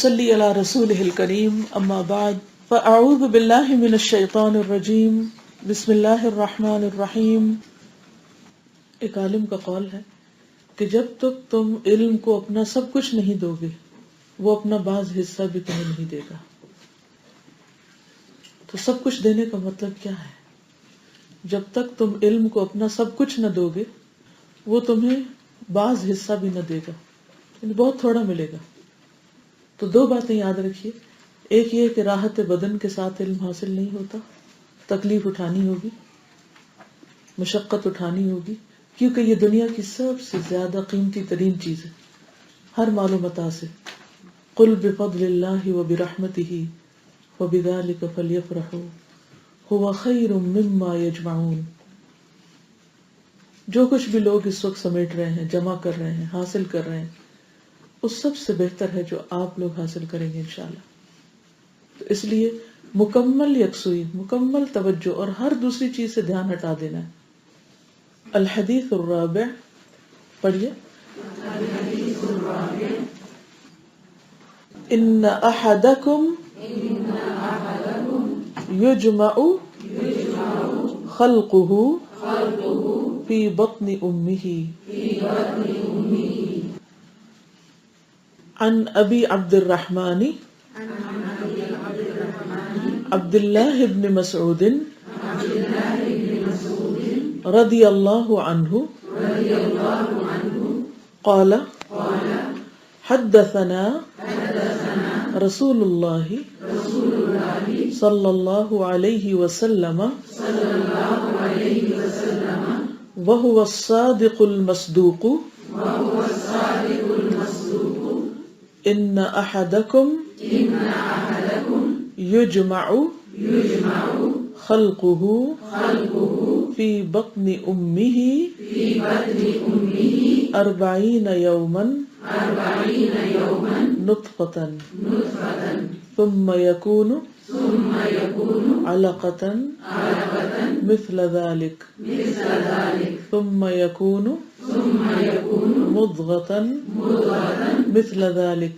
صلی علی رسولہ الکریم اما بعد فاعوذ باللہ من الشیطان الرجیم بسم اللہ الرحمن الرحیم۔ ایک عالم کا قول ہے کہ جب تک تم علم کو اپنا سب کچھ نہیں دو گے وہ اپنا بعض حصہ بھی تمہیں نہیں دے گا۔ تو سب کچھ دینے کا مطلب کیا ہے؟ جب تک تم علم کو اپنا سب کچھ نہ دو گے وہ تمہیں بعض حصہ بھی نہ دے گا، یعنی بہت تھوڑا ملے گا۔ تو دو باتیں یاد رکھیے، ایک یہ کہ راحت بدن کے ساتھ علم حاصل نہیں ہوتا، تکلیف اٹھانی ہوگی، مشقت اٹھانی ہوگی، کیونکہ یہ دنیا کی سب سے زیادہ قیمتی ترین چیز ہے ہر مال و متاع سے۔ قل بفضل اللہ وبرحمتہ وبذلک فلیفرحوا ھو خیر مما یجمعون۔ جو کچھ بھی لوگ اس وقت سمیٹ رہے ہیں، جمع کر رہے ہیں، حاصل کر رہے ہیں، اس سب سے بہتر ہے جو آپ لوگ حاصل کریں گے انشاءاللہ۔ تو اس لیے مکمل یکسوئی، مکمل توجہ اور ہر دوسری چیز سے دھیان ہٹا دینا ہے۔ الحدیث الرابع، پڑھیے۔ ان احدکم یجمع خلقہ فی بطن امہ۔ عن ابی عبد الرحمن عبد اللہ بن مسعود رضی اللہ عنہ قال حدثنا رسول اللہ صلی اللہ علیہ وسلم وهو الصادق المصدوق ان احدکم یجمع خلقہ فی بطن امہ 40 یوما نطفة ثم يكون علقة مثل ذلك ثم يكون مضغة مثل ذلك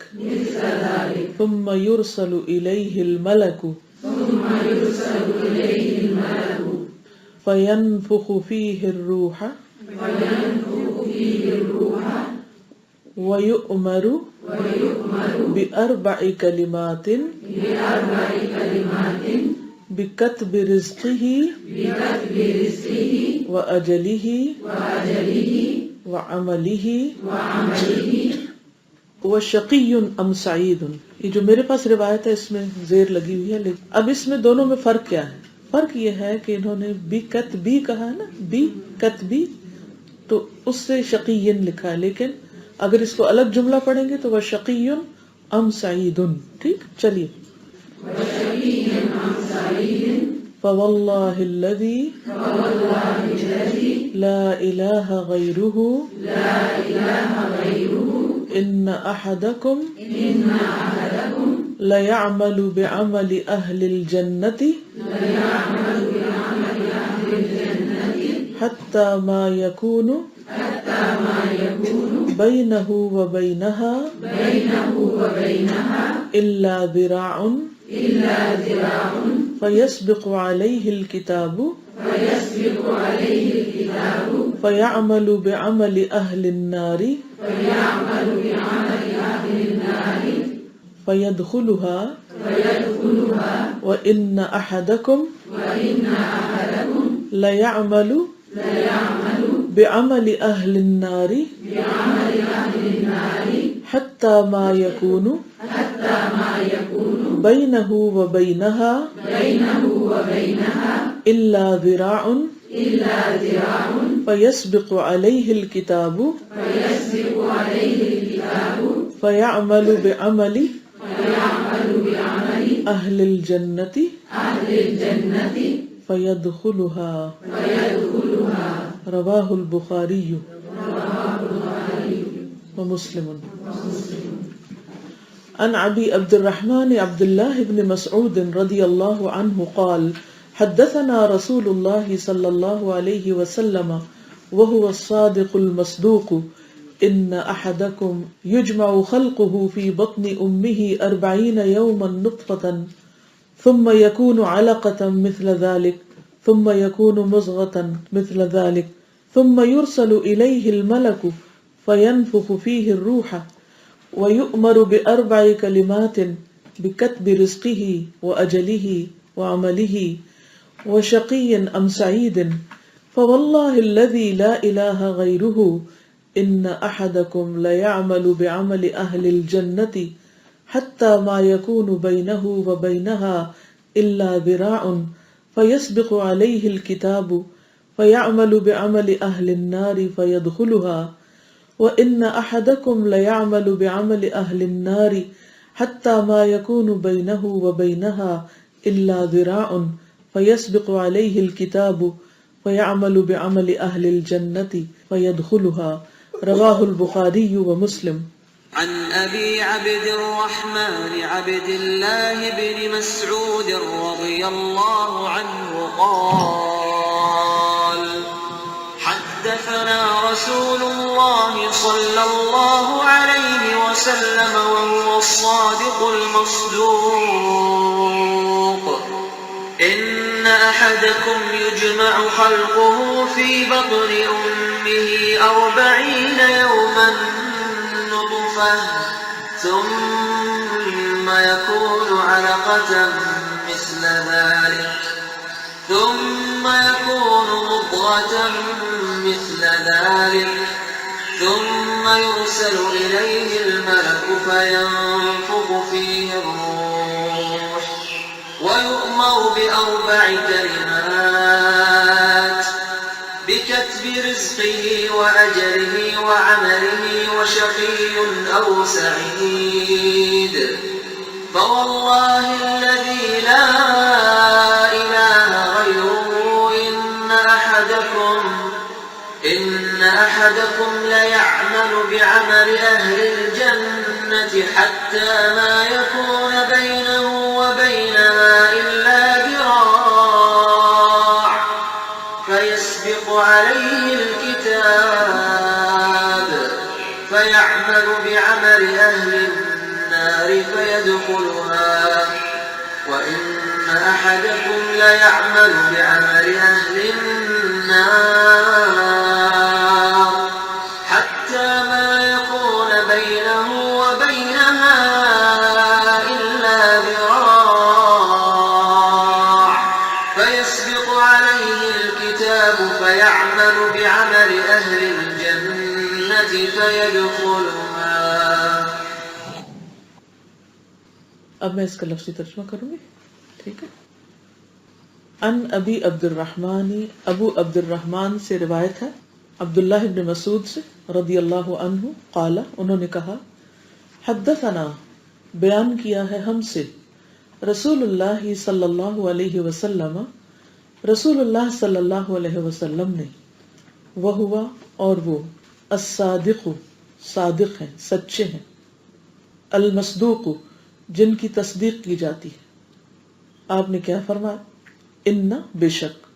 ثم يرسل إليه الملك فينفخ فيه الروح ويؤمر بأربع كلمات بكتب رزقه وأجله وعمله وشقي أم سعيد۔ یہ جو میرے پاس روایت ہے اس میں زیر لگی ہوئی ہے، لیکن اب اس میں دونوں میں فرق کیا ہے؟ فرق یہ ہے کہ انہوں نے بکتبی کہا ہے نا، بکتبی، تو اس سے شقیٍ لکھا ہے، لیکن اگر اس کو الگ جملہ پڑھیں گے تو وہ شقی ام سعید۔ ٹھیک، چلیے۔ فواللہ الذی لا الہ غیرہ ان احدکم لیعمل بعمل اہل الجنۃ حتی ما یکون بینہ وبینہا الا ذراع فیسبق علیہ الکتاب فیعمل بعمل اہل النار فیدخلها وان احدکم لیعمل بعمل اہل النار حتی ما یکون بینہ وبینہا الا ذراع فیسبق علیہ الکتاب فیعمل بعمل اہل الجنۃ فیدخلها۔ رواہ البخاری ومسلم۔ عن ابی عبد الرحمن عبد اللہ بن مسعود رضی اللہ عنہ قال حدثنا رسول اللہ صلی اللہ علیہ وسلم وهو الصادق المصدوق ان احدکم یجمع خلقه فی بطن امه 40 یوما نطفة ثم يكون علقة مثل ذلك ثم يكون مضغة مثل ذلك ثم يرسل إليه الملك فينفخ فيه الروح ويؤمر ب4 كلمات بكتب رزقه وأجله وعمله وشقي أم سعيد فوالله الذي لا إله غيره إن أحدكم ليعمل بعمل أهل الجنة حتى ما يكون بينه وبينها إلا ذراع فيسبق عليه الكتاب فيعمل بعمل أهل النار فيدخلها وإن أحدكم ليعمل بعمل أهل النار حتى ما يكون بينه وبينها إلا ذراع فيسبق عليه الكتاب فيعمل بعمل أهل الجنة فيدخلها رواه البخاري ومسلم. عن أبي عبد الرحمن عبد الله بن مسعود رضي الله عنه قال حدثنا رسول الله صلى الله عليه وسلم وهو الصادق المصدوق إن أحدكم يجمع خلقه في بطن أمه 40 يوما نطفة ثم يكون علقة مثل ذلك ثم يكون مضغة مثل ذلك ثم يرسل إليه الملك فينفخ فيه الروح ويؤمر ب4 كلمات بكتب رزقه وأجله وعمله وشقي أو سعيد فوالله الذي لا إله غيره إن أحدكم ليعمل بعمل أهل الجنة حتى ما يكون بينه وبينها إلا ذراع فيسبق عليه الكتاب فيعمل بعمل أهل النار فيدخلها وإن أحدكم ليعمل بعمل أهل النار حتى ما يكون بينه وبينها إلا ذراع فيسبق عليه الكتاب فيعمل بعمل أهل الجنة فيدخلها. اب میں اس کا لفظی ترجمہ کروں گی، ٹھیک ہے. ان ابی عبد الرحمن، ابو عبد الرحمن سے روایت ہے عبداللہ ابن مسعود سے رضی اللہ عنہ قال، انہوں نے کہا حدثنا، بیان کیا ہے ہم سے، رسول اللہ صلی اللہ علیہ وسلم، رسول اللہ صلی اللہ علیہ وسلم نے، وہوا، اور وہ، الصادق، صادق ہیں، سچے ہیں، المصدوق، جن کی تصدیق کی جاتی ہے. آپ نے کیا فرمایا؟ ان، بے شک،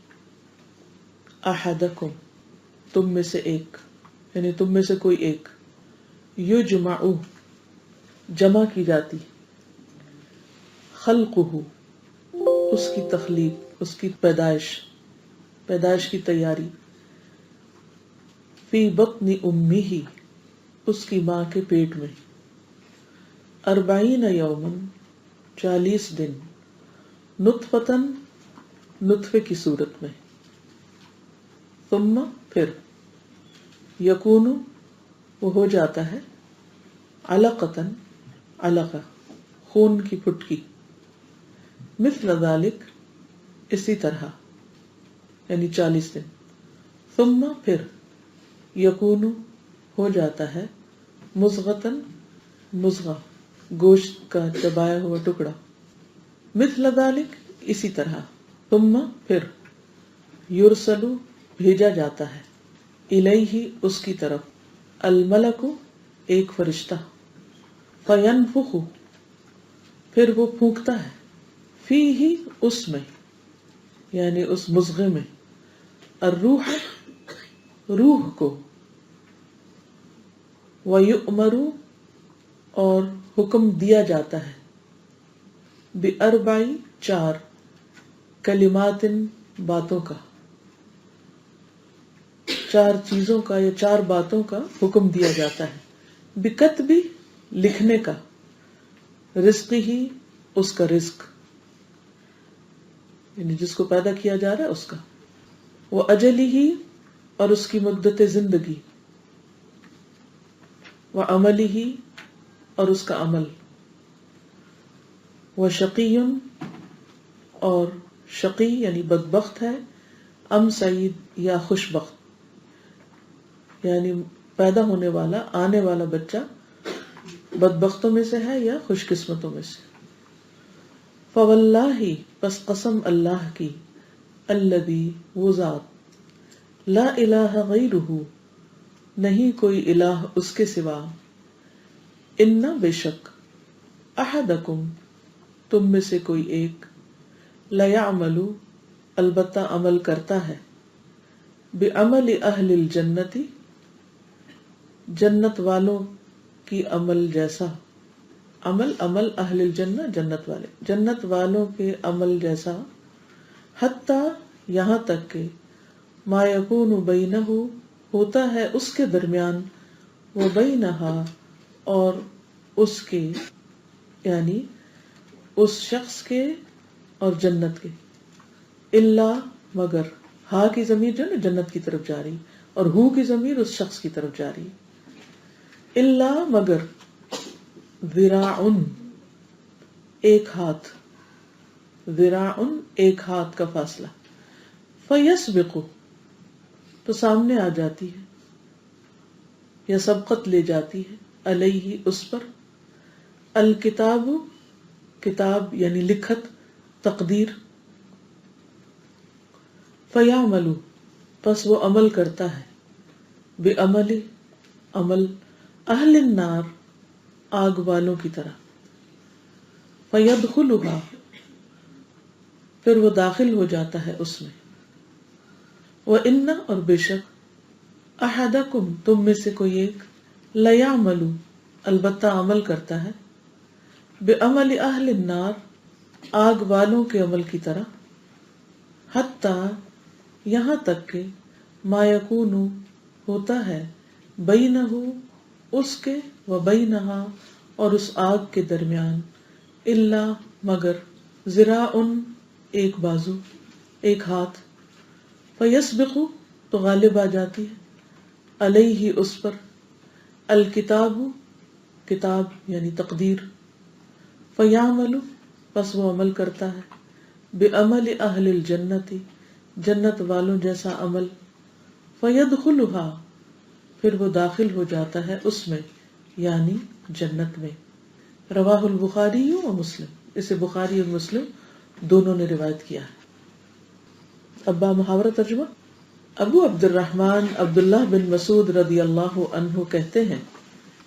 احدکم، تم میں سے ایک، یعنی تم میں سے کوئی ایک، یجمع، جمع کی جاتی، خلقہ، اس کی تخلیق، اس کی پیدائش کی تیاری، فی بطن امہ، اس کی ماں کے پیٹ میں، 40 یومن، 40 دن، نطفتن، نطفے کی صورت میں، ثم، پھر، یکون، وہ ہو جاتا ہے، علقتن، علقہ، خون کی پھٹکی، مثل ذالک، اسی طرح، یعنی 40 دن، ثم، پھر، یکون، ہو جاتا ہے، مضغتن، مضغہ، گوشت کا چبایا ہوا ٹکڑا، مثل ذالک، اسی طرح، ثم، پھر، یرسلو، بھیجا جاتا ہے، الیہ، اس کی طرف، الملک، ایک فرشتہ، فینفخ، پھر وہ پھونکتا ہے، فیہ، اس میں، یعنی اس مضغے میں، الروح، روح کو، وَيُؤْمَرُ اور حکم دیا جاتا ہے، بِأَرْبَعِ 4 کلمات باتوں کا، 4 چیزوں کا یا 4 باتوں کا حکم دیا جاتا ہے، بِكَتْبِ لکھنے کا، رزقہ اس کا رزق یعنی جس کو پیدا کیا جا رہا ہے اس کا، وَأَجَلِهِ اور اس کی مدت زندگی، وَعَمَلِهِ اور اس کا عمل، وَشَقِيٌّ اور شقی یعنی بدبخت ہے، ام سعید یا خوش بخت یعنی پیدا ہونے والا آنے والا بچہ بدبختوں میں سے ہے یا خوش قسمتوں میں سے۔ فواللہ پس قسم اللہ کی، الذی وہ ذات، لا الہ غیرہ نہیں کوئی الہ اس کے سوا، ان بے شک، احدکم تم میں سے کوئی ایک، لیعمل البتہ عمل کرتا ہے، بعمل اہل الجنت جنت والوں کی عمل جیسا، عمل اہل الجنہ جنت والے، جنت والوں کے عمل جیسا، حتی یہاں تک کہ ما یکون بینہ ہوتا ہے اس کے درمیان، و بینہا اور اس کے یعنی اس شخص کے اور جنت کے، الا مگر، ہا کی ضمیر جو ہے نا جنت کی طرف جا رہی اور ہو کی ضمیر اس شخص کی طرف جا رہی، الا مگر، ذراع ایک ہاتھ، ذراع ایک ہاتھ کا فاصلہ، فیسبق تو سامنے آ جاتی ہے یا سبقت لے جاتی ہے، علیہ اس پر، الکتاب کتاب یعنی لکھت، تقدیر، فیعمل پس وہ عمل کرتا ہے، بعمل عمل اہل النار آگ والوں کی طرح، فیدخلها پھر وہ داخل ہو جاتا ہے اس میں، وَإِنَّ اور بے شک، احدکم تم میں سے کوئی ایک، لیعمل البتہ عمل کرتا ہے، بعمل اہل النار آگ والوں کے عمل کی طرح، حتی یہاں تک کہ ما یکون ہوتا ہے، بینہ اس کے، و بینہا اور اس آگ کے درمیان، الا مگر، ذراع ایک بازو، ایک ہاتھ، فیسبق تو غالب آ جاتی ہے، علیہ اس پر، الکتاب کتاب یعنی تقدیر، فیعمل پس وہ عمل کرتا ہے، بعمل اہل الجنت جنت والوں جیسا عمل، فیدخلها پھر وہ داخل ہو جاتا ہے اس میں یعنی جنت میں۔ رواہ البخاری و مسلم، اسے بخاری اور مسلم دونوں نے روایت کیا ہے۔ ابا محاورہ ترجمہ، ابو عبد الرحمن عبداللہ بن مسعود رضی اللہ عنہ کہتے ہیں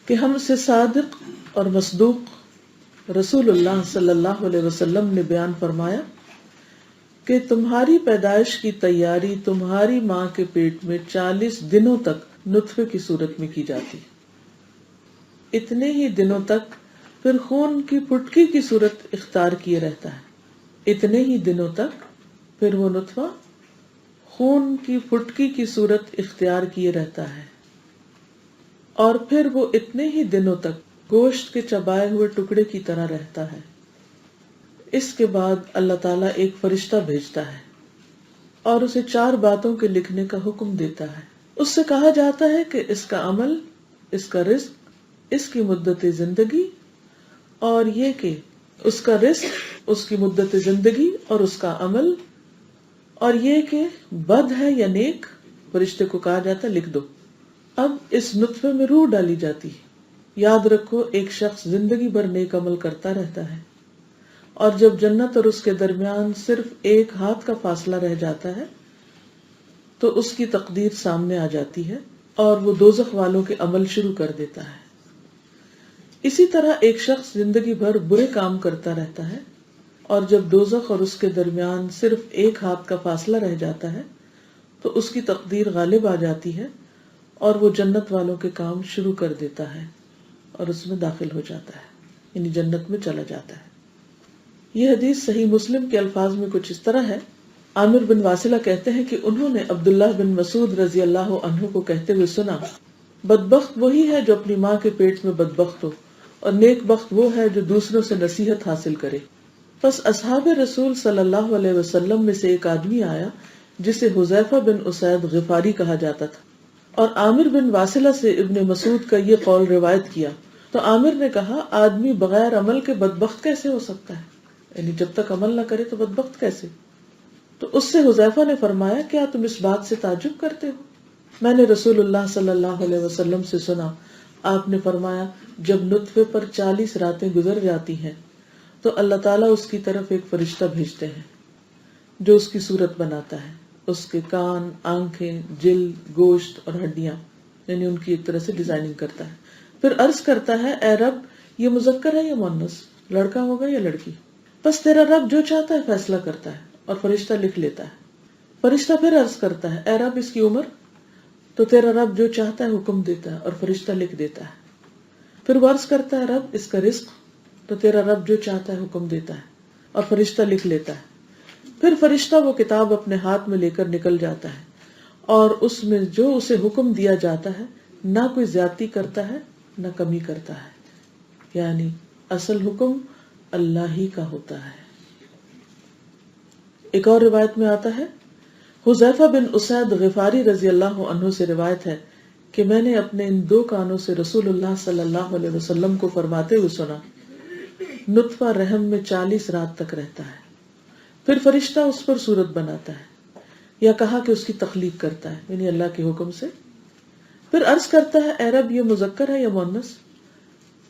کہ ہم سے صادق اور مصدوق رسول اللہ صلی اللہ علیہ وسلم نے بیان فرمایا کہ تمہاری پیدائش کی تیاری تمہاری ماں کے پیٹ میں 40 دنوں تک نطفے کی صورت میں کی جاتی، اتنے ہی دنوں تک پھر خون کی پھٹکی کی صورت اختیار کیے رہتا ہے، اتنے ہی دنوں تک پھر وہ نطفہ خون کی پھٹکی کی صورت اختیار کیے رہتا ہے، اور پھر وہ اتنے ہی دنوں تک گوشت کے چبائے ہوئے ٹکڑے کی طرح رہتا ہے۔ اس کے بعد اللہ تعالیٰ ایک فرشتہ بھیجتا ہے اور اسے 4 باتوں کے لکھنے کا حکم دیتا ہے۔ اس سے کہا جاتا ہے کہ اس کا عمل، اس کا رزق، اس کی مدت زندگی، اور یہ کہ اس کا رزق، اس کی مدت زندگی اور اس کا عمل، اور یہ کہ بد ہے یا نیک، فرشتے کو کہا جاتا ہے لکھ دو۔ اب اس نطفے میں روح ڈالی جاتی ہے۔ یاد رکھو ایک شخص زندگی بھر نیک عمل کرتا رہتا ہے، اور جب جنت اور اس کے درمیان صرف ایک ہاتھ کا فاصلہ رہ جاتا ہے تو اس کی تقدیر سامنے آ جاتی ہے اور وہ دوزخ والوں کے عمل شروع کر دیتا ہے۔ اسی طرح ایک شخص زندگی بھر برے کام کرتا رہتا ہے، اور جب دوزخ اور اس کے درمیان صرف ایک ہاتھ کا فاصلہ رہ جاتا ہے تو اس کی تقدیر غالب آ جاتی ہے اور وہ جنت والوں کے کام شروع کر دیتا ہے اور اس میں داخل ہو جاتا ہے، یعنی جنت میں چلا جاتا ہے۔ یہ حدیث صحیح مسلم کے الفاظ میں کچھ اس طرح ہے۔ عامر بن واصلہ کہتے ہیں کہ انہوں نے عبداللہ بن مسعود رضی اللہ عنہ کو کہتے ہوئے سنا، بدبخت وہی ہے جو اپنی ماں کے پیٹ میں بدبخت ہو، اور نیک بخت وہ ہے جو دوسروں سے نصیحت حاصل کرے۔ پس اصحاب رسول صلی اللہ علیہ وسلم میں سے ایک آدمی آیا جسے حذیفہ بن اسید غفاری کہا جاتا تھا، اور عامر بن واصلہ سے ابن مسعود کا یہ قول روایت کیا۔ تو عامر نے کہا، آدمی بغیر عمل کے بدبخت کیسے ہو سکتا ہے؟ یعنی جب تک عمل نہ کرے تو بدبخت کیسے؟ تو اس سے حذیفہ نے فرمایا، کیا تم اس بات سے تعجب کرتے ہو؟ میں نے رسول اللہ صلی اللہ علیہ وسلم سے سنا، آپ نے فرمایا، جب نطفے پر 40 راتیں گزر جاتی ہیں تو اللہ تعالیٰ اس کی طرف ایک فرشتہ بھیجتے ہیں جو اس کی صورت بناتا ہے، اس کے کان، آنکھیں، جلد، گوشت اور ہڈیاں، یعنی ان کی ایک طرح سے ڈیزائننگ کرتا ہے۔ پھر عرض کرتا ہے، اے رب، یہ مذکر ہے یا مؤنث، لڑکا ہوگا یا لڑکی؟ بس تیرا رب جو چاہتا ہے فیصلہ کرتا ہے، اور فرشتہ لکھ لیتا ہے۔ فرشتہ پھر عرض کرتا ہے، اے رب، اس کی عمر؟ تو تیرا رب جو چاہتا ہے حکم دیتا ہے اور فرشتہ لکھ دیتا ہے۔ پھر وہ عرض کرتا ہے، رب، اس کا رزق؟ تو تیرا رب جو چاہتا ہے حکم دیتا ہے اور فرشتہ لکھ لیتا ہے۔ پھر فرشتہ وہ کتاب اپنے ہاتھ میں لے کر نکل جاتا ہے، اور اس میں جو اسے حکم دیا جاتا ہے نہ کوئی زیادتی کرتا ہے نہ کمی کرتا ہے، یعنی اصل حکم اللہ ہی کا ہوتا ہے۔ ایک اور روایت میں آتا ہے، حذیفہ بن اسید غفاری رضی اللہ عنہ سے روایت ہے کہ میں نے اپنے ان 2 کانوں سے رسول اللہ صلی اللہ علیہ وسلم کو فرماتے ہوئے سنا، نطفہ رحم میں 40 رات تک رہتا ہے، پھر فرشتہ اس پر صورت بناتا ہے، یا کہا کہ اس کی تخلیق کرتا ہے، یعنی اللہ کے حکم سے۔ پھر عرض کرتا ہے، اے رب، یہ مذکر ہے یا مؤنث؟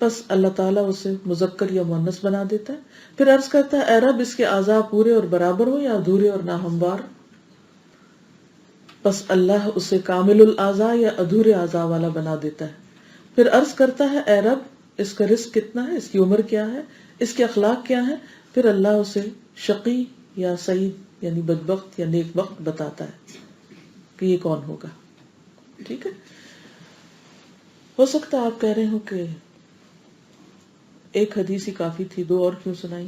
پس اللہ تعالیٰ اسے مذکر یا مؤنث بنا دیتا ہے۔ پھر عرض کرتا ہے، اے رب، اس کے اعضاء پورے اور برابر ہو یا ادھورے اور ناہموار؟ پس اللہ اسے کامل الاعضاء یا ادھورے اعضاء والا بنا دیتا ہے۔ پھر عرض کرتا ہے، اے رب، اس کا رزق کتنا ہے، اس کی عمر کیا ہے، اس کے اخلاق کیا ہے؟ پھر اللہ اسے شقی یا سعید یعنی بدبخت یا نیک بخت بتاتا ہے کہ یہ کون ہوگا۔ ٹھیک ہے، ہو سکتا ہے آپ کہہ رہے ہو کہ ایک حدیث ہی کافی تھی، 2 اور کیوں سنائی؟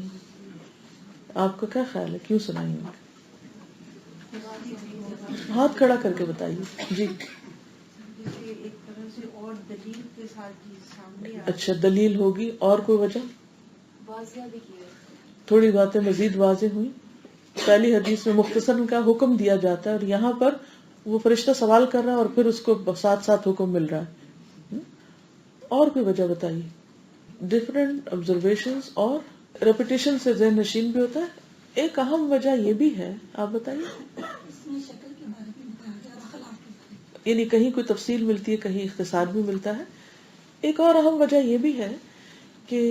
آپ کا کیا خیال ہے، کیوں سنائی؟ ہاتھ کھڑا کر کے بتائیے۔ جی، ایک طرح سے اور دلیل کے ساتھ سامنے اچھا، دلیل ہوگی، اور کوئی وجہ؟ واضح بھی کیا، تھوڑی باتیں مزید واضح ہوئی۔ پہلی حدیث میں مختصراً کا حکم دیا جاتا ہے، اور یہاں پر وہ فرشتہ سوال کر رہا ہے اور پھر اس کو ساتھ ساتھ حکم مل رہا ہے۔ اور کوئی وجہ بتائیے؟ ڈفرینٹ آبزرویشنز اور ریپیٹیشن سے ذہن نشین بھی ہوتا ہے۔ ایک اہم وجہ یہ بھی ہے، آپ بتائیے۔ یعنی کہیں کوئی تفصیل ملتی ہے، کہیں اختصار بھی ملتا ہے۔ ایک اور اہم وجہ یہ بھی ہے کہ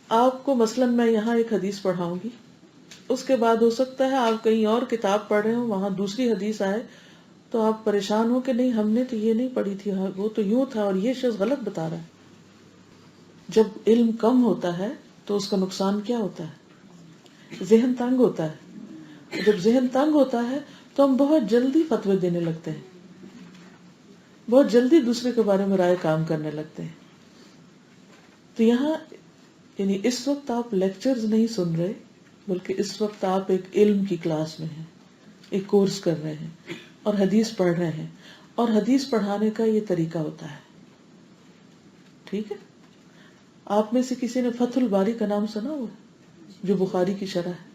آپ کو مثلاً میں یہاں ایک حدیث پڑھاؤں گی، اس کے بعد ہو سکتا ہے آپ کہیں اور کتاب پڑھ رہے ہوں، وہاں دوسری حدیث آئے تو آپ پریشان ہو کہ نہیں، ہم نے تو یہ نہیں پڑھی تھی، وہ تو یوں تھا اور یہ شخص غلط بتا رہا ہے۔ جب علم کم ہوتا ہے تو اس کا نقصان کیا ہوتا ہے؟ ذہن تنگ ہوتا ہے۔ جب ذہن تنگ ہوتا ہے تو ہم بہت جلدی فتوے دینے لگتے ہیں، بہت جلدی دوسرے کے بارے میں رائے کام کرنے لگتے ہیں۔ تو یہاں یعنی اس وقت آپ لیکچرز نہیں سن رہے، بلکہ اس وقت آپ ایک علم کی کلاس میں ہیں، ایک کورس کر رہے ہیں اور حدیث پڑھ رہے ہیں، اور حدیث پڑھانے کا یہ طریقہ ہوتا ہے۔ ٹھیک ہے، آپ میں سے کسی نے فتح الباری کا نام سنا ہو، جو بخاری کی شرح ہے؟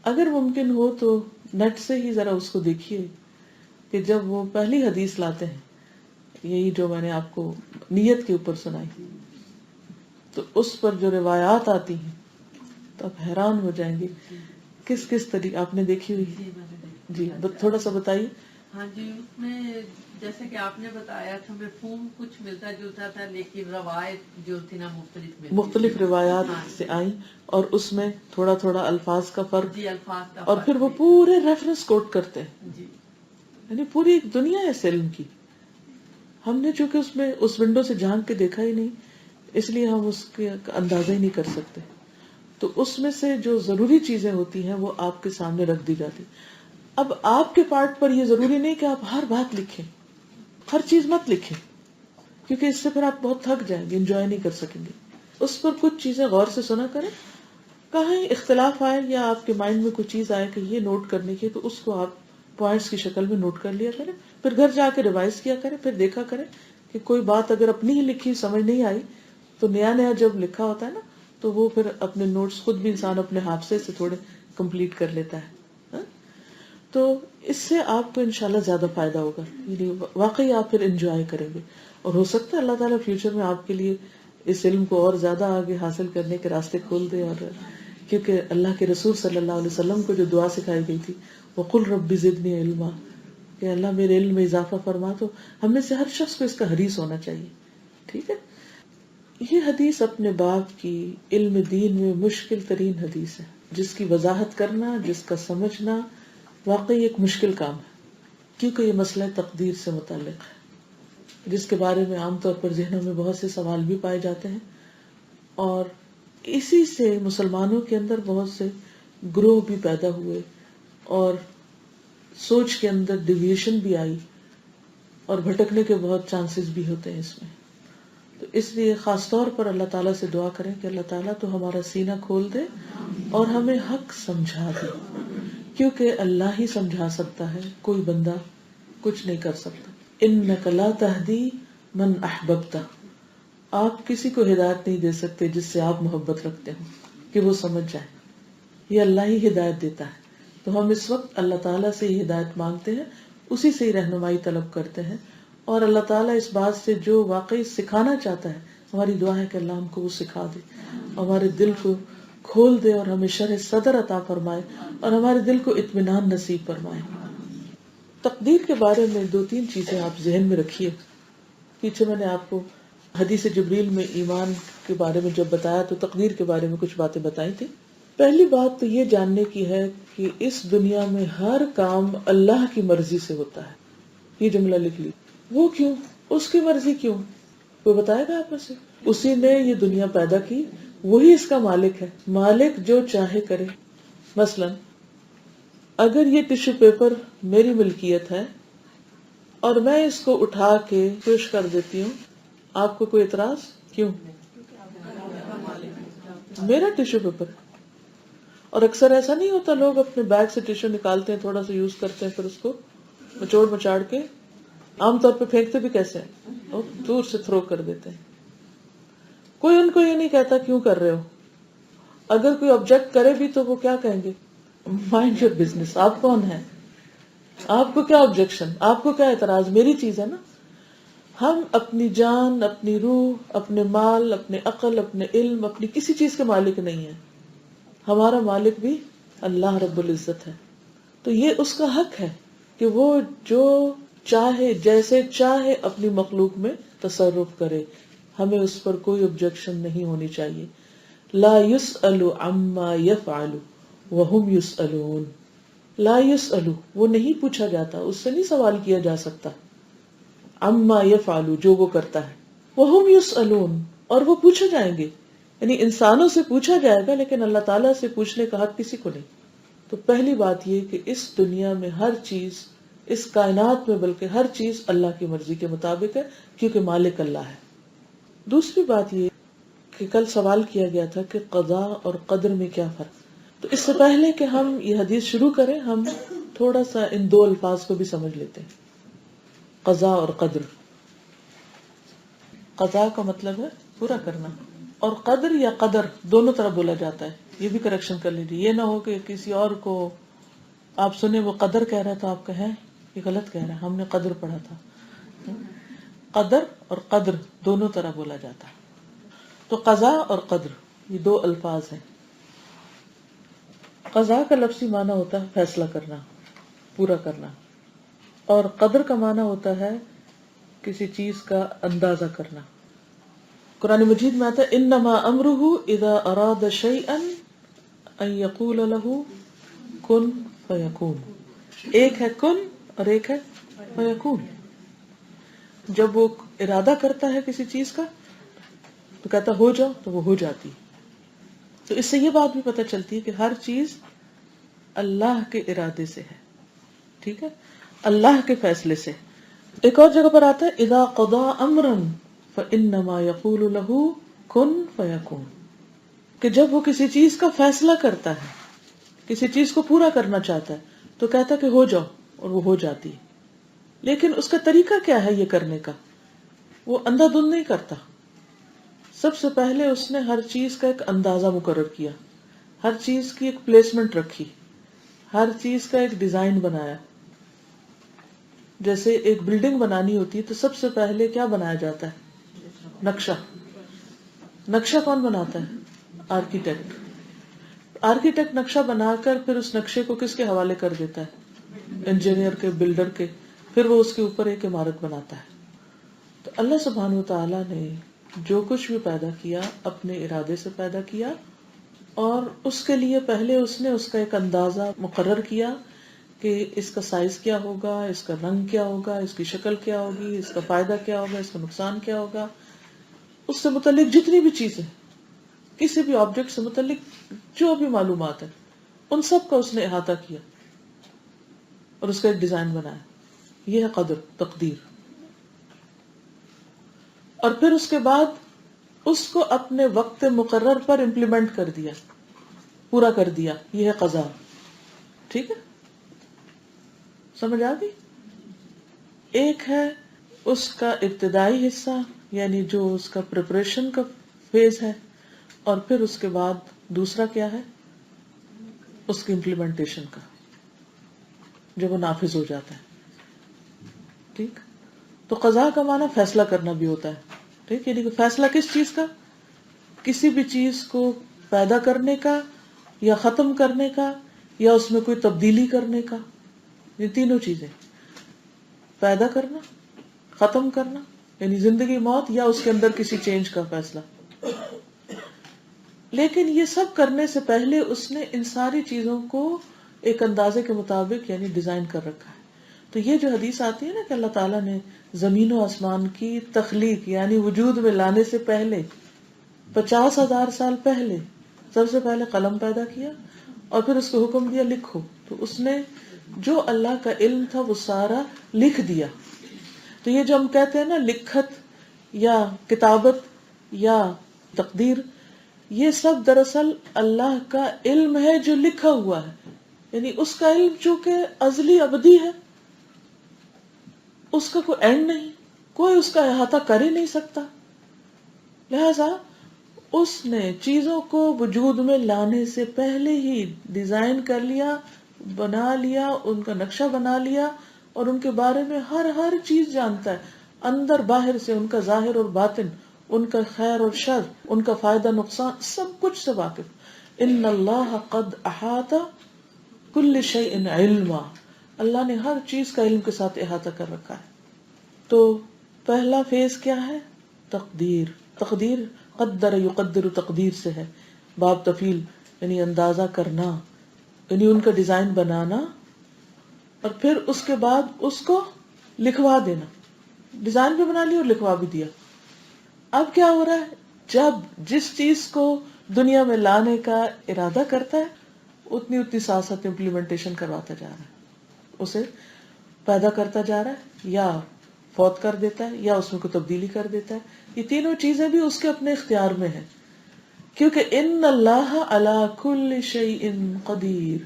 اگر ممکن ہو تو نیٹ سے ہی ذرا اس کو دیکھیے کہ جب وہ پہلی حدیث لاتے ہیں، یہی جو میں نے آپ کو نیت کے اوپر سنائی، تو اس پر جو روایات آتی ہیں تو آپ حیران ہو جائیں گے کس کس طریقے آپ نے دیکھی ہوئی۔ جی تھوڑا سا بتائیے۔ ہاں جی، اس میں جیسے کہ آپ نے بتایا تھا مفہوم کچھ ملتا جلتا تھا، لیکن روایت جو تھی نا مختلف روایات سے آئیں، اور اس میں تھوڑا تھوڑا الفاظ کا فرق، جی الفاظ کا اور پھر وہ پورے ریفرنس کوٹ کرتے ہیں، جی، یعنی پوری ایک دنیا ہے اس علم کی۔ ہم نے چونکہ اس میں اس ونڈو سے جھانک کے دیکھا ہی نہیں، اس لیے ہم اس کے اندازہ ہی نہیں کر سکتے۔ تو اس میں سے جو ضروری چیزیں ہوتی ہیں وہ آپ کے سامنے رکھ دی جاتی۔ اب آپ کے پارٹ پر یہ ضروری نہیں کہ آپ ہر بات لکھیں، ہر چیز مت لکھیں، کیونکہ اس سے پھر آپ بہت تھک جائیں گے، انجوائے نہیں کر سکیں گے. اس پر کچھ چیزیں غور سے سنا کریں. کہیں اختلاف آئے یا آپ کے مائنڈ میں کوئی چیز آئے کہ یہ نوٹ کرنے کی، تو اس کو آپ پوائنٹس کی شکل میں نوٹ کر لیا کریں. پھر گھر جا کے ریوائز کیا کریں. پھر دیکھا کریں کہ کوئی بات اگر اپنی ہی لکھی سمجھ نہیں آئی تو نیا جب لکھا ہوتا ہے نا تو وہ پھر اپنے نوٹس خود بھی انسان اپنے حافظے سے تھوڑے کمپلیٹ کر لیتا ہے. تو اس سے آپ کو انشاءاللہ زیادہ فائدہ ہوگا، یعنی واقعی آپ پھر انجوائے کریں گے. اور ہو سکتا ہے اللہ تعالیٰ فیوچر میں آپ کے لیے اس علم کو اور زیادہ آگے حاصل کرنے کے راستے کھول دے. اور کیونکہ اللہ کے رسول صلی اللہ علیہ وسلم کو جو دعا سکھائی گئی تھی وَقُلْ رَبِّ زِدْنِي عِلْمًا، کہ اللہ میرے علم میں اضافہ فرما. تو ہم میں سے ہر شخص کو اس کا حریص ہونا چاہیے. ٹھیک ہے. یہ حدیث اپنے باب کی علم دین میں مشکل ترین حدیث ہے، جس کی وضاحت کرنا، جس کا سمجھنا واقعی ایک مشکل کام ہے، کیونکہ یہ مسئلہ تقدیر سے متعلق ہے، جس کے بارے میں عام طور پر ذہنوں میں بہت سے سوال بھی پائے جاتے ہیں. اور اسی سے مسلمانوں کے اندر بہت سے گروہ بھی پیدا ہوئے اور سوچ کے اندر ڈیویشن بھی آئی اور بھٹکنے کے بہت چانسز بھی ہوتے ہیں اس میں. تو اس لیے خاص طور پر اللہ تعالیٰ سے دعا کریں کہ اللہ تعالیٰ تو ہمارا سینہ کھول دے اور ہمیں حق سمجھا دے، کیونکہ اللہ ہی سمجھا سکتا ہے، کوئی بندہ کچھ نہیں کر سکتا. انک لا تہدی من احببت، آپ کسی کو ہدایت نہیں دے سکتے جس سے آپ محبت رکھتے ہو کہ وہ سمجھ جائے. یہ اللہ ہی ہدایت دیتا ہے. تو ہم اس وقت اللہ تعالیٰ سے ہی ہدایت مانگتے ہیں، اسی سے ہی رہنمائی طلب کرتے ہیں. اور اللہ تعالیٰ اس بات سے جو واقعی سکھانا چاہتا ہے، ہماری دعا ہے کہ اللہ ہم کو وہ سکھا دے، ہمارے دل کو کھول دے اور ہمیں شرح صدر عطا فرمائے اور ہمارے دل کو اطمینان نصیب فرمائے. تقدیر کے بارے میں 2-3 چیزیں آپ ذہن میں رکھیے. پیچھے میں نے آپ کو حدیث جبریل میں ایمان کے بارے میں جب بتایا تو تقدیر کے بارے میں کچھ باتیں بتائی تھی. پہلی بات تو یہ جاننے کی ہے کہ اس دنیا میں ہر کام اللہ کی مرضی سے ہوتا ہے. یہ جملہ لکھ لی. وہ کیوں؟ اس کی مرضی کیوں؟ کوئی بتائے گا آپ میں سے؟ اسی نے یہ دنیا پیدا کی، وہی اس کا مالک ہے. مالک جو چاہے کرے. مثلا اگر یہ ٹیشو پیپر میری ملکیت ہے اور میں اس کو اٹھا کے پیش کر دیتی ہوں، آپ کو کوئی اعتراض؟ کیوں؟ میرا ٹیشو پیپر. اور اکثر ایسا نہیں ہوتا، لوگ اپنے بیگ سے ٹیشو نکالتے ہیں، تھوڑا سا یوز کرتے ہیں، پھر اس کو مچوڑ مچاڑ کے عام طور پہ پھینکتے بھی کیسے ہیں، اور دور سے تھرو کر دیتے ہیں. کوئی ان کو یہ نہیں کہتا کیوں کر رہے ہو. اگر کوئی آبجیکٹ کرے بھی تو وہ کیا کہیں گے؟ Mind your business. آپ کون ہیں؟ آپ کو کیا آبجیکشن، آپ کو کیا اعتراض؟ میری چیز ہے نا. ہم اپنی جان، اپنی روح، اپنے مال، اپنے عقل، اپنے علم، اپنی کسی چیز کے مالک نہیں ہیں. ہمارا مالک بھی اللہ رب العزت ہے. تو یہ اس کا حق ہے کہ وہ جو چاہے جیسے چاہے اپنی مخلوق میں تصرف کرے. ہمیں اس پر کوئی آبجیکشن نہیں ہونی چاہیے. لا يسأل عما يفعل وهم يسألون. لا يسأل، وہ نہیں پوچھا جاتا، اس سے نہیں سوال کیا جا سکتا. عما يفعل، جو وہ کرتا ہے. وهم يسألون، اور وہ پوچھے جائیں گے. یعنی انسانوں سے پوچھا جائے گا لیکن اللہ تعالیٰ سے پوچھنے کا حق کسی کو نہیں. تو پہلی بات یہ کہ اس دنیا میں ہر چیز، اس کائنات میں بلکہ ہر چیز اللہ کی مرضی کے مطابق ہے، کیونکہ مالک اللہ ہے. دوسری بات یہ کہ کل سوال کیا گیا تھا کہ قضاء اور قدر میں کیا فرق. تو اس سے پہلے کہ ہم یہ حدیث شروع کریں، ہم تھوڑا سا ان 2 الفاظ کو بھی سمجھ لیتے ہیں. قضاء اور قدر. قضاء کا مطلب ہے پورا کرنا، اور قدر یا قدر دونوں طرح بولا جاتا ہے. یہ بھی کریکشن کر لیجیے. یہ نہ ہو کہ کسی اور کو آپ سنے وہ قدر کہہ رہا تھا، آپ کہیں یہ غلط کہہ رہا ہے، ہم نے قدر پڑھا تھا. قدر اور قدر دونوں طرح بولا جاتا ہے. تو قضاء اور قدر یہ 2 الفاظ ہیں. قضاء کا لفظی معنی ہوتا ہے فیصلہ کرنا، پورا کرنا، اور قدر کا معنی ہوتا ہے کسی چیز کا اندازہ کرنا. قرآن مجید میں آتا ہے انما امرہ اذا اراد شیئا ان یقول له کن فیکون. ایک ہے کن اور ایک ہے فیکون. جب وہ ارادہ کرتا ہے کسی چیز کا تو کہتا ہو جاؤ تو وہ ہو جاتی. تو اس سے یہ بات بھی پتہ چلتی ہے کہ ہر چیز اللہ کے ارادے سے ہے. ٹھیک ہے، اللہ کے فیصلے سے. ایک اور جگہ پر آتا ہے اذا قضا امرا فانما یقول له کن فیکون، کہ جب وہ کسی چیز کا فیصلہ کرتا ہے، کسی چیز کو پورا کرنا چاہتا ہے تو کہتا ہے کہ ہو جاؤ، اور وہ ہو جاتی ہے. لیکن اس کا طریقہ کیا ہے یہ کرنے کا؟ وہ اندھا دھند نہیں کرتا. سب سے پہلے اس نے ہر چیز کا ایک اندازہ مقرر کیا، ہر چیز کی ایک پلیسمنٹ رکھی، ہر چیز کا ایک ڈیزائن بنایا. جیسے ایک بلڈنگ بنانی ہوتی ہے تو سب سے پہلے کیا بنایا جاتا ہے؟ نقشہ. نقشہ کون بناتا ہے؟ آرکیٹیکٹ. آرکیٹیکٹ نقشہ بنا کر پھر اس نقشے کو کس کے حوالے کر دیتا ہے؟ انجینئر کے، بلڈر کے. پھر وہ اس کے اوپر ایک عمارت بناتا ہے. تو اللہ سبحانہ وتعالی نے جو کچھ بھی پیدا کیا اپنے ارادے سے پیدا کیا، اور اس کے لیے پہلے اس نے اس کا ایک اندازہ مقرر کیا کہ اس کا سائز کیا ہوگا، اس کا رنگ کیا ہوگا، اس کی شکل کیا ہوگی، اس کا فائدہ کیا ہوگا، اس کا نقصان کیا ہوگا. اس سے متعلق جتنی بھی چیزیں، کسی بھی آبجیکٹ سے متعلق جو بھی معلومات ہیں، ان سب کا اس نے احاطہ کیا اور اس کا ایک ڈیزائن بنایا. یہ ہے قدر، تقدیر. اور پھر اس کے بعد اس کو اپنے وقت مقرر پر امپلیمنٹ کر دیا، پورا کر دیا. یہ ہے قضا. ٹھیک ہے، سمجھ آ گئی؟ ایک ہے اس کا ابتدائی حصہ، یعنی جو اس کا پریپریشن کا فیز ہے، اور پھر اس کے بعد دوسرا کیا ہے؟ اس کی امپلیمنٹیشن کا، جب وہ نافذ ہو جاتا ہے. ٹھیک. تو قضا کا معنی فیصلہ کرنا بھی ہوتا ہے. ٹھیک، یعنی کہ فیصلہ کس چیز کا؟ کسی بھی چیز کو پیدا کرنے کا، یا ختم کرنے کا، یا اس میں کوئی تبدیلی کرنے کا. یہ تینوں چیزیں، پیدا کرنا، ختم کرنا یعنی زندگی موت، یا اس کے اندر کسی چینج کا فیصلہ. لیکن یہ سب کرنے سے پہلے اس نے ان ساری چیزوں کو ایک اندازے کے مطابق یعنی ڈیزائن کر رکھا ہے. تو یہ جو حدیث آتی ہے نا کہ اللہ تعالیٰ نے زمین و آسمان کی تخلیق یعنی وجود میں لانے سے پہلے 50,000 سال پہلے سب سے پہلے قلم پیدا کیا اور پھر اس کو حکم دیا لکھو. تو اس نے جو اللہ کا علم تھا وہ سارا لکھ دیا. تو یہ جو ہم کہتے ہیں نا لکھت یا کتابت یا تقدیر، یہ سب دراصل اللہ کا علم ہے جو لکھا ہوا ہے. یعنی اس کا علم چونکہ ازلی ابدی ہے، اس کا کوئی اینڈ نہیں، کوئی اس کا احاطہ کر ہی نہیں سکتا. لہذا اس نے چیزوں کو وجود میں لانے سے پہلے ہی ڈیزائن کر لیا، بنا لیا، ان کا نقشہ بنا لیا، اور ان کے بارے میں ہر چیز جانتا ہے، اندر باہر سے، ان کا ظاہر اور باطن، ان کا خیر اور شر، ان کا فائدہ نقصان، سب کچھ سے واقف. ان اللہ قد احاط کل شیء علما، اللہ نے ہر چیز کا علم کے ساتھ احاطہ کر رکھا ہے. تو پہلا فیز کیا ہے؟ تقدیر. تقدیر قدر یقدر تقدیر سے ہے، باب تفیل یعنی اندازہ کرنا، یعنی ان کا ڈیزائن بنانا، اور پھر اس کے بعد اس کو لکھوا دینا. ڈیزائن بھی بنا لیا اور لکھوا بھی دیا. اب کیا ہو رہا ہے؟ جب جس چیز کو دنیا میں لانے کا ارادہ کرتا ہے اتنی ساتھ ساتھ امپلیمنٹیشن کرواتا جا رہا ہے، اسے پیدا کرتا جا رہا ہے، یا فوت کر دیتا ہے، یا اس میں کوئی تبدیلی کر دیتا ہے. یہ تینوں چیزیں بھی اس کے اپنے اختیار میں ہیں، کیونکہ ان اللہ علی کل شیء قدیر.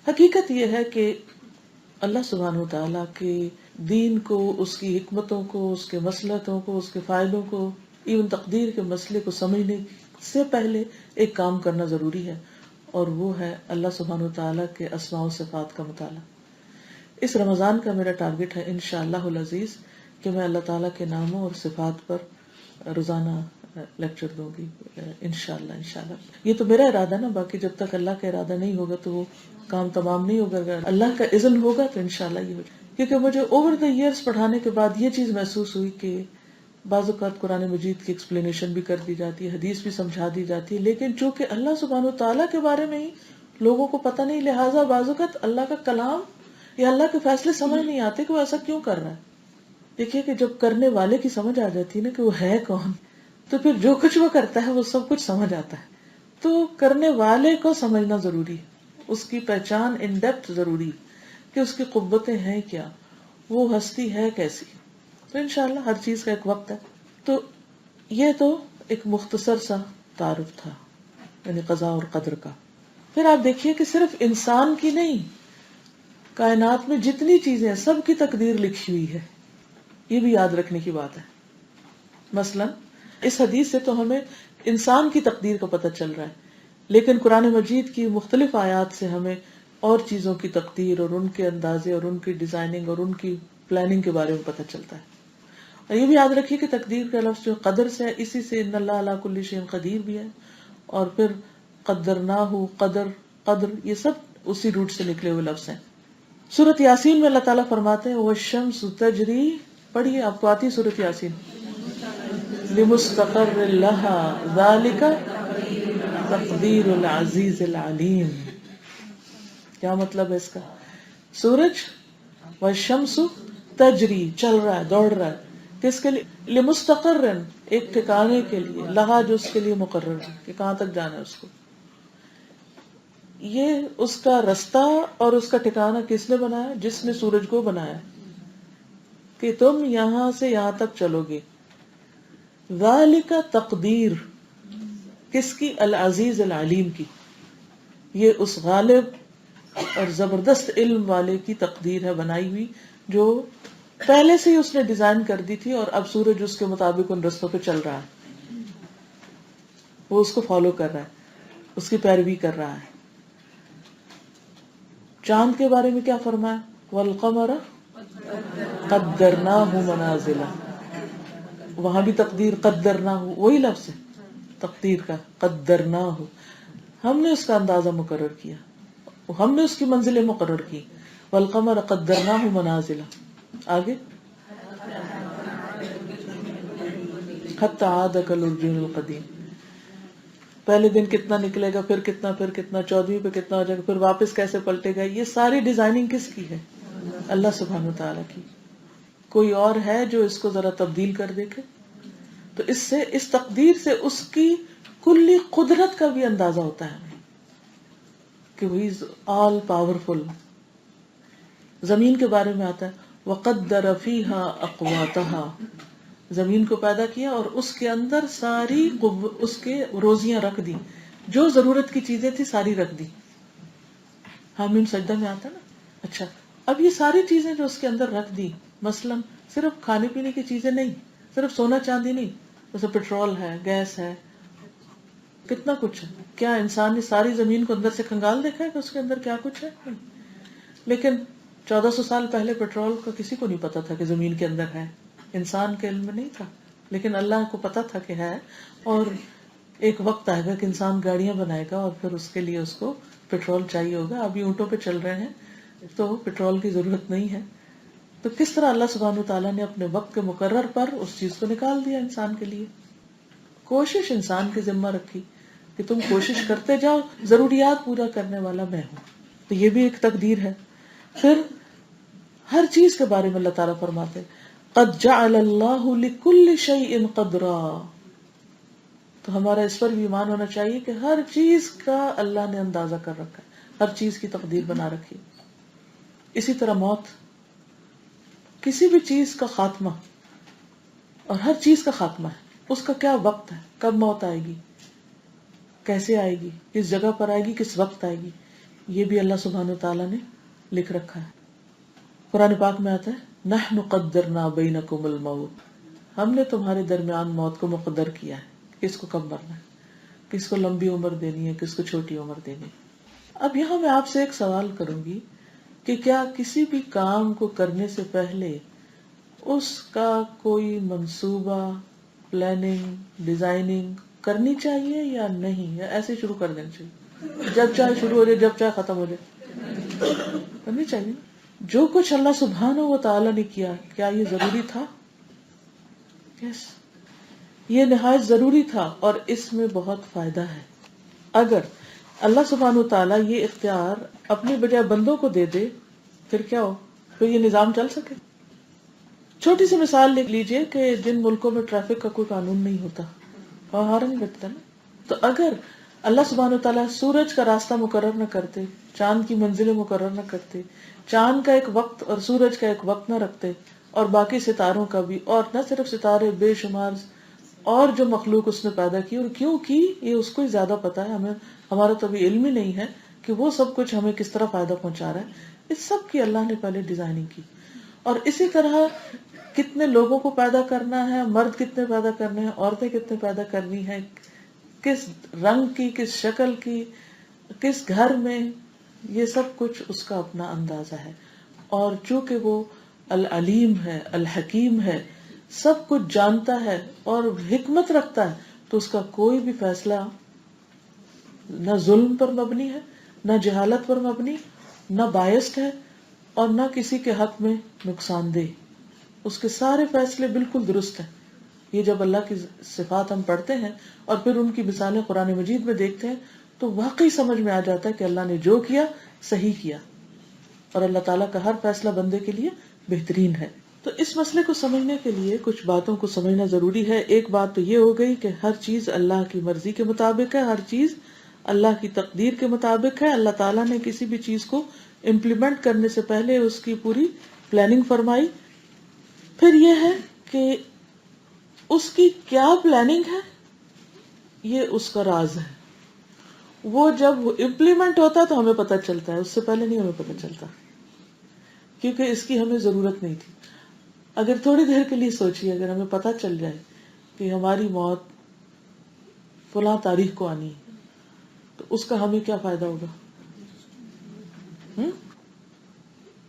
حقیقت یہ ہے کہ اللہ سبحانہ وتعالیٰ کے دین کو، اس کی حکمتوں کو، اس کے مصلحتوں کو، اس کے فائدوں کو، ایون تقدیر کے مسئلے کو سمجھنے سے پہلے ایک کام کرنا ضروری ہے، اور وہ ہے اللہ سبحانہ وتعالیٰ کے اسماء و صفات کا مطالعہ. اس رمضان کا میرا ٹارگٹ ہے انشاءاللہ العزیز کہ میں اللہ تعالیٰ کے ناموں اور صفات پر روزانہ لیکچر دوں گی انشاءاللہ. یہ تو میرا ارادہ نا، باقی جب تک اللہ کا ارادہ نہیں ہوگا تو وہ کام تمام نہیں ہوگا. اگر اللہ کا اذن ہوگا تو انشاءاللہ یہ ہوگا. کیونکہ مجھے اوور دا ایئرز پڑھانے کے بعد یہ چیز محسوس ہوئی کہ بعض اوقات قرآن مجید کی ایکسپلینیشن بھی کر دی جاتی ہے، حدیث بھی سمجھا دی جاتی ہے، لیکن چونکہ اللہ سبحانہ وتعالیٰ کے بارے میں ہی لوگوں کو پتہ نہیں، لہٰذا بعض اوقات اللہ کا کلام یا اللہ کے فیصلے سمجھ نہیں آتے کہ وہ ایسا کیوں کر رہا ہے. دیکھیے کہ جب کرنے والے کی سمجھ آ جاتی ہے نا کہ وہ ہے کون، تو پھر جو کچھ وہ کرتا ہے وہ سب کچھ سمجھ آتا ہے. تو کرنے والے کو سمجھنا ضروری ہے، اس کی پہچان ان ڈیپتھ ضروری ہے کہ اس کی قوتیں ہیں کیا، وہ ہستی ہے کیسی. تو انشاءاللہ ہر چیز کا ایک وقت ہے. تو یہ تو ایک مختصر سا تعارف تھا یعنی قضاء اور قدر کا. پھر آپ دیکھیے کہ صرف انسان کی نہیں، کائنات میں جتنی چیزیں ہیں سب کی تقدیر لکھی ہوئی ہے. یہ بھی یاد رکھنے کی بات ہے. مثلا اس حدیث سے تو ہمیں انسان کی تقدیر کا پتہ چل رہا ہے، لیکن قرآن مجید کی مختلف آیات سے ہمیں اور چیزوں کی تقدیر اور ان کے اندازے اور ان کی ڈیزائننگ اور ان کی پلاننگ کے بارے میں پتہ چلتا ہے. اور یہ بھی یاد رکھیے کہ تقدیر کا لفظ جو قدر سے ہے، اسی سے ان اللہ علی کل شیء قدیر بھی ہے، اور پھر قدرناہ، قدر یہ سب اسی روٹ سے نکلے ہوئے لفظ ہیں. سورۃ یاسین میں اللہ تعالیٰ فرماتے ہیں والشمس تجری، پڑھیے آپ کو آتی سورۃ یاسین، لمستقر لها ذالک تقدیر العزیز العلیم. کیا مطلب ہے اس کا؟ سورج والشمس تجری، چل رہا ہے، دوڑ رہا ہے، کس کے لیے؟ لمستقر، ایک ٹھکانے کے لیے، لہا جو اس کے لیے مقرر ہے کہ کہاں تک جانا ہے اس کو. یہ اس کا رستہ اور اس کا ٹھکانہ کس نے بنایا؟ جس نے سورج کو بنایا کہ تم یہاں سے یہاں تک چلو گے. ذالک تقدیر کس کی؟ العزیز العلیم کی. یہ اس غالب اور زبردست علم والے کی تقدیر ہے بنائی ہوئی، جو پہلے سے ہی اس نے ڈیزائن کر دی تھی، اور اب سورج اس کے مطابق ان رستوں پہ چل رہا ہے، وہ اس کو فالو کر رہا ہے، اس کی پیروی کر رہا ہے. چاند کے بارے میں کیا فرمایا؟ والقمر قدرناہ منازل، وہاں بھی تقدیر قدرناہ، وہی لفظ ہے تقدیر کا، قدرناہ، ہم نے اس کا اندازہ مقرر کیا، ہم نے اس کی منزلیں مقرر کی. والقمر قدرناہ منازل، آگے حتی عاد کالعرجون القدیم، پہلے دن کتنا نکلے گا، پھر کتنا، پھر کتنا، 14ویں پہ کتنا ہو جائے گا، پھر واپس کیسے پلٹے گا. یہ ساری ڈیزائننگ کس کی ہے؟ اللہ سبحانہ وتعالیٰ کی. کوئی اور ہے جو اس کو ذرا تبدیل کر دیکھے؟ تو اس سے، اس تقدیر سے اس کی کلی قدرت کا بھی اندازہ ہوتا ہے کہ وہ از آل پاورفل. زمین کے بارے میں آتا ہے وقدر فیہا اقواتہا، زمین کو پیدا کیا اور اس کے اندر ساری اس کے روزیاں رکھ دی، جو ضرورت کی چیزیں تھی ساری رکھ دی. حامیم سجدہ میں آتا نا. اچھا، اب یہ ساری چیزیں جو اس کے اندر رکھ دی، مثلا صرف کھانے پینے کی چیزیں نہیں، صرف سونا چاندی نہیں، جیسے پیٹرول ہے، گیس ہے، کتنا کچھ ہے. کیا انسان نے ساری زمین کو اندر سے کھنگال دیکھا ہے کہ اس کے اندر کیا کچھ ہے؟ نہیں. لیکن 1400 سال پہلے پیٹرول کا کسی کو نہیں پتا تھا کہ زمین کے اندر ہے، انسان کے علم میں نہیں تھا، لیکن اللہ کو پتا تھا کہ ہے. اور ایک وقت آئے گا کہ انسان گاڑیاں بنائے گا اور پھر اس کے لیے اس کو پیٹرول چاہیے ہوگا. ابھی اونٹوں پہ چل رہے ہیں تو پیٹرول کی ضرورت نہیں ہے. تو کس طرح اللہ سبحانہ وتعالیٰ نے اپنے وقت کے مقرر پر اس چیز کو نکال دیا انسان کے لیے. کوشش انسان کی ذمہ رکھی کہ تم کوشش کرتے جاؤ، ضروریات پورا کرنے والا میں ہوں. تو یہ بھی ایک تقدیر ہے. پھر ہر چیز کے بارے میں اللہ تعالیٰ فرماتے قد جعل اللہ لکل شیء قدرا. تو ہمارا اس پر بھی ایمان ہونا چاہیے کہ ہر چیز کا اللہ نے اندازہ کر رکھا ہے، ہر چیز کی تقدیر بنا رکھی. اسی طرح موت، کسی بھی چیز کا خاتمہ اور ہر چیز کا خاتمہ ہے، اس کا کیا وقت ہے، کب موت آئے گی، کیسے آئے گی، کس جگہ پر آئے گی، کس وقت آئے گی، یہ بھی اللہ سبحانہ وتعالیٰ نے لکھ رکھا ہے. قرآن پاک میں آتا ہے نحن قدرنا بینکم الموت، ہم نے تمہارے درمیان موت کو مقدر کیا ہے، کس کو کب مرنا ہے، کس کو لمبی عمر دینی ہے، کس کو چھوٹی عمر دینی ہے. اب یہاں میں آپ سے ایک سوال کروں گی کہ کیا کسی بھی کام کو کرنے سے پہلے اس کا کوئی منصوبہ، پلاننگ، ڈیزائننگ کرنی چاہیے یا نہیں، یا ایسے شروع کر دینا چاہیے، جب چاہے شروع ہو جائے جب چاہے ختم ہو جائے؟ کرنی چاہیے. جو کچھ اللہ سبحانہ و تعالیٰ نے کیا، کیا یہ ضروری تھا؟ یس، یہ نہایت ضروری تھا اور اس میں بہت فائدہ ہے. اگر اللہ سبحانہ و تعالیٰ یہ اختیار اپنے بجائے بندوں کو دے دے، پھر کیا ہو، پھر یہ نظام چل سکے. چھوٹی سی مثال لکھ لیجئے کہ جن ملکوں میں ٹریفک کا کوئی قانون نہیں ہوتا، وہاں ہارن نہیں بجتا نا. تو اگر اللہ سبحانہ وتعالیٰ سورج کا راستہ مقرر نہ کرتے، چاند کی منزلیں مقرر نہ کرتے، چاند کا ایک وقت اور سورج کا ایک وقت نہ رکھتے، اور باقی ستاروں کا بھی، اور نہ صرف ستارے، بے شمار اور جو مخلوق اس نے پیدا کی، اور کیوں کی یہ اس کو ہی زیادہ پتا ہے، ہمیں ہمارا تو ابھی علم ہی نہیں ہے کہ وہ سب کچھ ہمیں کس طرح فائدہ پہنچا رہا ہے. اس سب کی اللہ نے پہلے ڈیزائننگ کی. اور اسی طرح کتنے لوگوں کو پیدا کرنا ہے، مرد کتنے پیدا کرنے ہیں، عورتیں کتنے پیدا کرنی ہیں، کس رنگ کی، کس شکل کی، کس گھر میں، یہ سب کچھ اس کا اپنا اندازہ ہے. اور چونکہ وہ العلیم ہے، الحکیم ہے، سب کچھ جانتا ہے اور حکمت رکھتا ہے، تو اس کا کوئی بھی فیصلہ نہ ظلم پر مبنی ہے، نہ جہالت پر مبنی، نہ بائسڈ ہے، اور نہ کسی کے حق میں نقصان دہ. اس کے سارے فیصلے بالکل درست ہیں. یہ جب اللہ کی صفات ہم پڑھتے ہیں اور پھر ان کی مثالیں قرآن مجید میں دیکھتے ہیں تو واقعی سمجھ میں آ جاتا ہے کہ اللہ نے جو کیا صحیح کیا، اور اللہ تعالیٰ کا ہر فیصلہ بندے کے لیے بہترین ہے. تو اس مسئلے کو سمجھنے کے لیے کچھ باتوں کو سمجھنا ضروری ہے. ایک بات تو یہ ہو گئی کہ ہر چیز اللہ کی مرضی کے مطابق ہے، ہر چیز اللہ کی تقدیر کے مطابق ہے. اللہ تعالیٰ نے کسی بھی چیز کو امپلیمنٹ کرنے سے پہلے اس کی پوری پلاننگ فرمائی. پھر یہ ہے کہ اس کی کیا پلاننگ ہے یہ اس کا راز ہے. وہ جب امپلیمنٹ ہوتا ہے تو ہمیں پتہ چلتا ہے، اس سے پہلے نہیں ہمیں پتہ چلتا، کیونکہ اس کی ہمیں ضرورت نہیں تھی. اگر تھوڑی دیر کے لیے سوچیے، اگر ہمیں پتہ چل جائے کہ ہماری موت فلاں تاریخ کو آنی ہے تو اس کا ہمیں کیا فائدہ ہوگا؟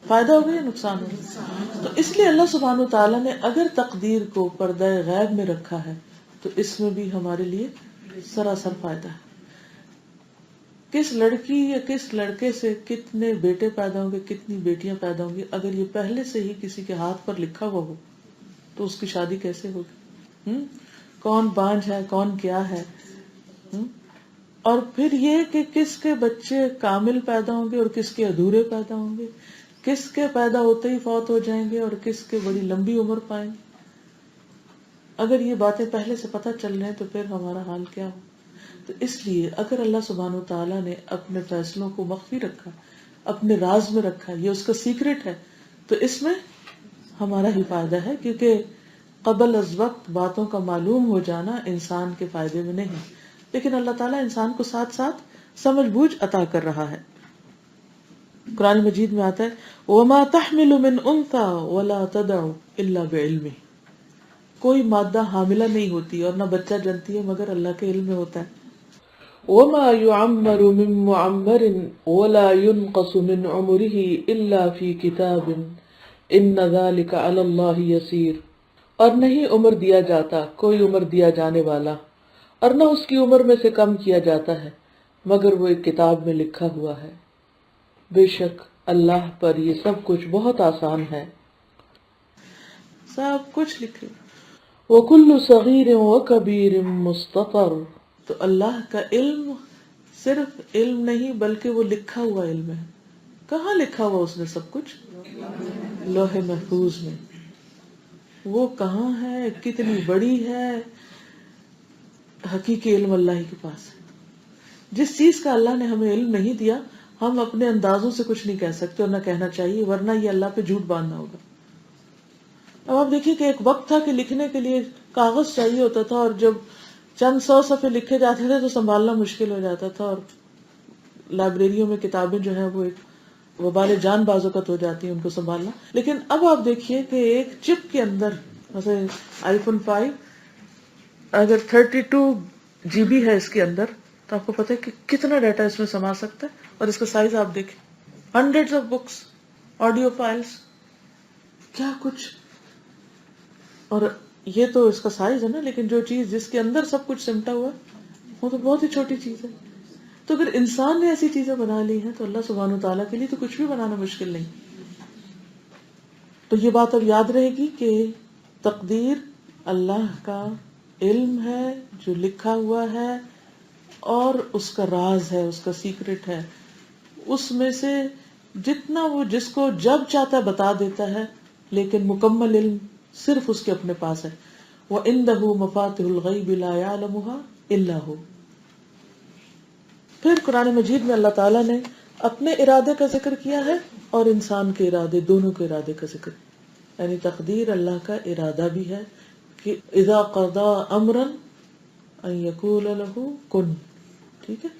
فائدہ ہوگا یا نقصان ہوگا؟ تو اس لیے اللہ سبحانہ و تعالیٰ نے اگر تقدیر کو پردہ غیب میں رکھا ہے تو اس میں بھی ہمارے لیے سراسر فائدہ ہے. کس لڑکی یا کس لڑکے سے کتنے بیٹے پیدا ہوں گے، کتنی بیٹیاں پیدا ہوں گی، اگر یہ پہلے سے ہی کسی کے ہاتھ پر لکھا ہوا ہو تو اس کی شادی کیسے ہوگی؟ کون بانجھ ہے، کون کیا ہے. اور پھر یہ کہ کس کے بچے کامل پیدا ہوں گے اور کس کے ادھورے پیدا ہوں گے، کس کے پیدا ہوتے ہی فوت ہو جائیں گے اور کس کے بڑی لمبی عمر پائیں گے. اگر یہ باتیں پہلے سے پتہ چل رہے ہیں تو پھر ہمارا حال کیا ہو؟ تو اس لیے اگر اللہ سبحانہ وتعالیٰ نے اپنے فیصلوں کو مخفی رکھا، اپنے راز میں رکھا، یہ اس کا سیکرٹ ہے، تو اس میں ہمارا ہی فائدہ ہے، کیونکہ قبل از وقت باتوں کا معلوم ہو جانا انسان کے فائدے میں نہیں. لیکن اللہ تعالیٰ انسان کو ساتھ ساتھ سمجھ بوجھ عطا کر رہا ہے. قرآن مجید میں آتا ہے وَمَا تَحْمِلُ مِنْ أُنْثَىٰ وَلَا تَدَعُ إِلَّا بِعِلْمِهِ. کوئی مادہ حاملہ نہیں ہوتی اور نہ بچہ جنتی ہے مگر اللہ کے علم میں ہوتا ہے. وَمَا يُعَمَّرُ مِن مُعَمَّرٍ وَلَا يُنْقَصُ مِنْ عُمُرِهِ إِلَّا فِي كِتَابٍ إِنَّ ذَلِكَ عَلَى اللَّهِ يَسِيرٌ. اور نہیں عمر دیا جاتا کوئی عمر دیا جانے والا، اور نہ اس کی عمر میں سے کم کیا جاتا ہے مگر وہ ایک کتاب میں لکھا ہوا ہے. بے شک اللہ پر یہ سب کچھ بہت آسان ہے، سب کچھ لکھے. وَكُلُّ صَغِيرٍ وَكَبِيرٍ مُسْتَطَرٌ. تو اللہ کا علم صرف علم نہیں بلکہ وہ لکھا ہوا علم ہے. کہاں لکھا ہوا اس نے سب کچھ؟ لوح محفوظ میں. وہ کہاں ہے، کتنی بڑی ہے، حقیقی علم اللہ ہی کے پاس ہے. جس چیز کا اللہ نے ہمیں علم نہیں دیا ہم اپنے اندازوں سے کچھ نہیں کہہ سکتے اور نہ کہنا چاہیے، ورنہ یہ اللہ پہ جھوٹ باندھنا ہوگا. اب آپ دیکھیے کہ ایک وقت تھا کہ لکھنے کے لیے کاغذ چاہیے ہوتا تھا، اور جب چند 100 صفحے لکھے جاتے تھے تو سنبھالنا مشکل ہو جاتا تھا، اور لائبریریوں میں کتابیں جو ہیں وہ ایک وبال جان باز اوقات ہو جاتی ہیں ان کو سنبھالنا. لیکن اب آپ دیکھیے کہ ایک چپ کے اندر، مثلا آئی فون 5 اگر 32 GB ہے اس کے اندر، تو آپ کو پتہ ہے کہ کتنا ڈیٹا اس میں سما سکتا ہے. اور اس کا سائز آپ دیکھیں، hundreds of books, audio files, کیا کچھ. اور یہ تو اس کا سائز ہے نا، لیکن جو چیز جس کے اندر سب کچھ سمٹا ہوا وہ تو بہت ہی چھوٹی چیز ہے. تو اگر انسان نے ایسی چیزیں بنا لی ہیں تو اللہ سبحانہ وتعالیٰ کے لیے تو کچھ بھی بنانا مشکل نہیں. تو یہ بات اب یاد رہے گی کہ تقدیر اللہ کا علم ہے جو لکھا ہوا ہے، اور اس کا راز ہے، اس کا سیکرٹ ہے. اس میں سے جتنا وہ جس کو جب چاہتا ہے بتا دیتا ہے، لیکن مکمل علم صرف اس کے اپنے پاس ہے. وَعِندَهُ مَفَاتِحُ الْغَيْبِ لَا يَعْلَمُهَا إِلَّا هُ. پھر قرآن مجید میں اللہ تعالیٰ نے اپنے ارادے کا ذکر کیا ہے اور انسان کے ارادے، دونوں کے ارادے کا ذکر، یعنی تقدیر اللہ کا ارادہ بھی ہے کہ اذا قضا امرا ان یقول له کن، ٹھیک ہے،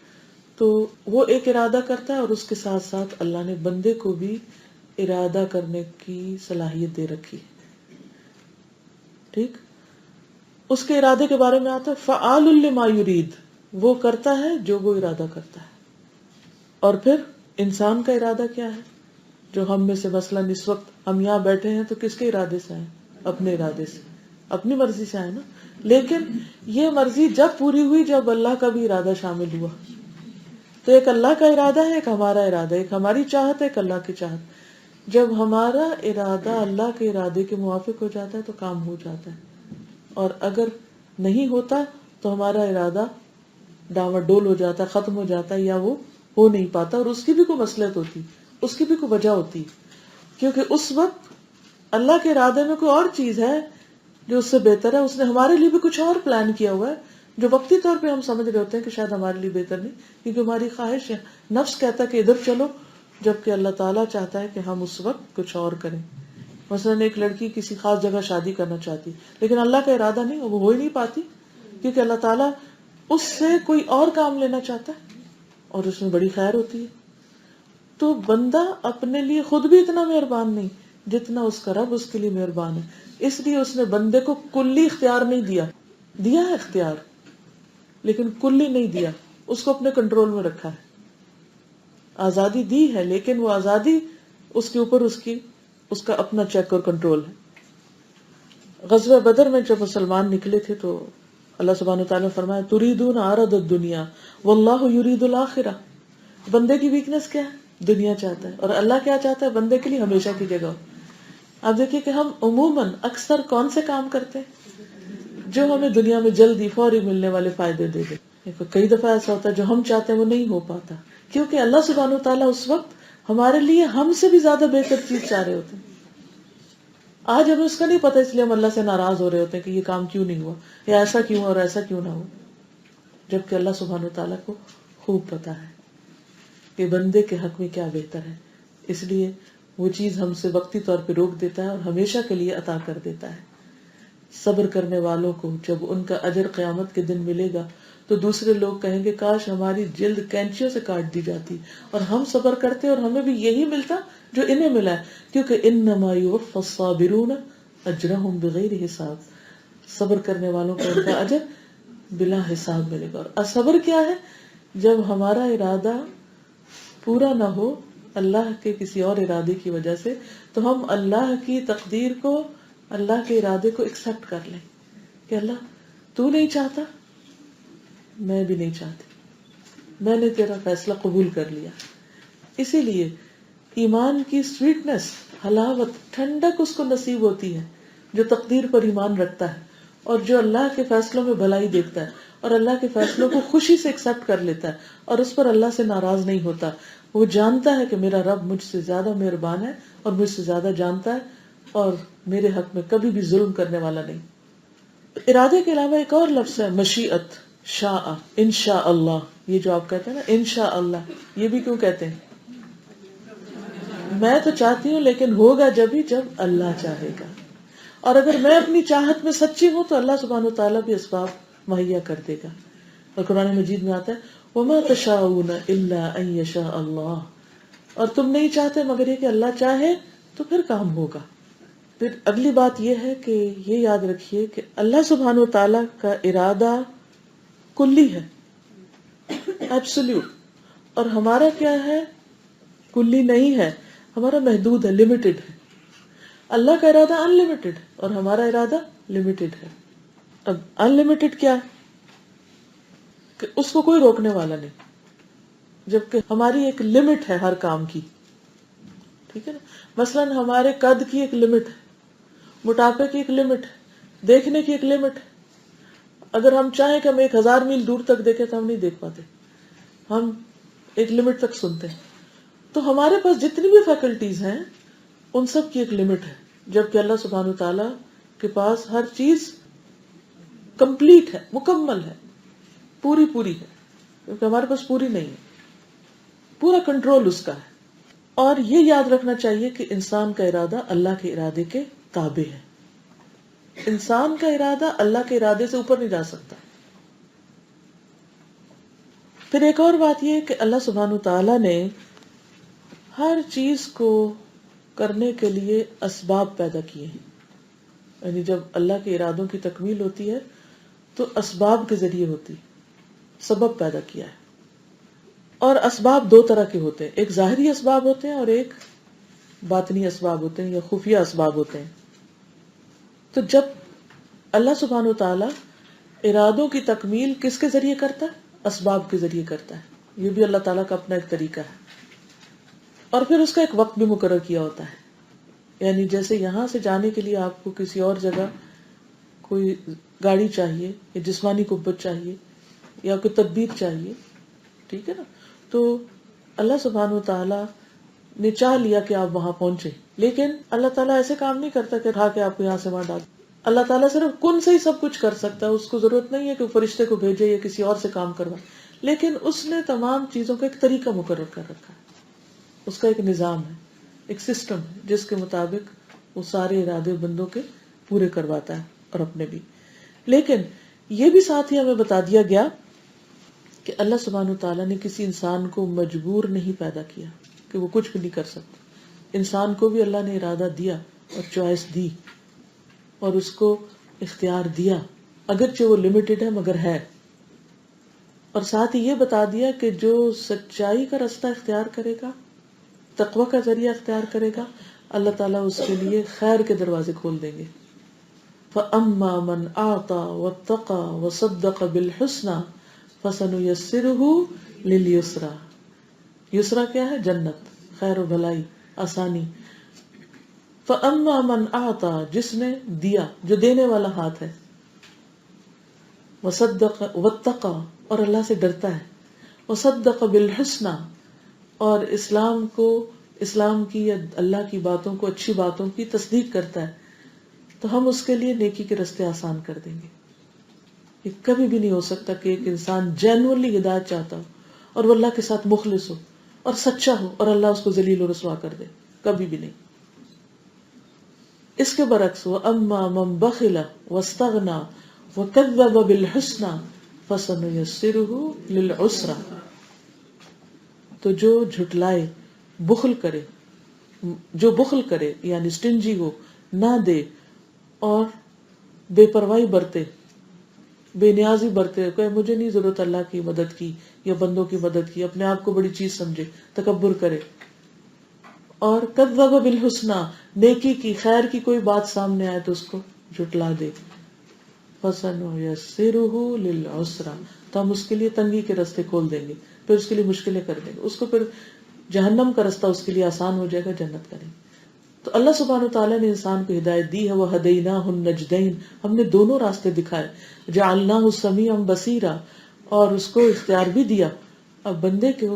تو وہ ایک ارادہ کرتا ہے اور اس کے ساتھ ساتھ اللہ نے بندے کو بھی ارادہ کرنے کی صلاحیت دے رکھی ہے، ٹھیک. اس کے ارادے کے بارے میں آتا ہے فعال لما یرید، وہ کرتا ہے جو وہ ارادہ کرتا ہے. اور پھر انسان کا ارادہ کیا ہے؟ جو ہم میں سے مثلاً اس وقت ہم یہاں بیٹھے ہیں تو کس کے ارادے سے آئے؟ اپنے ارادے سے، اپنی مرضی سے آئے نا. لیکن یہ مرضی جب پوری ہوئی جب اللہ کا بھی ارادہ شامل ہوا. تو ایک اللہ کا ارادہ ہے، ایک ہمارا ارادہ ہے، ایک ہماری چاہت ہے، ایک اللہ کی چاہت. جب ہمارا ارادہ اللہ کے ارادے کے موافق ہو جاتا ہے تو کام ہو جاتا ہے، اور اگر نہیں ہوتا تو ہمارا ارادہ ڈاواں ڈول ہو جاتا ہے، ختم ہو جاتا ہے، یا وہ ہو نہیں پاتا. اور اس کی بھی کوئی مصلحت ہوتی، اس کی بھی کوئی وجہ ہوتی، کیونکہ اس وقت اللہ کے ارادے میں کوئی اور چیز ہے جو اس سے بہتر ہے. اس نے ہمارے لیے بھی کچھ اور پلان کیا ہوا ہے جو وقتی طور پہ ہم سمجھ رہے ہوتے ہیں کہ شاید ہمارے لیے بہتر نہیں، کیونکہ ہماری خواہش ہے، نفس کہتا ہے کہ ادھر چلو، جبکہ اللہ تعالیٰ چاہتا ہے کہ ہم اس وقت کچھ اور کریں. مثلاً ایک لڑکی کسی خاص جگہ شادی کرنا چاہتی، لیکن اللہ کا ارادہ نہیں، وہ ہو ہی نہیں پاتی، کیونکہ اللہ تعالیٰ اس سے کوئی اور کام لینا چاہتا ہے اور اس میں بڑی خیر ہوتی ہے. تو بندہ اپنے لیے خود بھی اتنا مہربان نہیں جتنا اس کا رب اس کے لیے مہربان ہے. اس لیے اس نے بندے کو کلی اختیار نہیں دیا، دیا ہے اختیار لیکن کلی نہیں دیا، اس کو اپنے کنٹرول میں رکھا ہے. آزادی دی ہے لیکن وہ آزادی اس کے اوپر اس کا اپنا چیک اور کنٹرول ہے. غزوہ بدر میں جب مسلمان نکلے تھے تو اللہ سبحانہ وتعالیٰ نے فرمایا تریدون عرض الدنیا واللہ یرید الآخرہ. بندے کی ویکنس کیا ہے؟ دنیا چاہتا ہے، اور اللہ کیا چاہتا ہے؟ بندے کے لیے ہمیشہ کی جگہ. آپ دیکھیے کہ ہم عموماً اکثر کون سے کام کرتے ہیں جو ہمیں دنیا میں جلدی فوری ملنے والے فائدے دے دے. کئی دفعہ ایسا ہوتا ہے جو ہم چاہتے ہیں وہ نہیں ہو پاتا، کیونکہ اللہ سبحانہ وتعالیٰ اس وقت ہمارے لیے ہم سے بھی زیادہ بہتر چیز چاہ رہے ہوتے ہیں. آج ہمیں اس کا نہیں پتا، اس لیے ہم اللہ سے ناراض ہو رہے ہوتے ہیں کہ یہ کام کیوں نہیں ہوا، یا ایسا کیوں اور ایسا کیوں نہ ہو، جبکہ اللہ سبحانہ وتعالیٰ کو خوب پتا ہے کہ بندے کے حق میں کیا بہتر ہے. اس لیے وہ چیز ہم سے وقتی طور پہ روک دیتا ہے اور ہمیشہ کے لیے عطا کر دیتا ہے. صبر کرنے والوں کو جب ان کا اجر قیامت کے دن ملے گا تو دوسرے لوگ کہیں گے کاش ہماری جلد کینچیوں سے کاٹ دی جاتی اور ہم صبر کرتے اور ہمیں بھی یہی ملتا جو انہیں ملا ہے، کیونکہ انما یوفی الصابرون اجرہم بغیر حساب. صبر کرنے والوں کو ان کا اجر بلا حساب ملے گا. اور صبر کیا ہے؟ جب ہمارا ارادہ پورا نہ ہو اللہ کے کسی اور ارادے کی وجہ سے تو ہم اللہ کی تقدیر کو، اللہ کے ارادے کو ایکسپٹ کر لیں کہ اللہ تو نہیں چاہتا، میں بھی نہیں چاہتی، میں نے تیرا فیصلہ قبول کر لیا. اسی لیے ایمان کی سویٹنس، حلاوت، ٹھنڈک اس کو نصیب ہوتی ہے جو تقدیر پر ایمان رکھتا ہے اور جو اللہ کے فیصلوں میں بھلائی دیکھتا ہے اور اللہ کے فیصلوں کو خوشی سے ایکسپٹ کر لیتا ہے اور اس پر اللہ سے ناراض نہیں ہوتا. وہ جانتا ہے کہ میرا رب مجھ سے زیادہ مہربان ہے اور مجھ سے زیادہ جانتا ہے اور میرے حق میں کبھی بھی ظلم کرنے والا نہیں. ارادے کے علاوہ ایک اور لفظ ہے مشیت، شاء، انشاء اللہ. یہ جو آپ کہتے ہیں نا انشاء اللہ، یہ بھی کیوں کہتے ہیں؟ میں تو چاہتی ہوں لیکن ہوگا جب اللہ چاہے گا. اور اگر میں اپنی چاہت میں سچی ہوں تو اللہ سبحانہ وتعالیٰ بھی اسباب مہیا کر دے گا. اور قرآن مجید میں آتا ہے وَمَا تَشَاءُونَ إِلَّا أَن يَشَاءَ اللَّهُ، اور تم نہیں چاہتے مگر یہ کہ اللہ چاہے تو پھر کام ہوگا. پھر اگلی بات یہ ہے کہ یہ یاد رکھیے کہ اللہ سبحانہ وتعالیٰ کا ارادہ کلی ہے، ایبسولوٹ، اور ہمارا کیا ہے؟ کلی نہیں ہے، ہمارا محدود ہے، لمیٹڈ ہے. اللہ کا ارادہ ان لمیٹڈ اور ہمارا ارادہ لمیٹڈ ہے. اب ان لمیٹڈ کیا ہے؟ کہ اس کو کوئی روکنے والا نہیں، جبکہ ہماری ایک لمٹ ہے ہر کام کی. ٹھیک ہے نا؟ مثلاً ہمارے قد کی ایک لمٹ ہے، موٹاپے کی ایک لمٹ ہے، دیکھنے کی ایک لمٹ ہے. اگر ہم چاہیں کہ ہم 1000 میل دور تک دیکھیں تو ہم نہیں دیکھ پاتے، ہم ایک لمٹ تک سنتے ہیں. تو ہمارے پاس جتنی بھی فیکلٹیز ہیں ان سب کی ایک لمٹ ہے، جبکہ اللہ سبحانہ وتعالیٰ کے پاس ہر چیز کمپلیٹ ہے، مکمل ہے، پوری ہے. کیونکہ ہمارے پاس پوری نہیں ہے، پورا کنٹرول اس کا ہے. اور یہ یاد رکھنا چاہیے کہ انسان کا ارادہ اللہ کے ارادے کے تابع ہے. انسان کا ارادہ اللہ کے ارادے سے اوپر نہیں جا سکتا. پھر ایک اور بات یہ ہے کہ اللہ سبحانہ وتعالیٰ نے ہر چیز کو کرنے کے لیے اسباب پیدا کیے ہیں. یعنی جب اللہ کے ارادوں کی تکمیل ہوتی ہے تو اسباب کے ذریعے ہوتی، سبب پیدا کیا ہے. اور اسباب دو طرح کے ہوتے ہیں، ایک ظاہری اسباب ہوتے ہیں اور ایک باطنی اسباب ہوتے ہیں یا خفیہ اسباب ہوتے ہیں. تو جب اللہ سبحانہ وتعالیٰ ارادوں کی تکمیل کس کے ذریعے کرتا ہے؟ اسباب کے ذریعے کرتا ہے. یہ بھی اللہ تعالیٰ کا اپنا ایک طریقہ ہے. اور پھر اس کا ایک وقت بھی مقرر کیا ہوتا ہے. یعنی جیسے یہاں سے جانے کے لیے آپ کو کسی اور جگہ کوئی گاڑی چاہیے یا جسمانی قوت چاہیے یا کوئی تدبیر چاہیے، ٹھیک ہے نا، تو اللہ سبحانہ وتعالیٰ نے چاہ لیا کہ آپ وہاں پہنچے. لیکن اللہ تعالیٰ ایسے کام نہیں کرتا کہ اٹھا کے آپ کو یہاں سے وہاں ڈال. اللہ تعالیٰ صرف کن سے ہی سب کچھ کر سکتا ہے. اس کو ضرورت نہیں ہے کہ فرشتے کو بھیجے یا کسی اور سے کام کروائے. لیکن اس نے تمام چیزوں کا ایک طریقہ مقرر کر رکھا ہے. اس کا ایک نظام ہے، ایک سسٹم ہے جس کے مطابق وہ سارے ارادے بندوں کے پورے کرواتا ہے اور اپنے بھی. لیکن یہ بھی ساتھ ہی ہمیں بتا دیا گیا کہ اللہ سبحانہ وتعالیٰ نے کسی انسان کو مجبور نہیں پیدا کیا کہ وہ کچھ بھی نہیں کر سکتا. انسان کو بھی اللہ نے ارادہ دیا اور چوائس دی اور اس کو اختیار دیا، اگرچہ وہ لمیٹڈ ہے مگر ہے. اور ساتھ ہی یہ بتا دیا کہ جو سچائی کا راستہ اختیار کرے گا، تقوی کا ذریعہ اختیار کرے گا، اللہ تعالیٰ اس کے لیے خیر کے دروازے کھول دیں گے. فَأَمَّا مَنْ أَعْطَى وَاتَّقَى وَصَدَّقَ بِالْحُسْنَى فَسَنُيَسِّرُهُ لِلْيُسْرَى. یسرا کیا ہے؟ جنت، خیر و بھلائی، آسانی. فَأَمَّا مَنْ أَعْطَى، جس نے دیا، جو دینے والا ہاتھ ہے. وَصَدَّقَ وَاتَّقَى، اور اللہ سے ڈرتا ہے. وَصَدَّقَ بِالْحُسْنَى، اور اسلام کی یا اللہ کی باتوں کو، اچھی باتوں کی تصدیق کرتا ہے، تو ہم اس کے لیے نیکی کے راستے آسان کر دیں گے. یہ کبھی بھی نہیں ہو سکتا کہ ایک انسان جینوئنلی ہدایت چاہتا ہو اور وہ اللہ کے ساتھ مخلص ہو اور سچا ہو اور اللہ اس کو ذلیل و رسوا کر دے. کبھی بھی نہیں. اس کے برعکس وَأَمَّا مَنْ بَخِلَ وَاسْتَغْنَى وَكَذَّبَ بِالْحُسْنَى فَسَنُيَسِّرُهُ لِلْعُسْرَى. تو جو جھٹلائے، جو بخل کرے یعنی سٹنجی ہو، نہ دے اور بے پرواہی برتے، بے نیازی برتے، کہ مجھے نہیں ضرورت اللہ کی مدد کی یا بندوں کی مدد کی، اپنے آپ کو بڑی چیز سمجھے، تکبر کرے. اور کذب بالحسنى، نیکی کی، خیر کی کوئی بات سامنے آئے تو اس کو جھٹلا دے. فَسَنُيَسِّرُهُ لِلْعُسْرَى، تو ہم اس کے لیے تنگی کے راستے کھول دیں گے، پھر اس کے لیے مشکلیں کر دیں گے. اس کو پھر جہنم کا راستہ اس کے لیے آسان ہو جائے گا، جنت کا نہیں. تو اللہ سبحانہ وتعالیٰ نے انسان کو ہدایت دی ہے. وَهَدَيْنَاهُ النَّجْدَيْنِ، ہم نے دونوں راستے دکھائے. جَعَلْنَاهُ سَمِيعًا بَصِيرًا، اور اس کو اختیار بھی دیا. اب بندے کو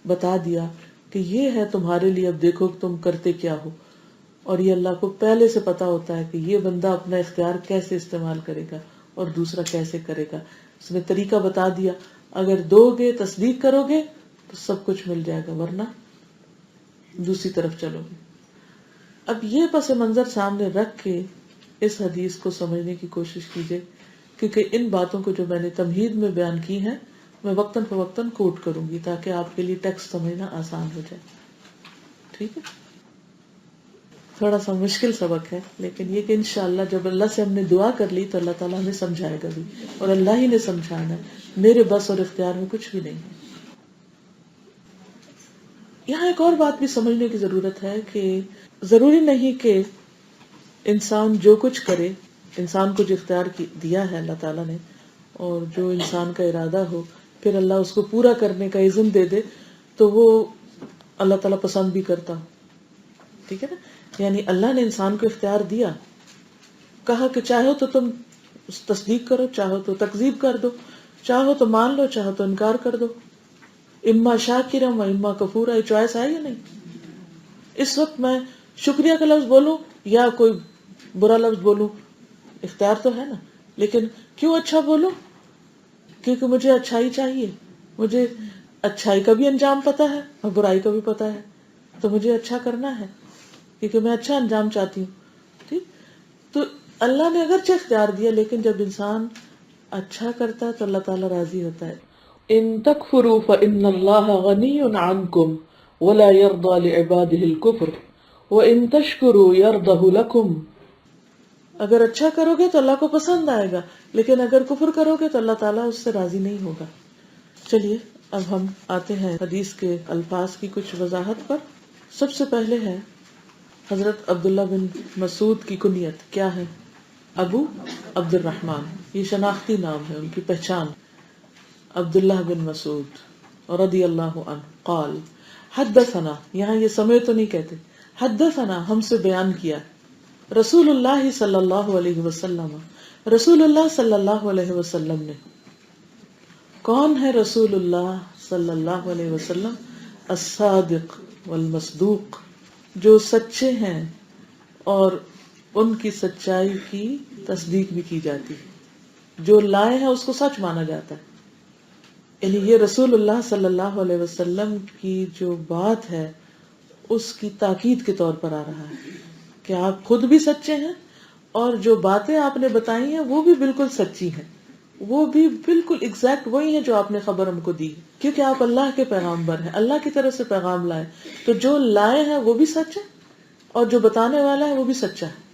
بتا دیا کہ یہ ہے تمہارے لیے، اب دیکھو کہ تم کرتے کیا ہو. اور یہ اللہ کو پہلے سے پتا ہوتا ہے کہ یہ بندہ اپنا اختیار کیسے استعمال کرے گا اور دوسرا کیسے کرے گا. اس نے طریقہ بتا دیا، اگر دو گے، تصدیق کرو گے تو سب کچھ مل جائے گا، ورنہ دوسری طرف چلو گے. اب یہ پس منظر سامنے رکھ کے اس حدیث کو سمجھنے کی کوشش کیجئے، کیونکہ ان باتوں کو جو میں نے تمہید میں بیان کی ہیں میں وقتاً فوقتاً کوٹ کروں گی تاکہ آپ کے لیے ٹیکسٹ سمجھنا آسان ہو جائے. ٹھیک ہے، تھوڑا سا مشکل سبق ہے، لیکن یہ کہ انشاءاللہ جب اللہ سے ہم نے دعا کر لی تو اللہ تعالیٰ ہمیں سمجھائے گا بھی، اور اللہ ہی نے سمجھانا ہے. میرے بس اور اختیار میں کچھ بھی نہیں ہے. یہاں ایک اور بات بھی سمجھنے کی ضرورت ہے کہ ضروری نہیں کہ انسان جو کچھ کرے، انسان کو جو اختیار دیا ہے اللہ تعالیٰ نے، اور جو انسان کا ارادہ ہو، پھر اللہ اس کو پورا کرنے کا اذن دے دے تو وہ اللہ تعالیٰ پسند بھی کرتا ہو. ٹھیک ہے نا، یعنی اللہ نے انسان کو اختیار دیا، کہا کہ چاہو تو تم تصدیق کرو، چاہو تو تکذیب کر دو، چاہو تو مان لو، چاہو تو انکار کر دو. اما شاکرا و اما کفورا، یہ چوائس ہے یا نہیں؟ اس وقت میں شکریہ کا لفظ بولوں یا کوئی برا لفظ بولوں، اختیار تو ہے نا. لیکن کیوں اچھا بولوں؟ کیونکہ مجھے اچھائی چاہیے. مجھے اچھائی کا بھی انجام پتا ہے اور برائی کا بھی پتا ہے، تو مجھے اچھا کرنا ہے کیونکہ میں اچھا انجام چاہتی ہوں. ٹھیک، تو اللہ نے اگرچہ اختیار دیا، لیکن جب انسان اچھا کرتا ہے تو اللہ تعالیٰ راضی ہوتا ہے. ان تکفروا فإن اللہ غنی عنکم ولا يرضى لعباده الكفر وان تشکروا يرضه لكم. اگر اچھا کرو گے تو اللہ کو پسند آئے گا، لیکن اگر کفر کرو گے تو اللہ تعالیٰ اس سے راضی نہیں ہوگا. چلیے اب ہم آتے ہیں حدیث کے الفاظ کی کچھ وضاحت پر. سب سے پہلے ہے حضرت عبداللہ بن مسعود کی کنیت کیا ہے؟ ابو عبد الرحمن، یہ شناختی نام ہے، ان کی پہچان. عبداللہ بن مسعود رضی اللہ عنہ قال حدثنا، یہاں یہ سمے تو نہیں کہتے، حدثنا ہم سے بیان کیا رسول اللہ صلی اللہ علیہ وسلم، رسول اللہ صلی اللہ علیہ وسلم نے. کون ہے رسول اللہ صلی اللہ علیہ وسلم؟ الصادق والمصدوق، جو سچے ہیں اور ان کی سچائی کی تصدیق بھی کی جاتی ہے، جو لائے ہیں اس کو سچ مانا جاتا ہے. یعنی یہ رسول اللہ صلی اللہ علیہ وسلم کی جو بات ہے اس کی تاکید کے طور پر آ رہا ہے کہ آپ خود بھی سچے ہیں اور جو باتیں آپ نے بتائی ہیں وہ بھی بالکل سچی ہیں، وہ بھی بالکل ایگزیکٹ وہی ہیں جو آپ نے خبر ہم کو دی، کیونکہ آپ اللہ کے پیغامبر ہیں، اللہ کی طرف سے پیغام لائے، تو جو لائے ہیں وہ بھی سچ ہے اور جو بتانے والا ہے وہ بھی سچا ہے.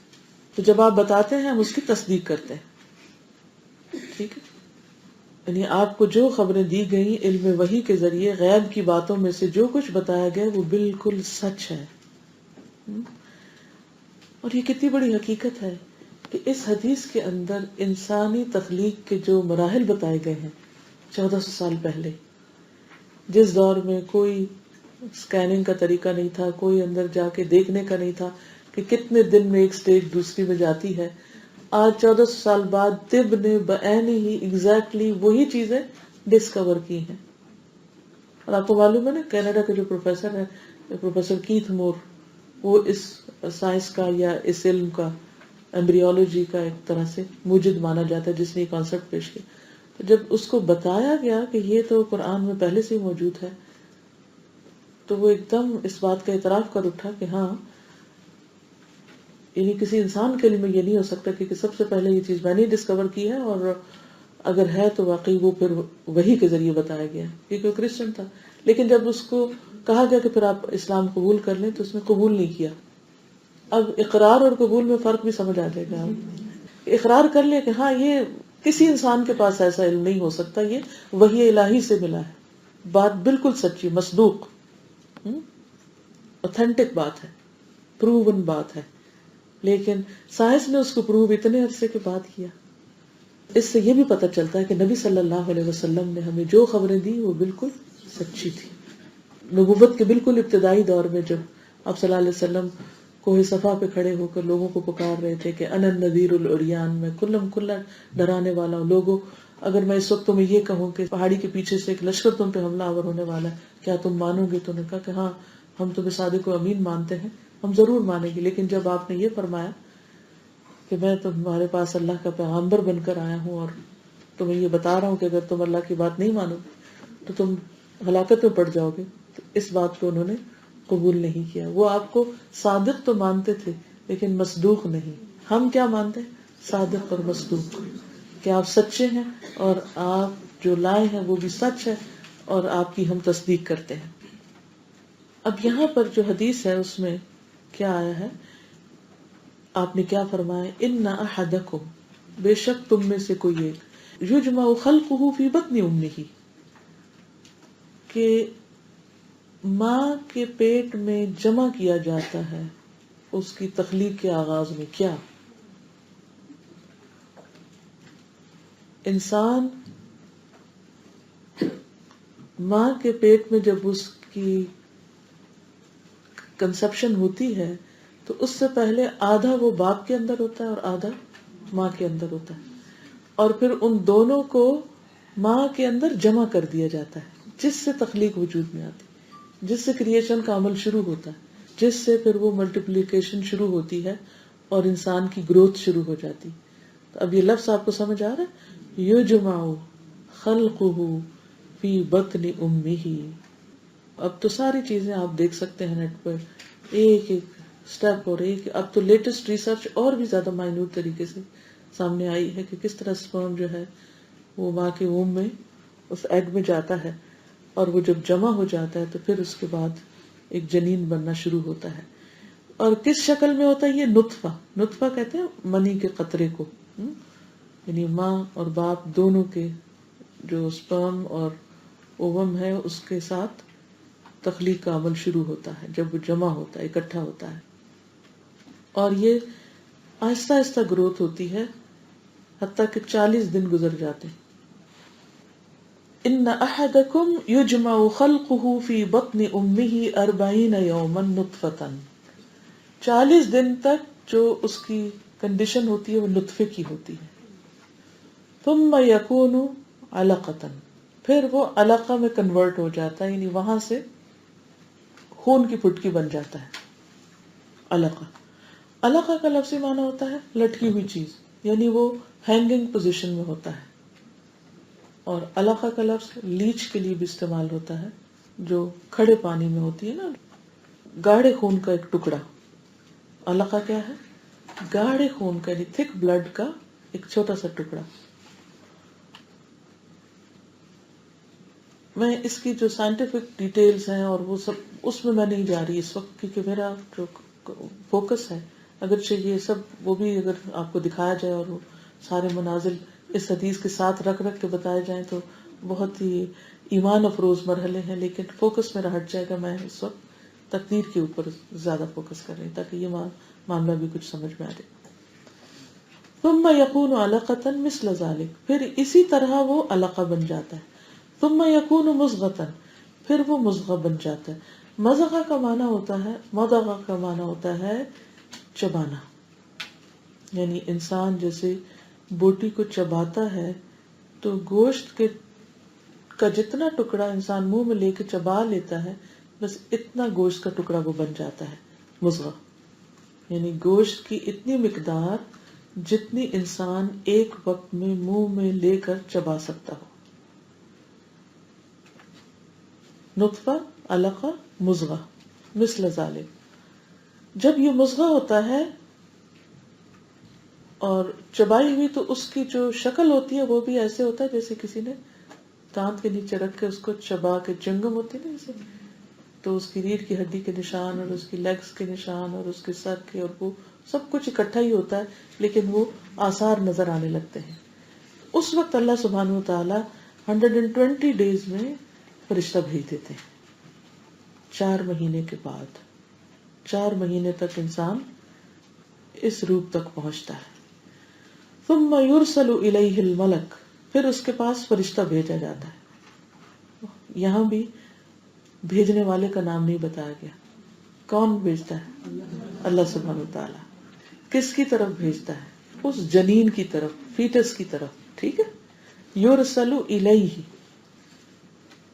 تو جب آپ بتاتے ہیں ہم اس کی تصدیق کرتے ہیں. ٹھیک ہے، یعنی آپ کو جو خبریں دی گئیں علم وحی کے ذریعے غیب کی باتوں میں سے جو کچھ بتایا گیا وہ بالکل سچ ہے. اور یہ کتنی بڑی حقیقت ہے کہ اس حدیث کے اندر انسانی تخلیق کے جو مراحل بتائے گئے ہیں 1400 سال پہلے، جس دور میں کوئی سکیننگ کا طریقہ نہیں تھا، کوئی اندر جا کے دیکھنے کا نہیں تھا کہ کتنے دن میں ایک سٹیج دوسری میں جاتی ہے. آج 1400 سال بعد طب نے بعین ہی ایگزیکٹلی وہی چیزیں ڈسکور کی ہیں. اور آپ کو معلوم ہے نا کینیڈا کے جو پروفیسر ہے پروفیسر کیتھ مور، وہ اس سائنس کا یا اس علم کا ایمبریولوجی کا ایک طرح سے موجد مانا جاتا ہے جس نے یہ کانسیپٹ پیش کیا. تو جب اس کو بتایا گیا کہ یہ تو قرآن میں پہلے سے ہی موجود ہے تو وہ ایک دم اس بات کا اعتراف کر اٹھا کہ ہاں، یعنی کسی انسان کے لیے میں یہ نہیں ہو سکتا کہ سب سے پہلے یہ چیز میں نے ڈسکور کی ہے، اور اگر ہے تو واقعی وہ پھر وحی کے ذریعے بتایا گیا کیونکہ وہ کرسچن تھا. لیکن جب اس کو کہا گیا کہ پھر آپ اسلام قبول کر لیں تو اس نے قبول نہیں کیا. اب اقرار اور قبول میں فرق بھی سمجھ آ جائے گا. اقرار کر لیا کہ ہاں یہ کسی انسان کے پاس ایسا علم نہیں ہو سکتا، یہ وحی الہی سے ملا ہے، بات بالکل سچی، مصدوق، اوتھینٹک بات ہے، پروون بات ہے. لیکن سائنس نے اس کو پروو اتنے عرصے کے بعد کیا. اس سے یہ بھی پتہ چلتا ہے کہ نبی صلی اللہ علیہ وسلم نے ہمیں جو خبریں دی وہ بالکل سچی تھی. نبوت کے بالکل ابتدائی دور میں جب آپ صلی اللہ علیہ وسلم کوہ صفا پہ کھڑے ہو کر لوگوں کو پکار رہے تھے کہ انا النذیر العریان، میں کلم کلا ڈرانے والا ہوں، لوگوں اگر میں اس وقت تمہیں یہ کہوں کہ پہاڑی کے پیچھے سے ایک لشکر تم پہ حملہ آور ہونے والا ہے، کیا تم مانو گے؟ تو انہوں نے کہا کہ ہاں ہم تمہیں صادق و امین مانتے ہیں، ہم ضرور مانیں گے. لیکن جب آپ نے یہ فرمایا کہ میں تمہارے پاس اللہ کا پیغامبر بن کر آیا ہوں اور تمہیں یہ بتا رہا ہوں کہ اگر تم اللہ کی بات نہیں مانو تو تم ہلاکت میں پڑ جاؤ گے، تو اس بات کو انہوں نے قبول نہیں کیا. وہ آپ کو صادق تو مانتے تھے لیکن مصدوق نہیں. ہم کیا مانتے ہیں؟ صادق اور مصدوق، کہ آپ سچے ہیں اور آپ جو لائے ہیں وہ بھی سچ ہے اور آپ کی ہم تصدیق کرتے ہیں. اب یہاں پر جو حدیث ہے اس میں کیا آیا ہے، آپ نے کیا فرمایا؟ ان احدکم، بے شک تم میں سے کوئی ایک، یجمع خلقہ فی بطن امہ، کہ ماں کے پیٹ میں جمع کیا جاتا ہے اس کی تخلیق کے آغاز میں. کیا انسان ماں کے پیٹ میں جب اس کی کنسپشن ہوتی ہے تو اس سے پہلے آدھا وہ باپ کے اندر ہوتا ہے اور آدھا ماں کے اندر ہوتا ہے، اور پھر ان دونوں کو ماں کے اندر جمع کر دیا جاتا ہے جس سے تخلیق وجود میں آتی، جس سے کریشن کا عمل شروع ہوتا ہے، جس سے پھر وہ ملٹیپلیکیشن شروع ہوتی ہے اور انسان کی گروتھ شروع ہو جاتی. تو اب یہ لفظ آپ کو سمجھ آ رہا ہے، یجمع خلقہ فی بطن امہ. اب تو ساری چیزیں آپ دیکھ سکتے ہیں نیٹ پر، ایک ایک سٹیپ اور اب تو لیٹسٹ ریسرچ اور بھی زیادہ مائنوٹ طریقے سے سامنے آئی ہے کہ کس طرح سپرم جو ہے وہ ماں کے ووم میں اس ایگ میں جاتا ہے، اور وہ جب جمع ہو جاتا ہے تو پھر اس کے بعد ایک جنین بننا شروع ہوتا ہے. اور کس شکل میں ہوتا ہے یہ نطفہ. نطفہ کہتے ہیں منی کے قطرے کو، یعنی ماں اور باپ دونوں کے جو سپرم اور اووم ہے اس کے ساتھ تخلیق کا عمل شروع ہوتا ہے جب وہ جمع ہوتا ہے، اکٹھا ہوتا ہے. اور یہ آہستہ آہستہ گروتھ ہوتی ہے حتیٰ کہ 40 دن گزر جاتے ہیں. ان احدکم یجمع خلقہ فی بطن امہ 40 یوما نطفۃ. 40 دن تک جو اس کی کنڈیشن ہوتی ہے وہ نطفے کی ہوتی ہے. ثم یکون علقۃ، پھر وہ علقہ میں کنورٹ ہو جاتا ہے، یعنی وہاں سے خون کی پھٹکی بن جاتا ہے. علقہ، علقہ کا لفظی معنی ہوتا ہے لٹکی ہوئی چیز، یعنی وہ ہینگنگ پوزیشن میں ہوتا ہے. اور علقہ کا لفظ لیچ کے لیے بھی استعمال ہوتا ہے، جو کھڑے پانی میں ہوتی ہے نا، گاڑھے خون کا ایک ٹکڑا. علقہ کیا ہے؟ گاڑھے خون کا، یعنی تھک بلڈ کا ایک چھوٹا سا ٹکڑا. میں اس کی جو سائنٹیفک ڈیٹیلز ہیں اور وہ سب اس میں نہیں جا رہی اس وقت، کیونکہ میرا جو فوکس ہے، اگرچہ یہ سب وہ بھی اگر آپ کو دکھایا جائے اور وہ سارے منازل اس حدیث کے ساتھ رکھ کے بتائے جائیں تو بہت ہی ایمان افروز مرحلے ہیں، لیکن فوکس میرا ہٹ جائے گا. میں اس وقت تقدیر کے اوپر زیادہ فوکس کر رہی ہوں تاکہ یہ معاملہ بھی کچھ سمجھ میں آ جائے. ثم یکون علقۃ مثل ذلک، پھر اسی طرح وہ علقہ بن جاتا ہے. ثم یکون مضغۃ، پھر وہ مضغہ بن جاتا ہے. مضغہ کا معنی ہوتا ہے، مضغہ کا معنی ہوتا ہے چبانا، یعنی انسان جیسے بوٹی کو چباتا ہے تو گوشت کا جتنا ٹکڑا انسان منہ میں لے کے چبا لیتا ہے بس اتنا گوشت کا ٹکڑا وہ بن جاتا ہے مضغہ. یعنی گوشت کی اتنی مقدار جتنی انسان ایک وقت میں منہ میں لے کر چبا سکتا ہو. نطفہ، علقہ، مضغہ، مثل ذالک. جب یہ مضغہ ہوتا ہے اور چبائی ہوئی تو اس کی جو شکل ہوتی ہے وہ بھی ایسے ہوتا ہے جیسے کسی نے دانت کے نیچے رکھ کے اس کو چبا کے، چنگم ہوتی ہے نا جیسے، تو اس کی ریڑھ کی ہڈی کے نشان اور اس کی لیگز کے نشان اور اس کے سر کے، اور وہ سب کچھ اکٹھا ہی ہوتا ہے لیکن وہ آثار نظر آنے لگتے ہیں. اس وقت اللہ سبحانہ وتعالی 120 ڈیز میں فرشتہ بھیج دیتے ہیں. 4 مہینے کے بعد، 4 مہینے تک انسان اس روپ تک پہنچتا ہے. ثم یرسل الیہ الملک، پھر اس کے پاس فرشتہ بھیجا جاتا ہے. یہاں بھی بھیجنے والے کا نام نہیں بتایا گیا. کون بھیجتا ہے؟ اللہ سبحانہ وتعالی. کس کی طرف بھیجتا ہے؟ اس جنین کی طرف، فیٹس کی طرف. ٹھیک ہے، یرسل الیہ.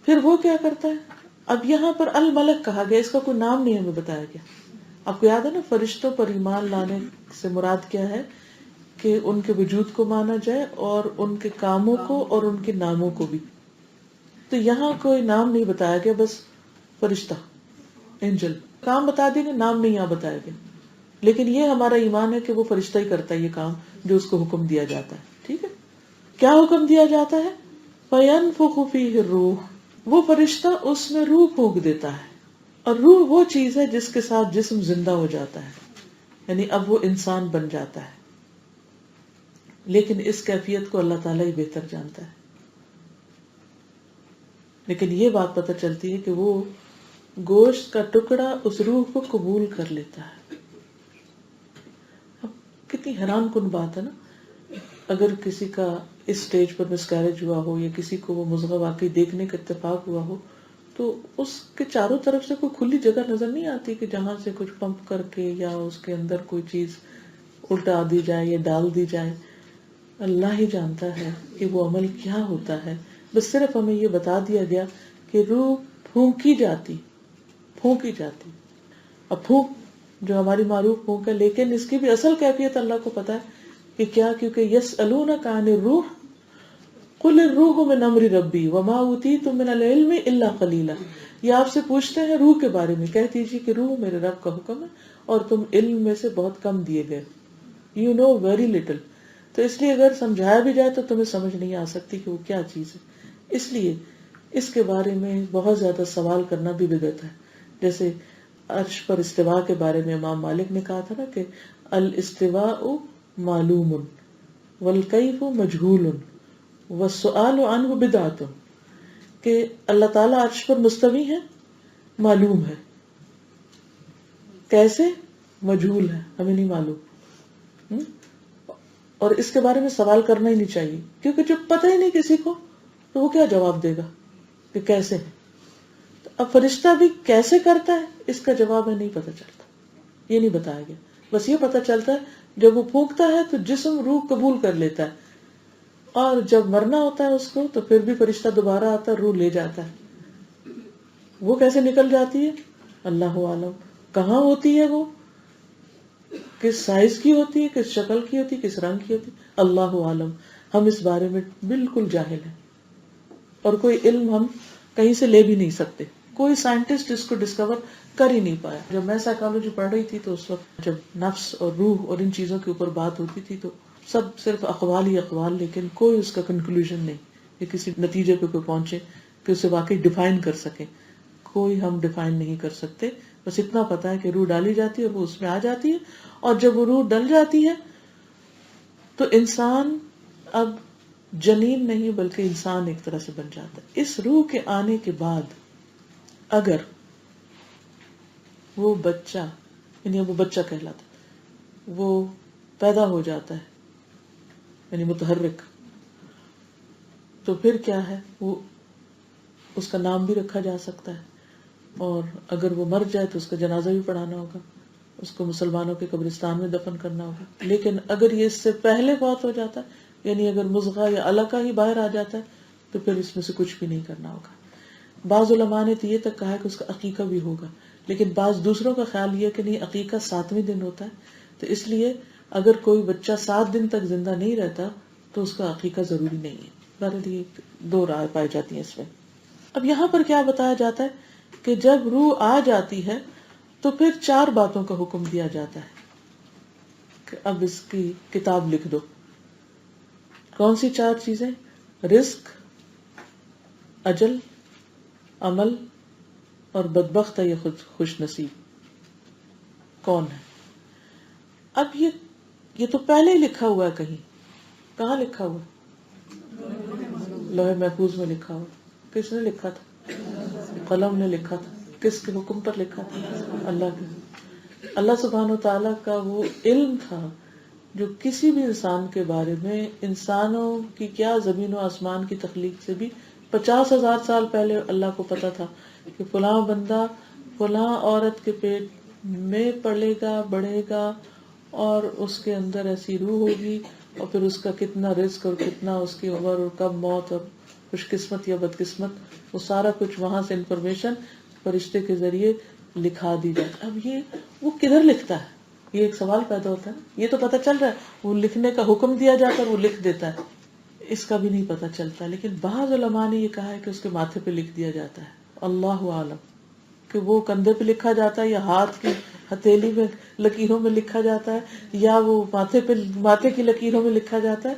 پھر وہ کیا کرتا ہے؟ اب یہاں پر الملک کہا گیا، اس کا کوئی نام نہیں ہمیں بتایا گیا. آپ کو یاد ہے نا فرشتوں پر ایمان لانے سے مراد کیا ہے؟ کہ ان کے وجود کو مانا جائے اور ان کے کاموں کو اور ان کے ناموں کو بھی. تو یہاں کوئی نام نہیں بتایا گیا، بس فرشتہ، اینجل. کام بتا دیں گے، نام نہیں یہاں بتایا گیا. لیکن یہ ہمارا ایمان ہے کہ وہ فرشتہ ہی کرتا ہے یہ کام جو اس کو حکم دیا جاتا ہے. ٹھیک ہے، کیا حکم دیا جاتا ہے؟ فَيَنفُخُ فِيهِ الرُّوحُ، وہ فرشتہ اس میں روح پھونک دیتا ہے. اور روح وہ چیز ہے جس کے ساتھ جسم زندہ ہو جاتا ہے، یعنی اب وہ انسان بن جاتا ہے. لیکن اس کیفیت کو اللہ تعالیٰ ہی بہتر جانتا ہے. لیکن یہ بات پتہ چلتی ہے کہ وہ گوشت کا ٹکڑا اس روح کو قبول کر لیتا ہے. اب کتنی حیران کن بات ہے نا، اگر کسی کا اس سٹیج پر مسکیریج ہوا ہو یا کسی کو وہ مضغہ واقعی دیکھنے کا اتفاق ہوا ہو تو اس کے چاروں طرف سے کوئی کھلی جگہ نظر نہیں آتی کہ جہاں سے کچھ پمپ کر کے یا اس کے اندر کوئی چیز الٹا دی جائے یا ڈال دی جائے. اللہ ہی جانتا ہے کہ وہ عمل کیا ہوتا ہے. بس صرف ہمیں یہ بتا دیا گیا کہ روح پھونکی جاتی. اب پھونک جو ہماری معروف پھونک ہے، لیکن اس کی بھی اصل کیفیت اللہ کو پتا ہے کہ کیا، کیونکہ یسألونک عن الروح قل الروح من امر ربی وما اوتیتم من العلم الا قلیلا. یہ آپ سے پوچھتے ہیں روح کے بارے میں، کہہ دیجیے کہ روح میرے رب کا حکم ہے اور تم علم میں سے بہت کم دیے گئے، یو نو ویری لٹل. تو اس لیے اگر سمجھایا بھی جائے تو تمہیں سمجھ نہیں آ سکتی کہ وہ کیا چیز ہے. اس لیے اس کے بارے میں بہت زیادہ سوال کرنا بھی بدعت ہے. جیسے عرش پر استوا کے بارے میں امام مالک نے کہا تھا نا کہ الاستواء معلوم والکیف مجہول والسؤال عنہ بدعۃ، کہ اللہ تعالیٰ عرش پر مستوی ہے، معلوم ہے، کیسے مجہول ہے، ہمیں نہیں معلوم. اور اس کے بارے میں سوال کرنا ہی نہیں چاہیے، کیونکہ جب پتہ ہی نہیں کسی کو تو وہ کیا جواب دے گا کہ کیسے ہے. تو اب فرشتہ بھی کیسے کرتا ہے اس کا جواب ہے نہیں پتہ چلتا، یہ نہیں بتایا گیا. بس یہ پتہ چلتا ہے جب وہ پھونکتا ہے تو جسم روح قبول کر لیتا ہے، اور جب مرنا ہوتا ہے اس کو تو پھر بھی فرشتہ دوبارہ آتا ہے، روح لے جاتا ہے. وہ کیسے نکل جاتی ہے اللہ عالم. کہاں ہوتی ہے وہ، کس سائز کی ہوتی ہے، کس شکل کی ہوتی ہے، کس رنگ کی ہوتی ہے، اللہ عالم. ہم اس بارے میں بالکل جاہل ہیں اور کوئی علم ہم کہیں سے لے بھی نہیں سکتے. کوئی سائنٹسٹ اس کو ڈسکور کر ہی نہیں پایا. جب میں سائیکالوجی پڑھ رہی تھی تو اس وقت جب نفس اور روح اور ان چیزوں کے اوپر بات ہوتی تھی تو سب صرف اقوال ہی اقوال، لیکن کوئی اس کا کنکلوژن نہیں کہ کسی نتیجے پہ کوئی پہنچے کہ اسے واقعی ڈیفائن کر سکے. کوئی ہم ڈیفائن نہیں کر سکتے. بس اتنا پتا ہے کہ روح ڈالی جاتی ہے اور وہ اس میں آ جاتی ہے، اور جب وہ روح ڈل جاتی ہے تو انسان اب جنین نہیں بلکہ انسان ایک طرح سے بن جاتا ہے. اس روح کے آنے کے بعد اگر وہ بچہ، یعنی وہ بچہ کہلاتا ہے، وہ پیدا ہو جاتا ہے یعنی متحرک، تو پھر کیا ہے، وہ اس کا نام بھی رکھا جا سکتا ہے، اور اگر وہ مر جائے تو اس کا جنازہ بھی پڑھانا ہوگا، اس کو مسلمانوں کے قبرستان میں دفن کرنا ہوگا. لیکن اگر یہ اس سے پہلے فوت ہو جاتا ہے، یعنی اگر مضغہ یا علقہ ہی باہر آ جاتا ہے، تو پھر اس میں سے کچھ بھی نہیں کرنا ہوگا. بعض علماء نے تو یہ تک کہا ہے کہ اس کا عقیقہ بھی ہوگا، لیکن بعض دوسروں کا خیال یہ کہ نہیں، عقیقہ 7ویں دن ہوتا ہے. تو اس لیے اگر کوئی بچہ 7 دن تک زندہ نہیں رہتا تو اس کا عقیقہ ضروری نہیں ہے. بہرحال یہ 2 رائے پائی جاتی ہیں اس میں. اب یہاں پر کیا بتایا جاتا ہے کہ جب روح آ جاتی ہے تو پھر 4 باتوں کا حکم دیا جاتا ہے کہ اب اس کی کتاب لکھ دو. کون سی 4 چیزیں؟ رزق، اجل، عمل اور بدبخت ہے یا خوش نصیب. کون ہے؟ اب یہ تو پہلے ہی لکھا ہوا ہے. کہیں کہاں لکھا ہوا؟ لوح محفوظ میں لکھا ہوا. کس نے لکھا تھا؟ قلم نے لکھا تھا. کس کے حکم پر لکھا تھا؟ اللہ کے. اللہ سبحانہ وتعالیٰ کا وہ علم تھا جو کسی بھی انسان کے بارے میں، انسانوں کی کیا زمین و آسمان کی تخلیق سے بھی 50,000 سال پہلے اللہ کو پتا تھا کہ فلاں بندہ فلاں عورت کے پیٹ میں پلے گا، بڑھے گا، اور اس کے اندر ایسی روح ہوگی، اور پھر اس کا کتنا رزق اور کتنا اس کی عمر اور کب موت، اور خوش قسمت یا بدقسمت، وہ سارا کچھ وہاں سے انفارمیشن فرشتے کے ذریعے لکھا دی جائے. اب یہ وہ کدھر لکھتا ہے؟ یہ ایک سوال پیدا ہوتا ہے. یہ تو پتہ چل رہا ہے وہ لکھنے کا حکم دیا جاتا ہے، وہ لکھ دیتا ہے، اس کا بھی نہیں پتہ چلتا. لیکن بعض علماء نے یہ کہا ہے کہ اس کے ماتھے پہ لکھ دیا جاتا ہے. اللہ عالم کہ وہ کندھے پہ لکھا جاتا ہے یا ہاتھ کی ہتھیلی میں لکیروں میں لکھا جاتا ہے یا وہ ماتھے کی لکیروں میں لکھا جاتا ہے.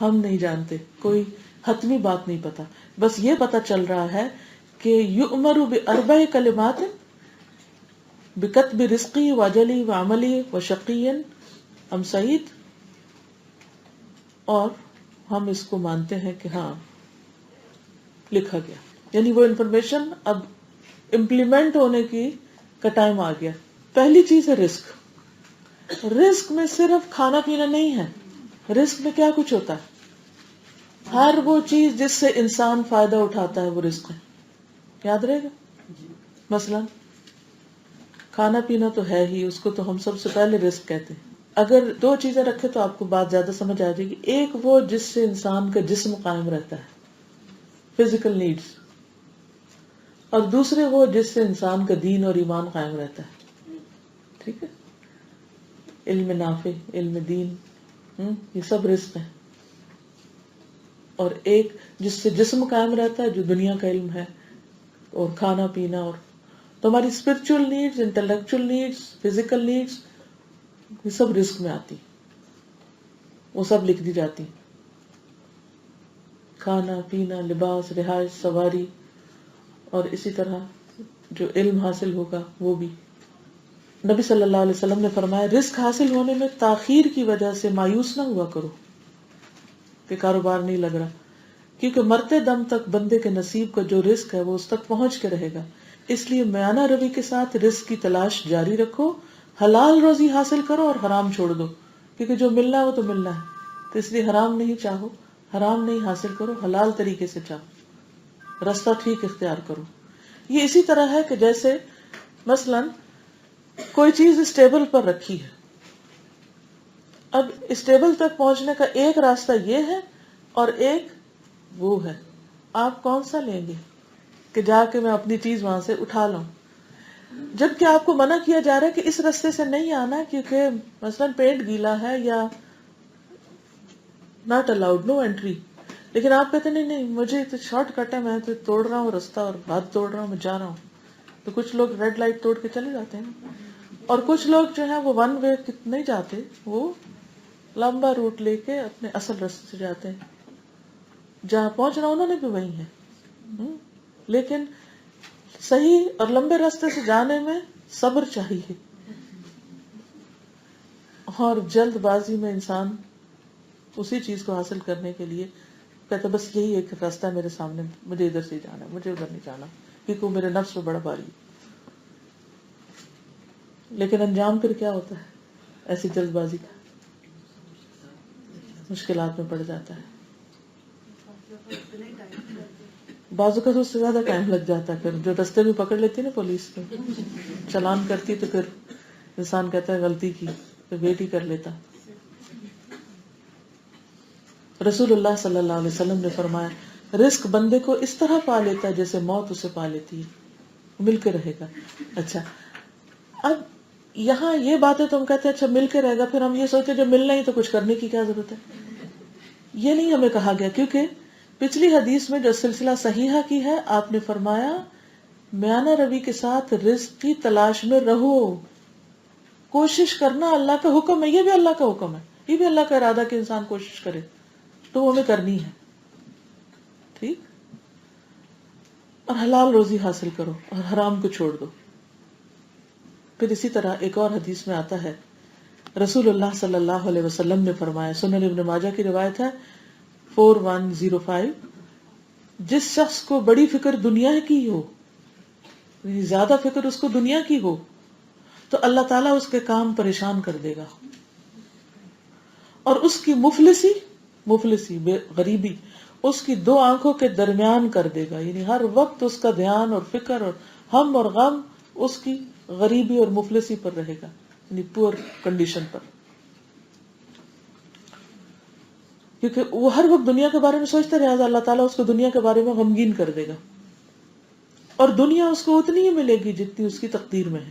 ہم نہیں جانتے، کوئی حتمی بات نہیں پتا. بس یہ پتا چل رہا ہے کہ یؤمر باربع کلمات بکتب رزقی واجلی وعملی وشقی ام سعید، اور ہم اس کو مانتے ہیں کہ ہاں لکھا گیا. یعنی وہ انفارمیشن اب امپلیمنٹ ہونے کا ٹائم آ گیا. پہلی چیز ہے رزق. رزق میں صرف کھانا پینا نہیں ہے، رزق میں کیا کچھ ہوتا ہے؟ ہر وہ چیز جس سے انسان فائدہ اٹھاتا ہے وہ رزق ہے. یاد رہے گا. مثلا کھانا پینا تو ہے ہی، اس کو تو ہم سب سے پہلے رزق کہتے ہیں. اگر 2 چیزیں رکھے تو آپ کو بات زیادہ سمجھ آ جائے گی. ایک وہ جس سے انسان کا جسم قائم رہتا ہے، فزیکل نیڈز، اور دوسرے وہ جس سے انسان کا دین اور ایمان قائم رہتا ہے. ٹھیک ہے. علم نافع، علم دین، یہ سب رزق ہے. اور ایک جس سے جسم قائم رہتا ہے جو دنیا کا علم ہے، اور کھانا پینا، اور تو ہماری spiritual needs, intellectual needs, physical needs, یہ سب رزق میں آتی، وہ سب لکھ دی جاتی، کھانا پینا، لباس، رہائش، سواری، اور اسی طرح جو علم حاصل ہوگا وہ بھی۔ نبی صلی اللہ علیہ وسلم نے فرمایا رزق حاصل ہونے میں تاخیر کی وجہ سے مایوس نہ ہوا کرو کہ کاروبار نہیں لگ رہا، کیونکہ مرتے دم تک بندے کے نصیب کا جو رزق ہے وہ اس تک پہنچ کے رہے گا۔ اس لیے میانہ روی کے ساتھ رزق کی تلاش جاری رکھو، حلال روزی حاصل کرو اور حرام چھوڑ دو، کیونکہ جو ملنا ہے وہ تو ملنا ہے، تو اس لیے حرام نہیں چاہو، حرام نہیں حاصل کرو، حلال طریقے سے چاہو، راستہ ٹھیک اختیار کرو۔ یہ اسی طرح ہے کہ جیسے مثلاً کوئی چیز اسٹیبل پر رکھی ہے، اب اسٹیبل تک پہنچنے کا ایک راستہ یہ ہے اور ایک وہ ہے، آپ کون سا لیں گے کہ جا کے میں اپنی چیز وہاں سے اٹھا لوں؟ جبکہ آپ کو منع کیا جا رہا ہے کہ اس راستے سے نہیں آنا، کیونکہ مثلاً پینٹ گیلا ہے یا ناٹ الاؤڈ، نو انٹری، لیکن آپ کہتے نہیں نہیں مجھے تو شارٹ کٹ ہے، میں تو توڑ رہا ہوں راستہ اور ہاتھ توڑ رہا ہوں، میں جا رہا ہوں، تو کچھ لوگ ریڈ لائٹ توڑ کے چلے جاتے ہیں، اور کچھ لوگ جو ہیں وہ ون وے نہیں جاتے، وہ لمبا روٹ لے کے اپنے اصل راستے سے جاتے ہیں، جہاں پہنچنا انہوں نے بھی وہی ہے۔ لیکن صحیح اور لمبے راستے سے جانے میں صبر چاہیے، اور جلد بازی میں انسان اسی چیز کو حاصل کرنے کے لیے کہتا بس یہی ایک راستہ ہے میرے سامنے، مجھے ادھر سے جانا ہے، مجھے ادھر نہیں جانا، کیونکہ وہ میرے نفس پہ بڑا بھاری۔ لیکن انجام پھر کیا ہوتا ہے ایسی جلد بازی کا؟ مشکلات میں پڑ جاتا ہے، بعض اوقات اس سے زیادہ ٹائم لگ جاتا ہے، پھر جو رستے بھی پکڑ لیتی نا پولیس میں چلان کرتی، تو پھر انسان کہتا ہے غلطی کی، تو ویٹ ہی کر لیتا۔ رسول اللہ صلی اللہ علیہ وسلم نے فرمایا رزق بندے کو اس طرح پا لیتا ہے جیسے موت اسے پا لیتی ہے، مل کے رہے گا۔ اچھا، اب یہاں یہ باتیں تم کہتے ہیں اچھا مل کے رہے گا، پھر ہم یہ سوچتے جو ملنا ہی تو کچھ کرنے کی کیا ضرورت ہے؟ یہ نہیں ہمیں کہا گیا، کیونکہ پچھلی حدیث میں جو سلسلہ صحیحہ کی ہے آپ نے فرمایا میانہ روی کے ساتھ رزق کی تلاش میں رہو، کوشش کرنا اللہ کا حکم ہے، یہ بھی اللہ کا حکم ہے، یہ بھی اللہ کا ارادہ کہ انسان کوشش کرے، تو وہ ہمیں کرنی ہے، ٹھیک، اور حلال روزی حاصل کرو اور حرام کو چھوڑ دو۔ پھر اسی طرح ایک اور حدیث میں آتا ہے رسول اللہ صلی اللہ علیہ وسلم نے فرمایا، سنن ابن ماجہ کی روایت ہے 4105، جس شخص کو بڑی فکر دنیا کی ہو، یعنی زیادہ فکر اس کو دنیا کی ہو، تو اللہ تعالیٰ اس کے کام پریشان کر دے گا، اور اس کی مفلسی غریبی اس کی دو آنکھوں کے درمیان کر دے گا، یعنی ہر وقت اس کا دھیان اور فکر اور ہم اور غم اس کی غریبی اور مفلسی پر رہے گا، یعنی پور کنڈیشن پر، کیونکہ وہ ہر وقت دنیا کے بارے میں سوچتا رہے گا، اللہ تعالیٰ اس کو دنیا کے بارے میں غمگین کر دے گا، اور دنیا اس کو اتنی ہی ملے گی جتنی اس کی تقدیر میں ہے،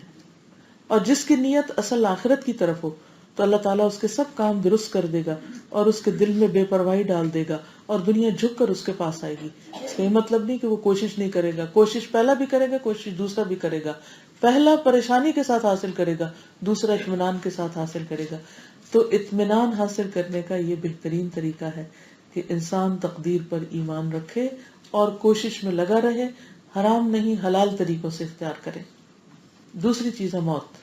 اور جس کی نیت اصل آخرت کی طرف ہو تو اللہ تعالیٰ اس کے سب کام درست کر دے گا اور اس کے دل میں بے پرواہی ڈال دے گا، اور دنیا جھک کر اس کے پاس آئے گی۔ اس کا یہ مطلب نہیں کہ وہ کوشش نہیں کرے گا، کوشش پہلا بھی کرے گا، کوشش دوسرا بھی کرے گا، پہلا پریشانی کے ساتھ حاصل کرے گا، دوسرا اطمینان کے ساتھ حاصل کرے گا۔ تو اطمینان حاصل کرنے کا یہ بہترین طریقہ ہے کہ انسان تقدیر پر ایمان رکھے اور کوشش میں لگا رہے، حرام نہیں حلال طریقوں سے اختیار کرے۔ دوسری چیز ہے موت،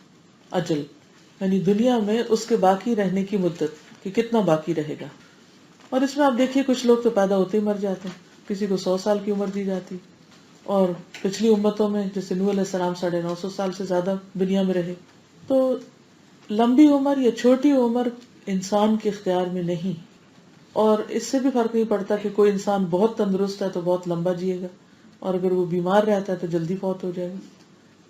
اجل، یعنی دنیا میں اس کے باقی رہنے کی مدت کہ کتنا باقی رہے گا، اور اس میں آپ دیکھیے کچھ لوگ تو پیدا ہوتے ہی مر جاتے ہیں، کسی کو 100 سال کی عمر دی جاتی، اور پچھلی امتوں میں جیسے نوح علیہ السلام 950 سال سے زیادہ دنیا میں رہے۔ تو لمبی عمر یا چھوٹی عمر انسان کے اختیار میں نہیں، اور اس سے بھی فرق نہیں پڑتا کہ کوئی انسان بہت تندرست ہے تو بہت لمبا جیے گا، اور اگر وہ بیمار رہتا ہے تو جلدی فوت ہو جائے گا۔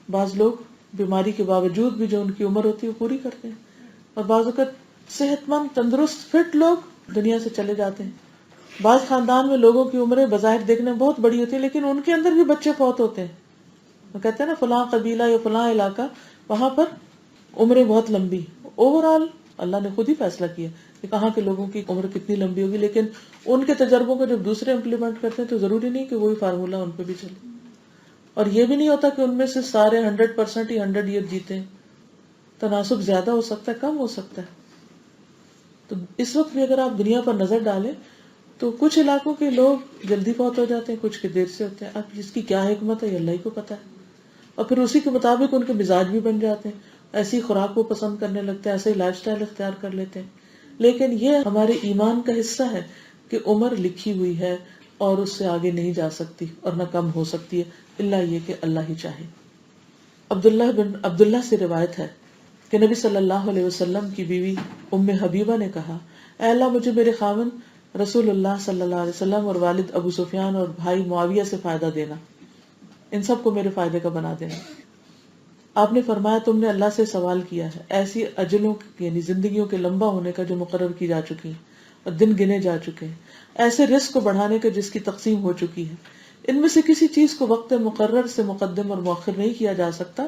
بعض لوگ بیماری کے باوجود بھی جو ان کی عمر ہوتی ہے وہ پوری کرتے ہیں، اور بعض اوقات صحت مند تندرست فٹ لوگ دنیا سے چلے جاتے ہیں۔ بعض خاندان میں لوگوں کی عمریں بظاہر دیکھنے میں بہت بڑی ہوتی ہے، لیکن ان کے اندر بھی بچے فوت ہوتے ہیں۔ وہ کہتے ہیں نا فلاں قبیلہ یا فلاں علاقہ وہاں پر عمریں بہت لمبی، اوور آل اللہ نے خود ہی فیصلہ کیا کہ کہاں کے لوگوں کی عمر کتنی لمبی ہوگی، لیکن ان کے تجربوں کو جب دوسرے امپلیمنٹ کرتے ہیں تو ضروری نہیں کہ وہی فارمولا ان پہ بھی چلے. اور یہ بھی نہیں ہوتا کہ ان میں سے سارے 100% ہی 100 ایئر جیتے ہیں. تناسب زیادہ ہو سکتا ہے، کم ہو سکتا ہے. تو اس وقت بھی اگر آپ دنیا پر نظر ڈالیں تو کچھ علاقوں کے لوگ جلدی فوت ہو جاتے ہیں، کچھ کے دیر سے ہوتے ہیں. اب جس کی کیا حکمت ہے یہ اللہ ہی کو پتا ہے. اور پھر اسی کے مطابق ان کے مزاج بھی بن جاتے ہیں، ایسی خوراک کو پسند کرنے لگتے ہیں، ایسے لائف سٹائل اختیار کر لیتے ہیں. لیکن یہ ہمارے ایمان کا حصہ ہے کہ عمر لکھی ہوئی ہے اور اس سے آگے نہیں جا سکتی اور نہ کم ہو سکتی ہے الا یہ کہ اللہ ہی چاہے. عبداللہ سے روایت ہے کہ نبی صلی اللہ علیہ وسلم کی بیوی ام حبیبہ نے کہا، اے اللہ مجھے میرے خاوند رسول اللہ صلی اللہ علیہ وسلم اور والد ابو سفیان اور بھائی معاویہ سے فائدہ دینا، ان سب کو میرے فائدے کا بنا دینا. آپ نے فرمایا تم نے اللہ سے سوال کیا ہے ایسی اجلوں یعنی زندگیوں کے لمبا ہونے کا جو مقرر کی جا چکی ہیں اور دن گنے جا چکے ہیں، ایسے رزق کو بڑھانے کا جس کی تقسیم ہو چکی ہے. ان میں سے کسی چیز کو وقت مقرر سے مقدم اور مؤخر نہیں کیا جا سکتا.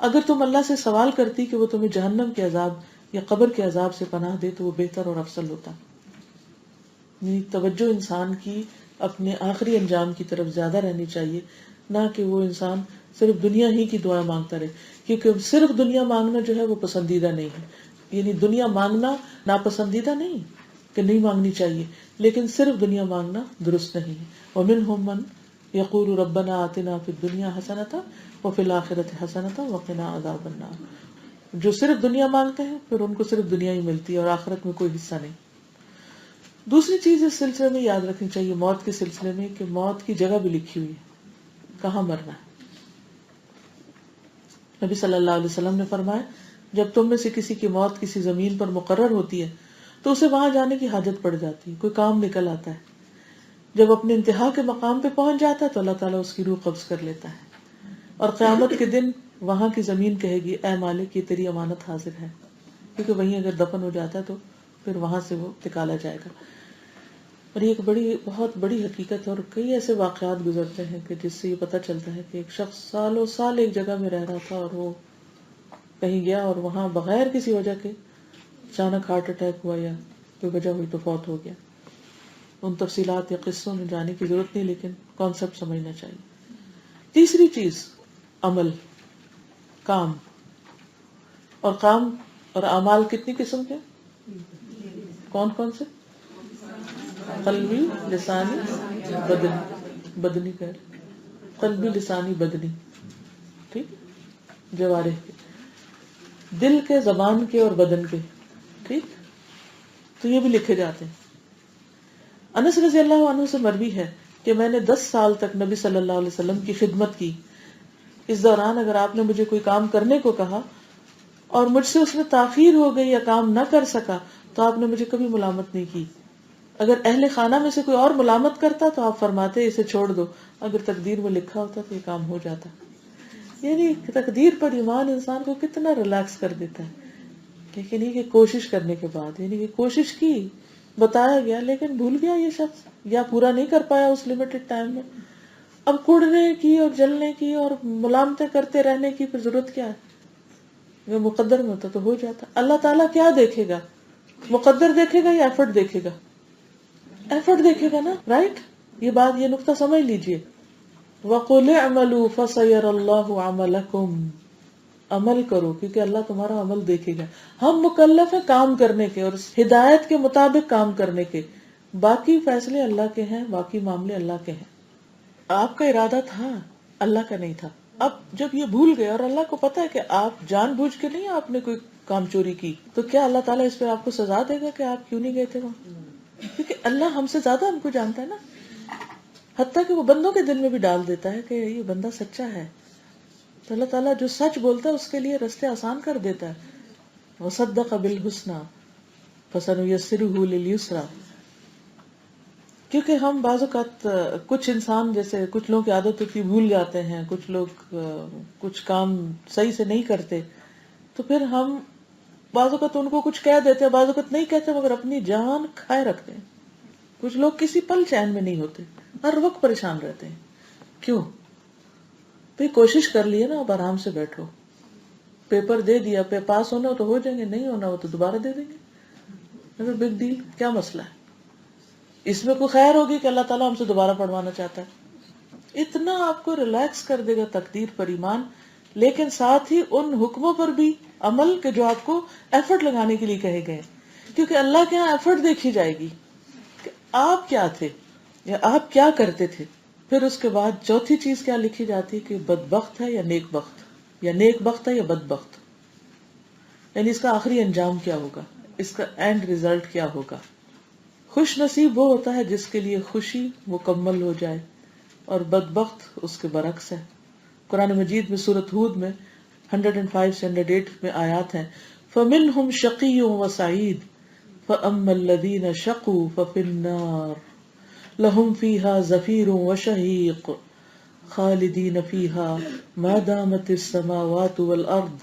اگر تم اللہ سے سوال کرتی کہ وہ تمہیں جہنم کے عذاب یا قبر کے عذاب سے پناہ دے تو وہ بہتر اور افضل ہوتا. یعنی توجہ انسان کی اپنے آخری انجام کی طرف زیادہ رہنی چاہیے، نہ کہ وہ انسان صرف دنیا ہی کی دعائیں مانگتا رہے. کیونکہ صرف دنیا مانگنا جو ہے وہ پسندیدہ نہیں ہے. یعنی دنیا مانگنا ناپسندیدہ نہیں کہ نہیں مانگنی چاہیے، لیکن صرف دنیا مانگنا درست نہیں ہے. وَمِنْهُمْ مَنْ يَقُولُ رَبَّنَا آتِنَا فِي الدُّنْيَا حَسَنَةً وَفِي الْآخِرَةِ حَسَنَةً وَقِنَا عَذَابَ النَّارِ. جو صرف دنیا مانگتے ہیں پھر ان کو صرف دنیا ہی ملتی ہے اور آخرت میں کوئی حصہ نہیں. دوسری چیز اس سلسلے میں یاد رکھنی چاہیے موت کے سلسلے میں کہ موت کی جگہ بھی لکھی ہوئی ہے، کہاں مرنا ہے. نبی صلی اللہ علیہ وسلم نے فرمایا جب تم میں سے کسی کی موت کسی زمین پر مقرر ہوتی ہے تو اسے وہاں جانے کی حاجت پڑ جاتی ہے، کوئی کام نکل آتا ہے. جب اپنے انتہا کے مقام پہ پہنچ جاتا ہے تو اللہ تعالیٰ اس کی روح قبض کر لیتا ہے اور قیامت کے دن وہاں کی زمین کہے گی اے مالک یہ تیری امانت حاضر ہے، کیونکہ وہیں اگر دفن ہو جاتا ہے تو پھر وہاں سے وہ نکالا جائے گا. اور یہ ایک بہت بڑی حقیقت ہے اور کئی ایسے واقعات گزرتے ہیں کہ جس سے یہ پتہ چلتا ہے کہ ایک شخص سالوں سال ایک جگہ میں رہ رہا تھا اور وہ کہیں گیا اور وہاں بغیر کسی وجہ کے اچانک ہارٹ اٹیک ہوا یا کوئی وجہ ہوئی تو فوت ہو گیا. ان تفصیلات یا قصوں میں جانے کی ضرورت نہیں، لیکن کانسیپٹ سمجھنا چاہیے. تیسری چیز عمل، کام. اور کام اور اعمال کتنی قسم کے؟ کون کون سے؟ قلبی، لسانی، بدنی قلبی، لسانی، بدنی. ٹھیک، جوارح کے، دل کے، زبان کے اور بدن کے. ٹھیک، تو یہ بھی لکھے جاتے ہیں. انس رضی اللہ عنہ سے مروی ہے کہ میں نے 10 سال تک نبی صلی اللہ علیہ وسلم کی خدمت کی. اس دوران اگر آپ نے مجھے کوئی کام کرنے کو کہا اور مجھ سے اس میں تاخیر ہو گئی یا کام نہ کر سکا تو آپ نے مجھے کبھی ملامت نہیں کی. اگر اہل خانہ میں سے کوئی اور ملامت کرتا تو آپ فرماتے اسے چھوڑ دو، اگر تقدیر میں لکھا ہوتا تو یہ کام ہو جاتا. یعنی تقدیر پر ایمان انسان کو کتنا ریلیکس کر دیتا ہے. لیکن یہ کہ کوشش کرنے کے بعد، یعنی کہ کوشش کی، بتایا گیا لیکن بھول گیا یہ شخص یا پورا نہیں کر پایا اس لمیٹڈ ٹائم میں. اب کڑنے کی اور جلنے کی اور ملامتیں کرتے رہنے کی پھر ضرورت کیا ہے؟ یہ مقدر میں ہوتا تو ہو جاتا. اللہ تعالیٰ کیا دیکھے گا؟ مقدر دیکھے گا یا ایفرٹ دیکھے گا؟ ایفرٹ دیکھے گا نا، رائٹ. یہ بات، یہ نقطہ سمجھ لیجئے. وَقُلِ اعْمَلُوا فَسَيَرَ اللَّهُ عَمَلَكُمْ، عمل کرو کیونکہ اللہ تمہارا عمل دیکھے گا. ہم مکلف ہیں کام کرنے کے اور ہدایت کے مطابق کام کرنے کے، باقی فیصلے اللہ کے ہیں، باقی معاملے اللہ کے ہیں. آپ کا ارادہ تھا، اللہ کا نہیں تھا. اب جب یہ بھول گئے اور اللہ کو پتا ہے کہ آپ جان بوجھ کے نہیں آپ نے کوئی کام چوری کی، تو کیا اللہ تعالیٰ اس پہ آپ کو سزا دے گا کہ آپ کیوں نہیں گئے تھے وہاں؟ کیونکہ اللہ ہم سے زیادہ ہم کو جانتا ہے نا. حتیٰ کہ وہ بندوں کے دل میں بھی ڈال دیتا ہے کہ یہ بندہ سچا ہے. تو اللہ تعالیٰ جو سچ بولتا ہے اس کے لیے رستے آسان کر دیتا ہے. وَصَدَّقَ بِالْحُسْنَى فَسَنُيَسِّرُهُ لِلْيُسْرَى. کیونکہ ہم بعض اوقات کچھ انسان جیسے کچھ لوگوں کی عادت ہوتی ہے بھول جاتے ہیں، کچھ لوگ کچھ کام صحیح سے نہیں کرتے، تو پھر ہم بعض اوقات ان کو کچھ کہہ دیتے ہیں، بعض اوقات نہیں کہتے مگر اپنی جان کھائے رکھتے ہیں. کچھ لوگ کسی پل چین میں نہیں ہوتے، ہر وقت پریشان رہتے ہیں. کیوں؟ پھر کوشش کر لیے نا، اب آرام سے بیٹھو. پیپر دے دیا، پاس ہونا ہو تو ہو جائیں گے، نہیں ہونا ہو تو دوبارہ دے دیں گے. بگ ڈیل، کیا مسئلہ ہے؟ اس میں کوئی خیر ہوگی کہ اللہ تعالیٰ ہم سے دوبارہ پڑھوانا چاہتا ہے؟ اتنا آپ کو ریلیکس کر دے گا تقدیر پر ایمان، لیکن ساتھ ہی ان حکموں پر بھی عمل کے جو آپ کو ایفرٹ لگانے کے لیے کہے گئے، کیونکہ اللہ کے ہاں ایفرٹ دیکھی جائے گی کہ آپ کیا تھے یا آپ کیا کرتے تھے. پھر اس کے بعد چوتھی چیز کیا لکھی جاتی ہے کہ بدبخت ہے یا نیک بخت، یا نیک بخت ہے یا بدبخت، یعنی اس کا آخری انجام کیا ہوگا، اس کا اینڈ ریزلٹ کیا ہوگا. خوش نصیب وہ ہوتا ہے جس کے لیے خوشی مکمل ہو جائے، اور بدبخت اس کے برعکس ہے. قرآن مجید میں سورۃ ہود میں 105 سے 108 میں آیات ہیں، فَمِنْهُمْ شَقِيٌّ وَسَعِيدٌ فَأَمَّا الَّذِينَ شَقُوا فَفِي النَّارِ لَهُمْ فِيهَا زَفِيرٌ وَشَهِيقٌ خَالِدِينَ فِيهَا مَا دَامَتِ السَّمَاوَاتُ وَالْأَرْضُ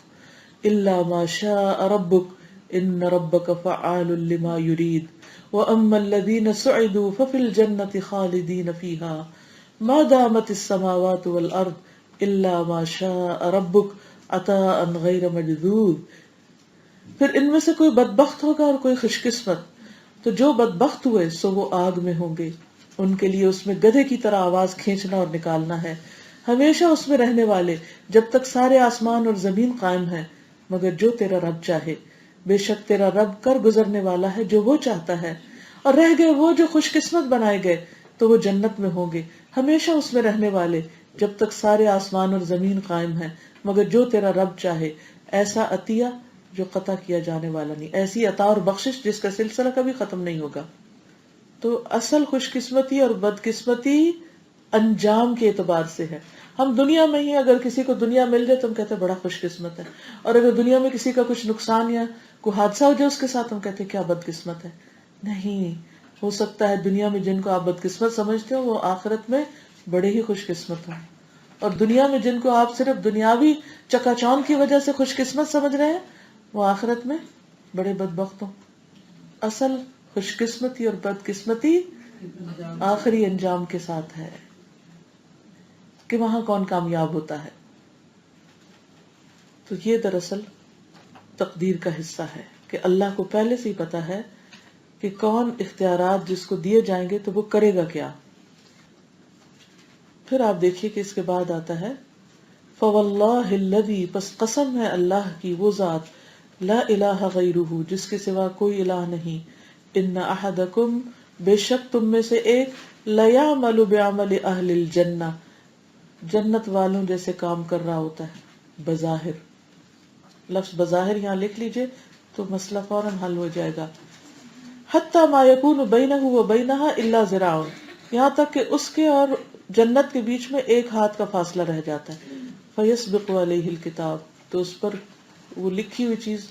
إِلَّا مَا شَاءَ رَبُّكَ إِنَّ رَبَّكَ فَعَّالٌ لِمَا يُرِيدُ وَأَمَّا الَّذِينَ سُعِدُوا فَفِي الْجَنَّةِ خَالِدِينَ فِيهَا مَا دَامَتِ السَّمَاوَاتُ وَالْأَرْضُ إِلَّا مَا شَاءَ رَبُّكَ عَطَاءً غَيْرَ مَجْذُوذٍ. پھر ان میں سے کوئی بدبخت ہوگا اور کوئی خوش قسمت. تو جو بدبخت ہوئے سو وہ آگ میں ہوں گے، ان کے لیے اس میں گدھے کی طرح آواز کھینچنا اور نکالنا ہے، ہمیشہ اس میں رہنے والے جب تک سارے آسمان اور زمین قائم ہیں، مگر جو تیرا رب چاہے. بے شک تیرا رب کر گزرنے والا ہے جو وہ چاہتا ہے. اور رہ گئے وہ جو خوش قسمت بنائے گئے تو وہ جنت میں ہوں گے، ہمیشہ اس میں رہنے والے جب تک سارے آسمان اور زمین قائم ہیں، مگر جو تیرا رب چاہے. ایسا عطیہ جو قطع کیا جانے والا نہیں، ایسی عطا اور بخشش جس کا سلسلہ کبھی ختم نہیں ہوگا. تو اصل خوش قسمتی اور بدقسمتی انجام کے اعتبار سے ہے. ہم دنیا میں ہی اگر کسی کو دنیا مل جائے تو ہم کہتے ہیں بڑا خوش قسمت ہے، اور اگر دنیا میں کسی کا کچھ نقصان یا کوئی حادثہ ہو جائے اس کے ساتھ ہم کہتے ہیں کیا بدقسمت ہے. نہیں، ہو سکتا ہے دنیا میں جن کو آپ بدقسمت سمجھتے ہو وہ آخرت میں بڑے ہی خوش قسمت ہوں، اور دنیا میں جن کو آپ صرف دنیاوی چکا چوند کی وجہ سے خوش قسمت سمجھ رہے ہیں وہ آخرت میں بڑے بدبخت ہوں. اصل خوش قسمتی اور بدقسمتی آخری انجام کے ساتھ ہے کہ وہاں کون کامیاب ہوتا ہے. تو یہ دراصل تقدیر کا حصہ ہے کہ اللہ کو پہلے سے ہی پتا ہے کہ کون اختیارات جس کو دیے جائیں گے تو وہ کرے گا کیا. پھر آپ دیکھیے کہ اس کے بعد آتا ہے فواللہ الذی، پس قسم ہے اللہ کی وہ ذات، لا الہ غیرہ جس کے سوا کوئی الہ نہیں، ان احدکم بے شک تم میں سے ایک لیعمل بعمل اہل الجنہ جنت والوں جیسے کام کر رہا ہوتا ہے. بظاہر، لفظ بظاہر یہاں لکھ لیجئے تو مسئلہ فوراً حل ہو جائے گا. حتی ما یکون بینہ و بینہا الا ذراع، یہاں تک کہ اس کے اور جنت کے بیچ میں ایک ہاتھ کا فاصلہ رہ جاتا ہے. فیسبق علیہ الکتاب، تو اس پر وہ لکھی ہوئی چیز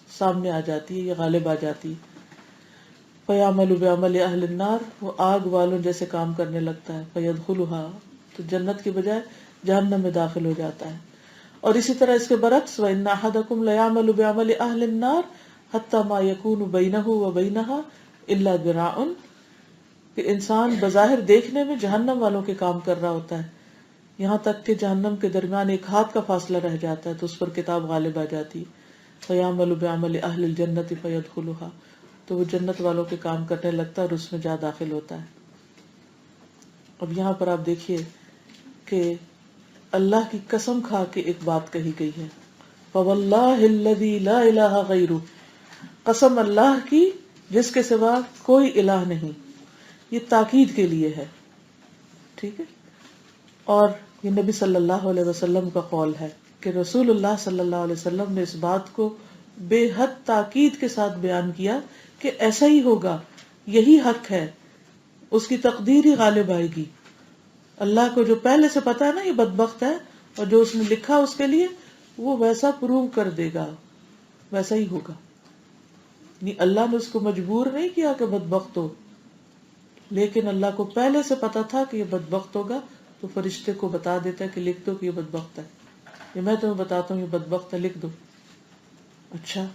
سامنے آ جاتی ہے یا غالب آ جاتی ہے. فیعمل بعمل اہل النار، وہ آگ والوں جیسے کام کرنے لگتا ہے. فیدخلھا، تو جنت کی بجائے جہنم میں داخل ہو جاتا ہے. اور اسی طرح اس کے برعکس وَإِنَّ أَحَدَكُمْ لَيَعْمَلُ بِعَمَلِ أَهْلِ النَّارِ حَتَّى مَا يَكُونُ بَيْنَهُ وَبَيْنَهَا إِلَّا ذِرَاعٌ، کہ انسان بظاہر دیکھنے میں جہنم والوں کے کام کر رہا ہوتا ہے، یہاں تک کہ جہنم کے درمیان ایک ہاتھ کا فاصلہ رہ جاتا ہے تو اس پر کتاب غالب آ جاتی. فَيَعْمَلُ بِعَمَلِ أَهْلِ الْجَنَّةِ فَيَدْخُلُهَا، تو وہ جنت والوں کے کام کرنے لگتا ہے اور اس میں جا داخل ہوتا ہے. اب یہاں پر آپ دیکھیے کہ اللہ کی قسم کھا کے ایک بات کہی گئی ہے، فواللہ الذی لا الہ غیرہ، قسم اللہ کی جس کے سوا کوئی الہ نہیں. یہ تاکید کے لیے ہے، ٹھیک ہے. اور یہ نبی صلی اللہ علیہ وسلم کا قول ہے کہ رسول اللہ صلی اللہ علیہ وسلم نے اس بات کو بے حد تاکید کے ساتھ بیان کیا کہ ایسا ہی ہوگا، یہی حق ہے، اس کی تقدیر ہی غالب آئے گی. اللہ کو جو پہلے سے پتا ہے نا یہ بدبخت ہے، اور جو اس نے لکھا اس کے لیے وہ ویسا پروو کر دے گا، ویسا ہی ہوگا. اللہ نے اس کو مجبور نہیں کیا کہ بدبخت ہو، لیکن اللہ کو پہلے سے پتا تھا کہ یہ بدبخت ہوگا تو فرشتے کو بتا دیتا ہے کہ لکھ دو کہ یہ بدبخت ہے، یہ میں تمہیں بتاتا ہوں یہ بدبخت ہے، لکھ دو. اچھا،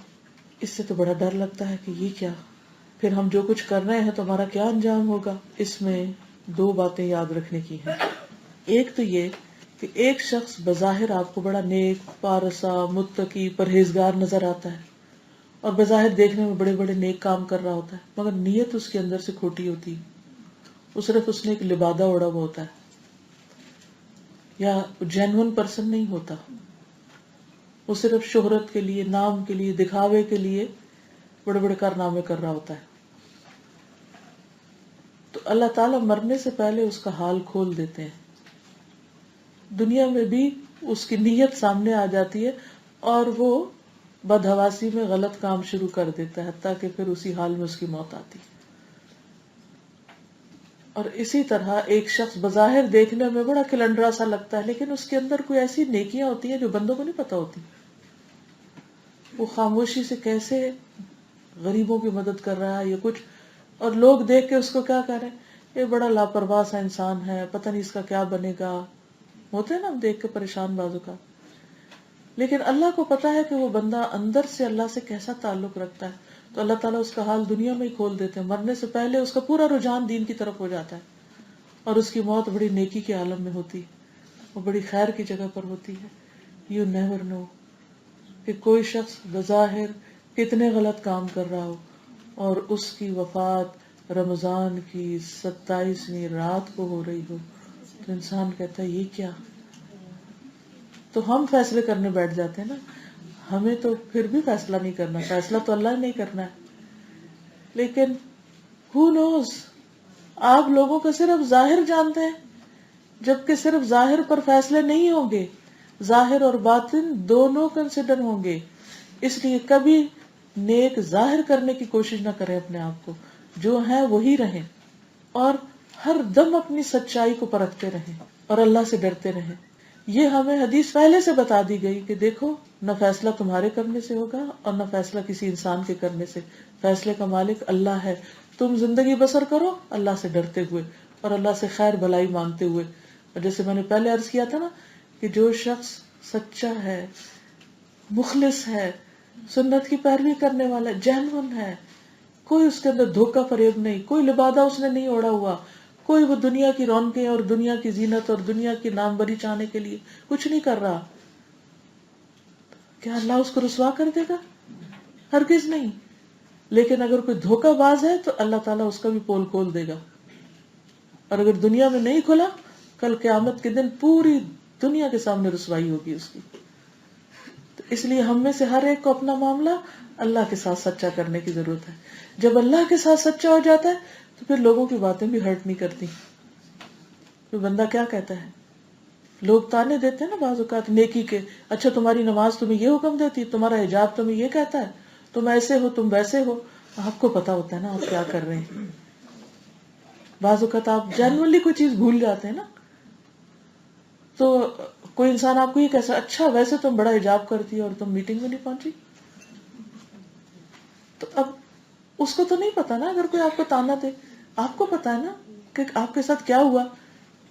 اس سے تو بڑا ڈر لگتا ہے کہ یہ کیا، پھر ہم جو کچھ کر رہے ہیں تو ہمارا کیا انجام ہوگا. اس میں دو باتیں یاد رکھنے کی ہیں. ایک تو یہ کہ ایک شخص بظاہر آپ کو بڑا نیک، پارسا، متقی، پرہیزگار نظر آتا ہے، اور بظاہر دیکھنے میں بڑے بڑے نیک کام کر رہا ہوتا ہے مگر نیت اس کے اندر سے کھوٹی ہوتی ہے، وہ صرف اس نے ایک لبادہ اوڑا ہوا ہوتا ہے یا جینون پرسن نہیں ہوتا، وہ صرف شہرت کے لیے، نام کے لیے، دکھاوے کے لیے بڑے بڑے کارنامے کر رہا ہوتا ہے. تو اللہ تعالیٰ مرنے سے پہلے اس کا حال کھول دیتے ہیں، دنیا میں بھی اس کی نیت سامنے آ جاتی ہے اور وہ بدحواسی میں غلط کام شروع کر دیتا ہے، حتیٰ کہ پھر اسی حال میں اس کی موت آتی ہے. اور اسی طرح ایک شخص بظاہر دیکھنے میں بڑا کلنڈرا سا لگتا ہے لیکن اس کے اندر کوئی ایسی نیکیاں ہوتی ہیں جو بندوں کو نہیں پتا ہوتی. وہ خاموشی سے کیسے غریبوں کی مدد کر رہا ہے یا کچھ، اور لوگ دیکھ کے اس کو کیا کہہ رہے ہیں، یہ بڑا لاپرواہ سا انسان ہے، پتہ نہیں اس کا کیا بنے گا. ہوتے ہیں نا ہم دیکھ کے پریشان بازو کا، لیکن اللہ کو پتا ہے کہ وہ بندہ اندر سے اللہ سے کیسا تعلق رکھتا ہے. تو اللہ تعالیٰ اس کا حال دنیا میں ہی کھول دیتے ہیں، مرنے سے پہلے اس کا پورا رجحان دین کی طرف ہو جاتا ہے اور اس کی موت بڑی نیکی کے عالم میں ہوتی ہے، وہ بڑی خیر کی جگہ پر ہوتی ہے. یو نیور نو کہ کوئی شخص بظاہر کتنے غلط کام کر رہا ہو اور اس کی وفات رمضان کی 27ویں رات کو ہو رہی ہو تو انسان کہتا ہے یہ کیا. تو ہم فیصلے کرنے بیٹھ جاتے ہیں نا، ہمیں تو پھر بھی فیصلہ نہیں کرنا، فیصلہ تو اللہ نے نہیں کرنا ہے. لیکن who knows، آپ لوگوں کو صرف ظاہر جانتے ہیں، جبکہ صرف ظاہر پر فیصلے نہیں ہوں گے، ظاہر اور باطن دونوں کنسیڈر ہوں گے. اس لیے کبھی نیک ظاہر کرنے کی کوشش نہ کریں، اپنے آپ کو جو ہے وہی رہیں اور ہر دم اپنی سچائی کو پرکھتے رہیں اور اللہ سے ڈرتے رہیں. یہ ہمیں حدیث پہلے سے بتا دی گئی کہ دیکھو نہ فیصلہ تمہارے کرنے سے ہوگا اور نہ فیصلہ کسی انسان کے کرنے سے، فیصلے کا مالک اللہ ہے. تم زندگی بسر کرو اللہ سے ڈرتے ہوئے اور اللہ سے خیر بھلائی مانگتے ہوئے. اور جیسے میں نے پہلے عرض کیا تھا نا کہ جو شخص سچا ہے، مخلص ہے، سنت کی پیروی کرنے والا، جینون ہے، کوئی اس کے اندر دھوکہ فریب نہیں، کوئی لبادہ اس نے نہیں اوڑا ہوا، کوئی وہ دنیا کی رونقیں اور دنیا کی زینت اور دنیا کی نام بری چاہنے کے لیے کچھ نہیں کر رہا، کیا اللہ اس کو رسوا کر دے گا؟ ہرگز نہیں. لیکن اگر کوئی دھوکہ باز ہے تو اللہ تعالیٰ اس کا بھی پول کھول دے گا، اور اگر دنیا میں نہیں کھلا کل قیامت کے دن پوری دنیا کے سامنے رسوائی ہوگی اس کی. تو اس لیے ہم میں سے ہر ایک کو اپنا معاملہ اللہ کے ساتھ سچا کرنے کی ضرورت ہے. جب اللہ کے ساتھ سچا ہو جاتا ہے تو پھر لوگوں کی باتیں بھی ہرٹ نہیں کرتی. تو بندہ کیا کہتا ہے، لوگ تانے دیتے ہیں نا بعض اوقات نیکی کے، اچھا تمہاری نماز تمہیں یہ حکم دیتی، تمہارا حجاب تمہیں یہ کہتا ہے، تم ایسے ہو تم ویسے ہو. آپ کو پتا ہوتا ہے نا آپ کیا کر رہے ہیں. بعض اوقات آپ جنرلی کوئی چیز بھول جاتے ہیں نا، تو کوئی انسان آپ کو یہ کہتا ہے اچھا ویسے تم بڑا حجاب کرتی اور تم میٹنگ میں نہیں پہنچی. تو اب اس کو تو نہیں پتا نا، اگر کوئی آپ کو تانا دے، آپ کو پتا ہے نا کہ آپ کے ساتھ کیا ہوا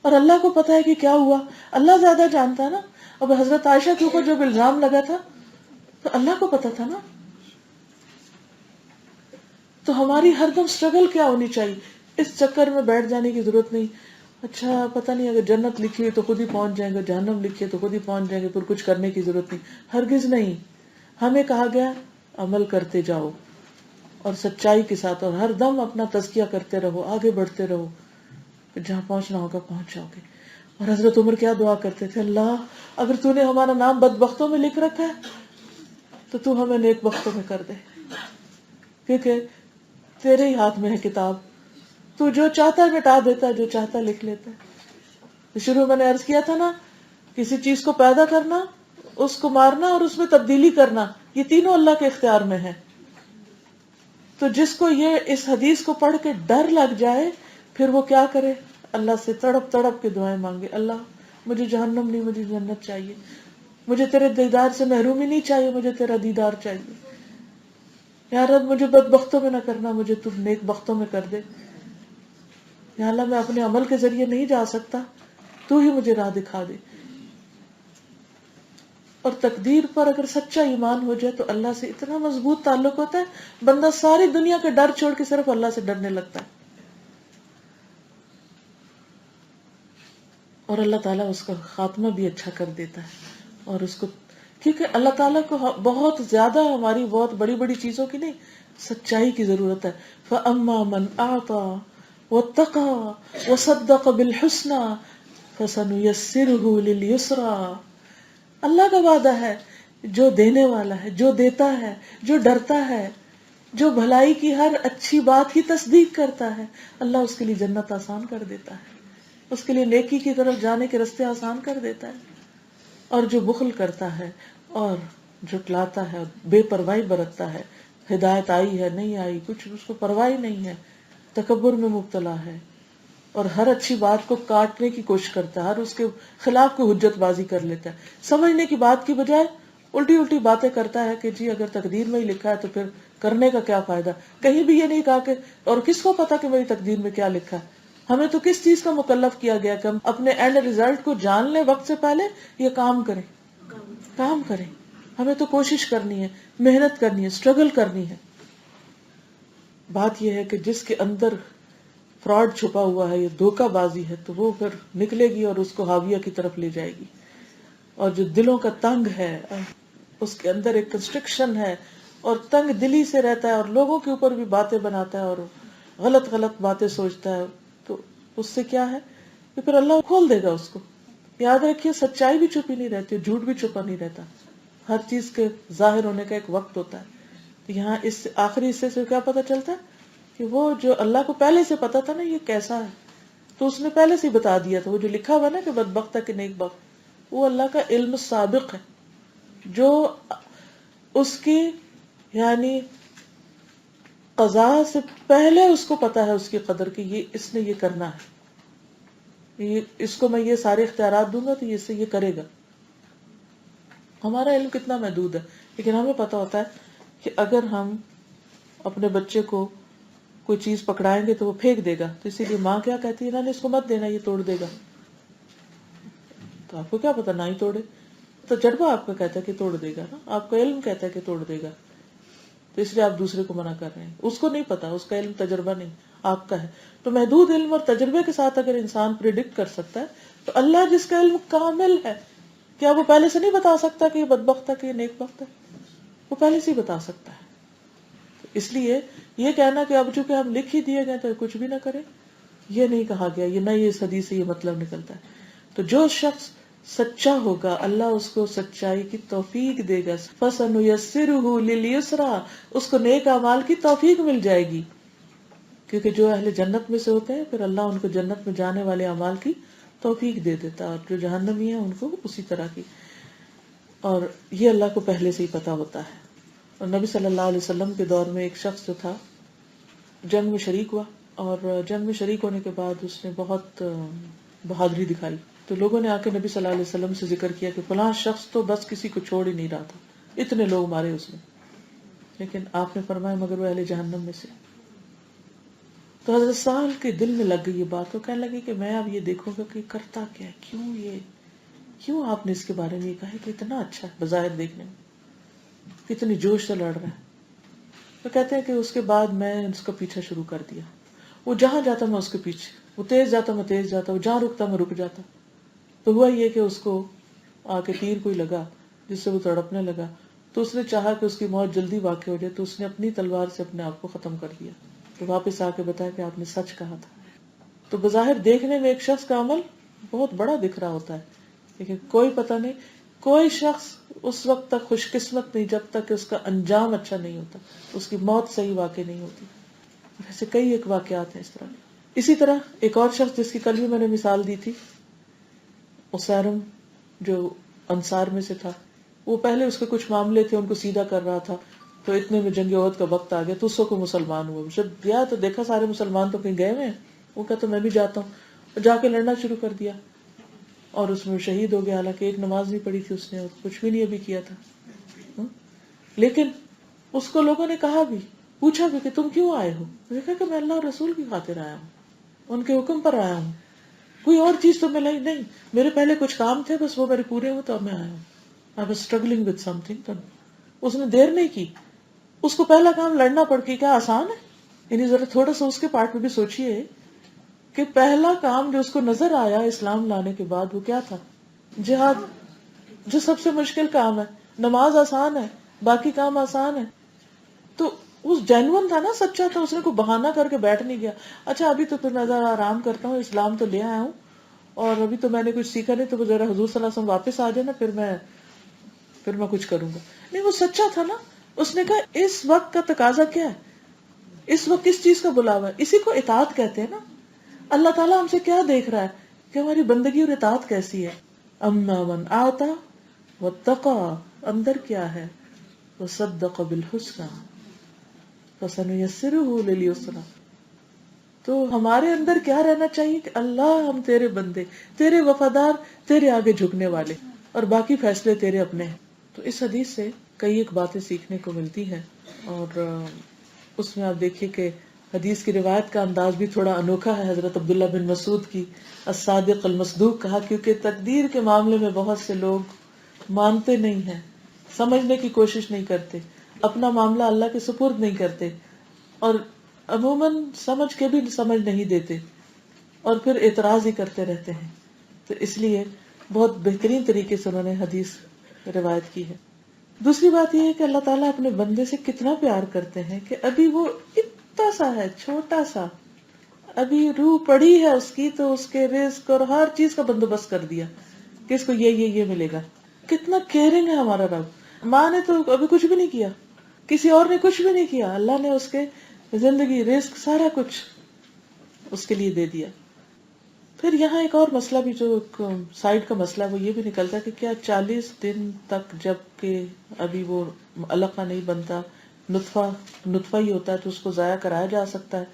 اور اللہ کو پتا ہے کہ کیا ہوا، اللہ زیادہ جانتا ہے نا. اب حضرت عائشہ کے اوپر جب الزام لگا تھا تو اللہ کو پتا تھا نا. تو ہماری ہر دم اسٹرگل کیا ہونی چاہیے، اس چکر میں بیٹھ جانے کی ضرورت نہیں. اچھا پتہ نہیں اگر جنت لکھی ہوئی تو خود ہی پہنچ جائیں گے، جہنم لکھی ہے تو خود ہی پہنچ جائیں گے، پھر کچھ کرنے کی ضرورت نہیں. ہرگز نہیں. ہمیں کہا گیا عمل کرتے جاؤ اور سچائی کے ساتھ، اور ہر دم اپنا تزکیہ کرتے رہو، آگے بڑھتے رہو، جہاں پہنچنا ہوگا پہنچ جاؤ گے. اور حضرت عمر کیا دعا کرتے تھے، اللہ اگر تو نے ہمارا نام بدبختوں میں لکھ رکھا ہے تو تو ہمیں نیک بختوں میں کر دے، کیونکہ تیرے ہی ہاتھ میں ہے کتاب، تو جو چاہتا ہے مٹا دیتا ہے، جو چاہتا ہے لکھ لیتا ہے. شروع میں نے عرض کیا تھا نا، کسی چیز کو پیدا کرنا، اس کو مارنا اور اس میں تبدیلی کرنا، یہ تینوں اللہ کے اختیار میں ہے. تو جس کو یہ اس حدیث کو پڑھ کے ڈر لگ جائے پھر وہ کیا کرے، اللہ سے تڑپ تڑپ کے دعائیں مانگے، اللہ مجھے جہنم نہیں، مجھے جنت چاہیے، مجھے تیرے دیدار سے محرومی نہیں چاہیے، مجھے تیرا دیدار چاہیے. یا رب مجھے بدبختوں میں نہ کرنا، مجھے تو نیک بختوں میں کر دے. یا اللہ میں اپنے عمل کے ذریعے نہیں جا سکتا، تو ہی مجھے راہ دکھا دے. اور تقدیر پر اگر سچا ایمان ہو جائے تو اللہ سے اتنا مضبوط تعلق ہوتا ہے، بندہ ساری دنیا کا ڈر چھوڑ کے صرف اللہ سے ڈرنے لگتا ہے. اور اللہ تعالیٰ اس کا خاتمہ بھی اچھا کر دیتا ہے اور اس کو کیونکہ اللہ تعالیٰ کو بہت زیادہ ہماری بہت بڑی بڑی چیزوں کی نہیں، سچائی کی ضرورت ہے. فَأَمَّا مَنْ أَعْطَى وَاتَّقَى وَصَدَّقَ بِالْحُسْنَى فَسَنُيَسِّرُهُ لِلْيُسْرَى. اللہ کا وعدہ ہے، جو دینے والا ہے، جو دیتا ہے، جو ڈرتا ہے، جو بھلائی کی ہر اچھی بات کی تصدیق کرتا ہے، اللہ اس کے لیے جنت آسان کر دیتا ہے، اس کے لیے نیکی کی طرف جانے کے راستے آسان کر دیتا ہے. اور جو بخل کرتا ہے اور جھٹلاتا ہے اور بے پرواہی برتتا ہے، ہدایت آئی ہے نہیں آئی کچھ اس کو پرواہ نہیں ہے، تکبر میں مبتلا ہے اور ہر اچھی بات کو کاٹنے کی کوشش کرتا ہے، ہر اس کے خلاف کوئی حجت بازی کر لیتا ہے، سمجھنے کی بات کی بجائے الٹی الٹی باتیں کرتا ہے کہ جی اگر تقدیر میں ہی لکھا ہے تو پھر کرنے کا کیا فائدہ. کہیں بھی یہ نہیں کہا کہ اور کس کو پتا کہ میری تقدیر میں کیا لکھا ہے. ہمیں تو کس چیز کا مکلف کیا گیا کہ ہم اپنے اینڈ ریزلٹ کو جان لیں وقت سے پہلے یہ کام کریں. ہمیں تو کوشش کرنی ہے، محنت کرنی ہے، اسٹرگل کرنی ہے. بات یہ ہے کہ جس کے اندر فراڈ چھپا ہوا ہے، یہ دھوکہ بازی ہے، تو وہ پھر نکلے گی اور اس کو حاویہ کی طرف لے جائے گی. اور جو دلوں کا تنگ ہے، اس کے اندر ایک کنسٹرکشن ہے اور تنگ دلی سے رہتا ہے اور لوگوں کے اوپر بھی باتیں بناتا ہے اور غلط غلط باتیں سوچتا ہے، تو اس سے کیا ہے کہ پھر اللہ کھول دے گا اس کو. یاد رکھیے سچائی بھی چھپی نہیں رہتی، جھوٹ بھی چھپا نہیں رہتا، ہر چیز کے ظاہر ہونے کا ایک وقت ہوتا ہے. تو یہاں اس آخری حصے سے کیا پتا چلتا ہے کہ وہ جو اللہ کو پہلے سے پتا تھا نا یہ کیسا ہے، تو اس نے پہلے سے ہی بتا دیا تھا. وہ جو لکھا ہوا نا کہ بدبخت ہے کہ نیک بخت، وہ اللہ کا علم سابق ہے جو اس کی یعنی قضا سے پہلے اس کو پتا ہے اس کی قدر کی، یہ اس نے یہ کرنا ہے، اس کو میں یہ سارے اختیارات دوں گا تو یہ سے یہ کرے گا. ہمارا علم کتنا محدود ہے، لیکن ہمیں پتا ہوتا ہے کہ اگر ہم اپنے بچے کو کوئی چیز پکڑائیں گے تو وہ پھینک دے گا، تو اسی لیے ماں کیا کہتی ہے نا اس کو مت دینا یہ توڑ دے گا. تو آپ کو کیا پتا نہ ہی توڑے، تجربہ آپ کا کہتا ہے کہ توڑ دے گا نا، آپ کا علم کہتا ہے کہ توڑ دے گا، تو اس لیے آپ دوسرے کو منع کر رہے ہیں. اس کو نہیں پتا، اس کا علم تجربہ نہیں، آپ کا ہے. تو محدود علم اور تجربے کے ساتھ اگر انسان پریڈکٹ کر سکتا ہے تو اللہ جس کا علم کامل ہے، کیا وہ پہلے سے نہیں بتا سکتا کہ یہ بدبخت ہے کہ یہ نیک بخت ہے؟ وہ پہلے سے ہی بتا سکتا ہے. اس لیے یہ کہنا کہ اب چونکہ ہم لکھ ہی دیے گئے تو کچھ بھی نہ کریں، یہ نہیں کہا گیا، یہ نہ یہ اس حدیث سے یہ مطلب نکلتا ہے. تو جو شخص سچا ہوگا اللہ اس کو سچائی کی توفیق دے گا. فَسَنُيَسِّرُهُ لِلْيُسْرَى، اس کو نیک اعمال کی توفیق مل جائے گی، کیونکہ جو اہل جنت میں سے ہوتے ہیں پھر اللہ ان کو جنت میں جانے والے اعمال کی توفیق دے دیتا ہے، اور جو جہنمی ہیں ان کو اسی طرح کی. اور یہ اللہ کو پہلے سے ہی پتا ہوتا ہے. اور نبی صلی اللہ علیہ وسلم کے دور میں ایک شخص جو تھا جنگ میں شریک ہوا، اور جنگ میں شریک ہونے کے بعد اس نے بہت بہادری دکھائی. تو لوگوں نے آ کے نبی صلی اللہ علیہ وسلم سے ذکر کیا کہ فلاں شخص تو بس کسی کو چھوڑ ہی نہیں رہا تھا، اتنے لوگ مارے اس نے، لیکن آپ نے فرمایا مگر وہ اہل جہنم میں سے. تو حضرت سہل کے دل میں لگ گئی یہ بات، وہ کہنے لگی کہ میں اب یہ دیکھوں گا کہ کرتا کیا ہے، کیوں آپ نے اس کے بارے میں یہ کہا کہ اتنا اچھا ہے بظاہر دیکھنے میں، کتنی جوش سے لڑ رہا ہے. تو کہتے ہیں کہ اس کے بعد میں اس کا پیچھا شروع کر دیا. وہ جہاں جاتا میں اس کے پیچھے، وہ تیز جاتا میں تیز جاتا، وہ جہاں رکتا میں رک جاتا. تو ہوا یہ کہ اس کو آ کے تیر کوئی لگا جس سے وہ تڑپنے لگا. تو اس نے چاہا کہ اس کی موت جلدی واقع ہو جائے، تو اس نے اپنی تلوار سے اپنے آپ کو ختم کر دیا. تو واپس آ کے بتایا کہ آپ نے سچ کہا تھا. تو بظاہر دیکھنے میں ایک شخص کا عمل بہت بڑا دکھ رہا ہوتا ہے، لیکن کوئی پتہ نہیں، کوئی شخص اس وقت تک خوش قسمت نہیں جب تک کہ اس کا انجام اچھا نہیں ہوتا، اس کی موت صحیح واقع نہیں ہوتی. ایسے کئی ایک واقعات ہیں اس طرح. اسی طرح ایک اور شخص جس کی کل بھی میں نے مثال دی تھی، اسیرم جو انصار میں سے تھا، وہ پہلے اس کے کچھ معاملے تھے ان کو سیدھا کر رہا تھا. تو اتنے میں جنگ احد کا وقت آ گیا تو اس کو مسلمان ہوا. جب گیا تو دیکھا سارے مسلمان تو کہیں گئے ہوئے ہیں، وہ کہتا میں بھی جاتا ہوں، جا کے لڑنا شروع کر دیا اور اس میں شہید ہو گیا. حالانکہ ایک نماز نہیں پڑھی تھی اس نے اور کچھ بھی نہیں ابھی کیا تھا. لیکن اس کو لوگوں نے کہا بھی، پوچھا بھی کہ تم کیوں آئے ہو؟ دیکھا کہ میں اللہ اور رسول کی خاطر آیا ہوں، ان کے حکم پر آیا ہوں، کوئی اور چیز تو ملا ہی نہیں. میرے پہلے کچھ کام تھے بس وہ میرے پورے ہوئے تو میں آیا ہوں. I was struggling with something. اس نے دیر نہیں کی، اس کو پہلا کام لڑنا پڑ کے کیا آسان ہے؟ یعنی ذرا تھوڑا سا اس کے پارٹ میں بھی سوچئے کہ پہلا کام جو اس کو نظر آیا اسلام لانے کے بعد وہ کیا تھا؟ جہاد، جو سب سے مشکل کام ہے. نماز آسان ہے، باقی کام آسان ہے. تو اس جینون تھا نا، سچا تھا، اس نے کوئی بہانہ کر کے بیٹھ نہیں گیا. اچھا ابھی تو پھر میں ذرا آرام کرتا ہوں، اسلام تو لے آیا ہوں اور ابھی تو میں نے کچھ سیکھا نہیں، تو وہ ذرا حضور صلی اللہ علیہ وسلم واپس آ جائے نا، پھر میں کچھ کروں گا. نہیں، وہ سچا تھا نا. اس نے کہا اس وقت کا تقاضا کیا ہے، اس وقت کس چیز کا بلاوا ہے، اسی کو اطاعت کہتے ہیں نا. اللہ تعالیٰ ہم سے کیا دیکھ رہا ہے کہ ہماری بندگی اور اطاعت کیسی ہے. اما من آتا واتقا، اندر کیا ہے، وصدق بالحسنى فسنيسره لليسرى. تو ہمارے اندر کیا رہنا چاہیے کہ اللہ ہم تیرے بندے، تیرے وفادار، تیرے آگے جھکنے والے، اور باقی فیصلے تیرے اپنے ہیں. تو اس حدیث سے کئی ایک باتیں سیکھنے کو ملتی ہیں، اور اس میں آپ دیکھیے کہ حدیث کی روایت کا انداز بھی تھوڑا انوکھا ہے. حضرت عبداللہ بن مسعود کی الصادق المصدوق کہا، کیونکہ تقدیر کے معاملے میں بہت سے لوگ مانتے نہیں ہیں، سمجھنے کی کوشش نہیں کرتے، اپنا معاملہ اللہ کے سپرد نہیں کرتے، اور عموماً سمجھ کے بھی سمجھ نہیں دیتے، اور پھر اعتراض ہی کرتے رہتے ہیں. تو اس لیے بہت بہترین طریقے سے انہوں نے حدیث روایت کی ہے. دوسری بات یہ ہے کہ اللہ تعالیٰ اپنے بندے سے کتنا پیار کرتے ہیں کہ ابھی وہ اتنا سا ہے، چھوٹا سا، ابھی روح پڑی ہے اس کی، تو اس کے رزق اور ہر چیز کا بندوبست کر دیا کہ اس کو یہ ملے گا. کتنا کیئرنگ ہے ہمارا رب. ماں نے تو ابھی کچھ بھی نہیں کیا، کسی اور نے کچھ بھی نہیں کیا، اللہ نے اس کے زندگی، رزق، سارا کچھ اس کے لیے دے دیا. پھر یہاں ایک اور مسئلہ بھی، جو سائیڈ کا مسئلہ، وہ یہ بھی نکلتا ہے کہ کیا 40 دن تک جب کہ ابھی وہ علقہ نہیں بنتا، نطفہ ہی ہوتا ہے، تو اس کو ضائع کرایا جا سکتا ہے.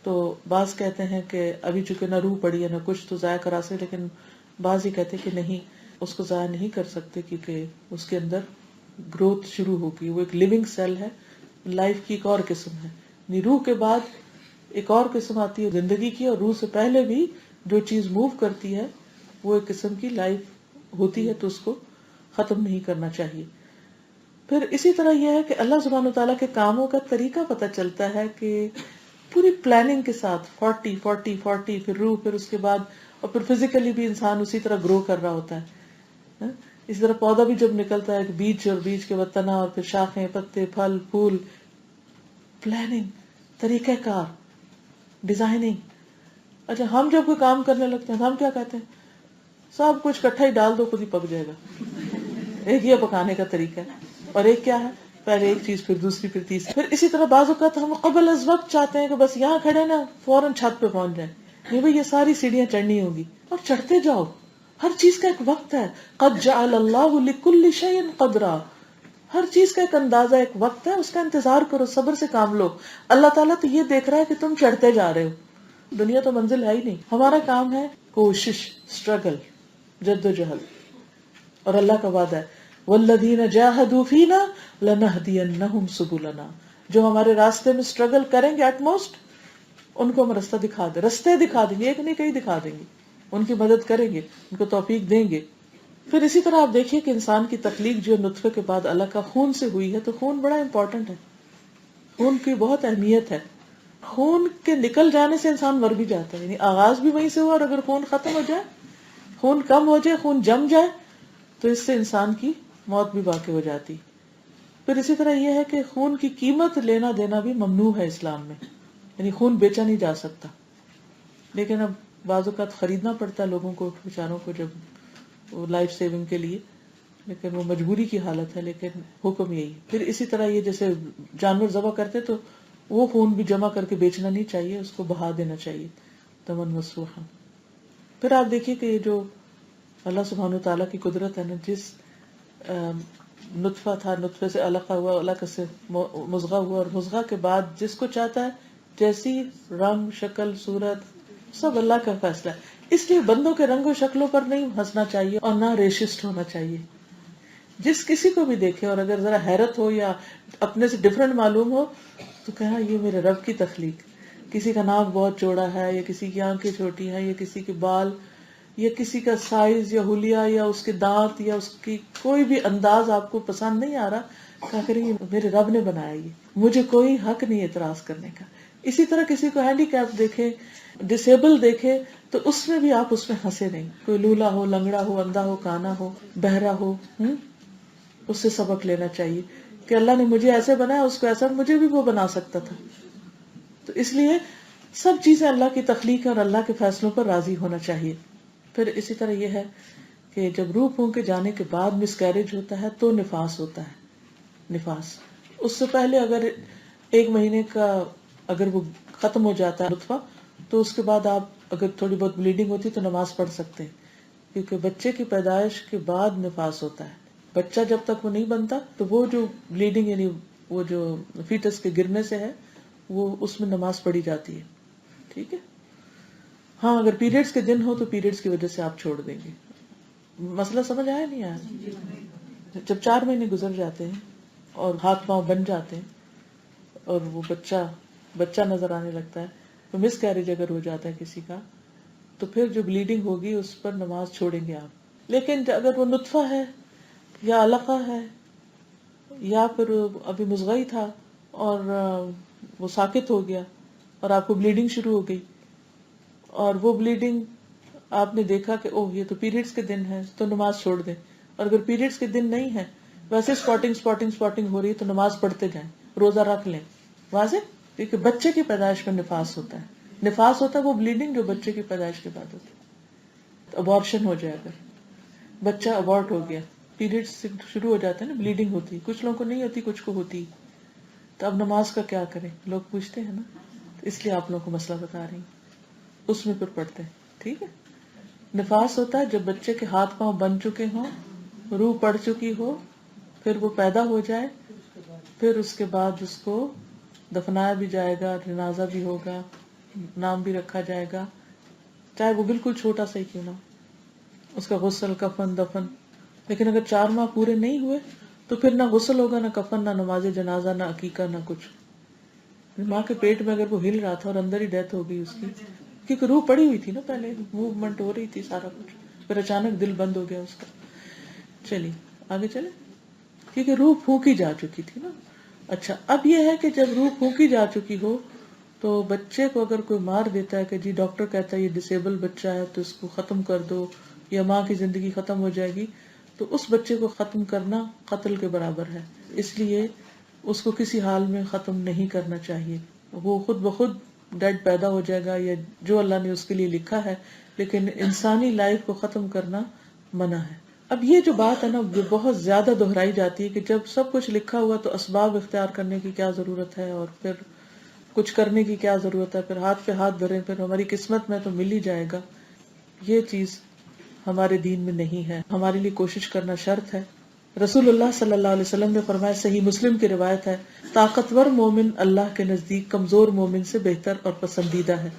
تو بعض کہتے ہیں کہ ابھی چونکہ نہ روح پڑی ہے نہ کچھ، تو ضائع کرا سکتے، لیکن بعض ہی کہتے ہیں کہ نہیں، اس کو ضائع نہیں کر سکتے، کیونکہ اس کے اندر گروتھ شروع ہوگی. وہ ایک لیونگ سیل ہے، لائف کی ایک اور قسم ہے. روح کے بعد ایک اور قسم آتی ہے زندگی کی، اور روح سے پہلے بھی جو چیز موو کرتی ہے وہ ایک قسم کی لائف ہوتی ہے، تو اس کو ختم نہیں کرنا چاہیے. پھر اسی طرح یہ ہے کہ اللہ سبحانہ وتعالیٰ کے کاموں کا طریقہ پتہ چلتا ہے کہ پوری پلاننگ کے ساتھ 40 پھر روح، پھر اس کے بعد، اور پھر فزیکلی بھی انسان اسی طرح گرو کر رہا ہوتا ہے. اس طرح پودا بھی جب نکلتا ہے، بیج، اور بیج کے بعد تنا، اور پھر شاخیں، پتے، پھل، پھول. پلاننگ، طریقہ کار، ڈیزائننگ. اچھا ہم جب کوئی کام کرنے لگتے ہیں تو ہم کیا کہتے ہیں، سب کچھ اکٹھا ہی ڈال دو، خود ہی پک جائے گا. ایک یہ پکانے کا طریقہ ہے. اور ایک کیا ہے، پہلے ایک چیز، پھر دوسری، پھر تیسری. پھر اسی طرح بعض اوقات ہم قبل از وقت چاہتے ہیں کہ بس یہاں کھڑے نا فوراً چھت پہ پہنچ جائیں. نہیں بھائی، یہ ساری سیڑھیاں چڑھنی ہوگی، اور چڑھتے جاؤ. ہر چیز کا ایک وقت ہے. قد جعل اللہ لکل شیء قدرا. ہر چیز کا ایک اندازہ، ایک وقت ہے، اس کا انتظار کرو، صبر سے کام لو. اللہ تعالیٰ تو یہ دیکھ رہا ہے کہ تم چڑھتے جا رہے ہو. دنیا تو منزل ہے ہی نہیں. ہمارا کام ہے کوشش، اسٹرگل، جد و جہد. اور اللہ کا وعدہ ہے والذین جاہدوا فینا لنہدینہم سبلنا. جو ہمارے راستے میں اسٹرگل کریں گے ایٹ موسٹ، ان کو ہم رستہ دکھا دیں، رستے دکھا دیں گے، ایک نہیں کئی دکھا دیں گے، ان کی مدد کریں گے، ان کو توفیق دیں گے. پھر اسی طرح آپ دیکھیے کہ انسان کی تخلیق جو نطفے کے بعد اللہ کا خون سے ہوئی ہے، تو خون بڑا امپورٹنٹ ہے. خون کی بہت اہمیت ہے. خون کے نکل جانے سے انسان مر بھی جاتا ہے، یعنی آغاز بھی وہیں سے ہوا، اور اگر خون ختم ہو جائے، خون کم ہو جائے، خون جم جائے، تو اس سے انسان کی موت بھی واقع ہو جاتی. پھر اسی طرح یہ ہے کہ خون کی قیمت لینا دینا بھی ممنوع ہے اسلام میں، یعنی خون بیچا نہیں جا سکتا. لیکن اب بعض اوقات خریدنا پڑتا ہے لوگوں کو، بیچاروں کو، جب لائف سیونگ کے لیے، لیکن وہ مجبوری کی حالت ہے. لیکن حکم یہی. پھر اسی طرح یہ جیسے جانور ذبح کرتے تو وہ خون بھی جمع کر کے بیچنا نہیں چاہیے، اس کو بہا دینا چاہیے، دمن مسفوحا. پھر آپ دیکھیے کہ یہ جو اللہ سبحانہ وتعالیٰ کی قدرت ہے نا، جس نطفہ تھا، نطفے سے علقہ ہوا، علقہ سے مضغہ ہوا، اور مضغہ کے بعد جس کو چاہتا ہے جیسی رنگ، شکل، صورت، سب اللہ کا فیصلہ ہے. اس لیے بندوں کے رنگ و شکلوں پر نہیں ہنسنا چاہیے، اور نہ ریشسٹ ہونا چاہیے. جس کسی کو بھی دیکھے اور اگر ذرا حیرت ہو یا اپنے سے ڈفرنٹ معلوم ہو، تو کہنا یہ میرے رب کی تخلیق. کسی کا ناک بہت چوڑا ہے، یا کسی کی آنکھیں چھوٹی ہیں، یا کسی کے بال، یا کسی کا سائز یا حلیہ یا اس کے دانت یا اس کی کوئی بھی انداز آپ کو پسند نہیں آ رہا، کہا کریں یہ میرے رب نے بنایا، یہ مجھے کوئی حق نہیں اعتراض کرنے کا. اسی طرح کسی کو ہینڈی کیپ دیکھے، ڈسیبل دیکھے، تو اس میں بھی آپ اس میں ہنسے نہیں. کوئی لولا ہو، لنگڑا ہو، اندھا ہو، کانا ہو، بہرا ہو، اس سے سبق لینا چاہیے کہ اللہ نے مجھے ایسے بنایا، اس کو ایسا، مجھے بھی وہ بنا سکتا تھا. تو اس لیے سب چیزیں اللہ کی تخلیق اور اللہ کے فیصلوں پر راضی ہونا چاہیے. پھر اسی طرح یہ ہے کہ جب روح پھونک کے جانے کے بعد مس کیریج ہوتا ہے تو نفاس ہوتا ہے. نفاس اس سے پہلے اگر 1 مہینے کا اگر وہ ختم ہو جاتا ہے نطفہ، تو اس کے بعد آپ اگر تھوڑی بہت بلیڈنگ ہوتی تو نماز پڑھ سکتے ہیں، کیونکہ بچے کی پیدائش کے بعد نفاس ہوتا ہے. بچہ جب تک وہ نہیں بنتا تو وہ جو بلیڈنگ یعنی وہ جو فیٹس کے گرنے سے ہے وہ اس میں نماز پڑھی جاتی ہے. ٹھیک ہے. ہاں اگر پیریڈز کے دن ہو تو پیریڈز کی وجہ سے آپ چھوڑ دیں گے. مسئلہ سمجھ آیا نہیں آیا؟ جب 4 مہینے گزر جاتے ہیں اور ہاتھ پاؤں بن جاتے ہیں اور وہ بچہ نظر آنے لگتا ہے تو مس کیریج اگر ہو جاتا ہے کسی کا تو پھر جو بلیڈنگ ہوگی اس پر نماز چھوڑیں گے آپ. لیکن اگر وہ نطفہ ہے یا علقہ ہے یا پھر ابھی مزغی تھا اور وہ ساکت ہو گیا اور آپ کو بلیڈنگ شروع ہو گئی اور وہ بلیڈنگ آپ نے دیکھا کہ اوہ یہ تو پیریڈز کے دن ہے تو نماز چھوڑ دیں. اور اگر پیریڈز کے دن نہیں ہے ویسے سپاٹنگ ہو رہی ہے تو نماز پڑھتے جائیں، روزہ رکھ لیں. واضح؟ کیونکہ بچے کی پیدائش میں نفاس ہوتا ہے. نفاس ہوتا ہے وہ بلیڈنگ جو بچے کی پیدائش کے بعد ہوتی ہے. ابارشن ہو جائے اگر بچہ ابارٹ ہو گیا، پیریڈز شروع ہو جاتے ہیں نا، بلیڈنگ ہوتی، کچھ لوگوں کو نہیں ہوتی کچھ کو ہوتی، تو اب نماز کا کیا کریں لوگ پوچھتے ہیں نا. تو اس لیے آپ لوگوں کو مسئلہ بتا رہی ہوں، اس میں پھر پڑھتے ہیں. ٹھیک ہے. نفاس ہوتا ہے جب بچے کے ہاتھ پاؤں بن چکے ہوں، روح پڑ چکی ہو، پھر وہ پیدا ہو جائے، پھر اس کے بعد اس کو دفنایا بھی جائے گا، جنازہ بھی ہوگا، نام بھی رکھا جائے گا، چاہے وہ بالکل چھوٹا سا ہی کیوں نہ، اس کا غسل، کفن، دفن. لیکن اگر 4 ماہ پورے نہیں ہوئے تو پھر نہ غسل ہوگا، نہ کفن، نہ نماز جنازہ، نہ عقیقہ، نہ کچھ. ماں کے پیٹ میں اگر وہ ہل رہا تھا اور اندر ہی ڈیتھ ہو گئی اس کی، کیونکہ روح پڑی ہوئی تھی نا، پہلے موومنٹ ہو رہی تھی سارا کچھ، پھر اچانک دل بند ہو گیا اس کا. چلیے آگے چلے، کیونکہ روح پھونکی جا چکی تھی نا. اچھا اب یہ ہے کہ جب روح پھونکی جا چکی ہو تو بچے کو اگر کوئی مار دیتا ہے کہ جی ڈاکٹر کہتا ہے یہ ڈسیبل بچہ ہے تو اس کو ختم کر دو یا ماں کی زندگی ختم ہو جائے گی، تو اس بچے کو ختم کرنا قتل کے برابر ہے. اس لیے اس کو کسی حال میں ختم نہیں کرنا چاہیے. وہ خود بخود ڈیڈ پیدا ہو جائے گا یا جو اللہ نے اس کے لیے لکھا ہے، لیکن انسانی لائف کو ختم کرنا منع ہے. اب یہ جو بات ہے نا یہ بہت زیادہ دہرائی جاتی ہے کہ جب سب کچھ لکھا ہوا تو اسباب اختیار کرنے کی کیا ضرورت ہے اور پھر کچھ کرنے کی کیا ضرورت ہے، پھر ہاتھ پہ ہاتھ دھریں، پھر ہماری قسمت میں تو مل ہی جائے گا. یہ چیز ہمارے دین میں نہیں ہے. ہمارے لیے کوشش کرنا شرط ہے. رسول اللہ صلی اللہ علیہ وسلم نے فرمایا، صحیح مسلم کی روایت ہے، طاقتور مومن اللہ کے نزدیک کمزور مومن سے بہتر اور پسندیدہ ہے.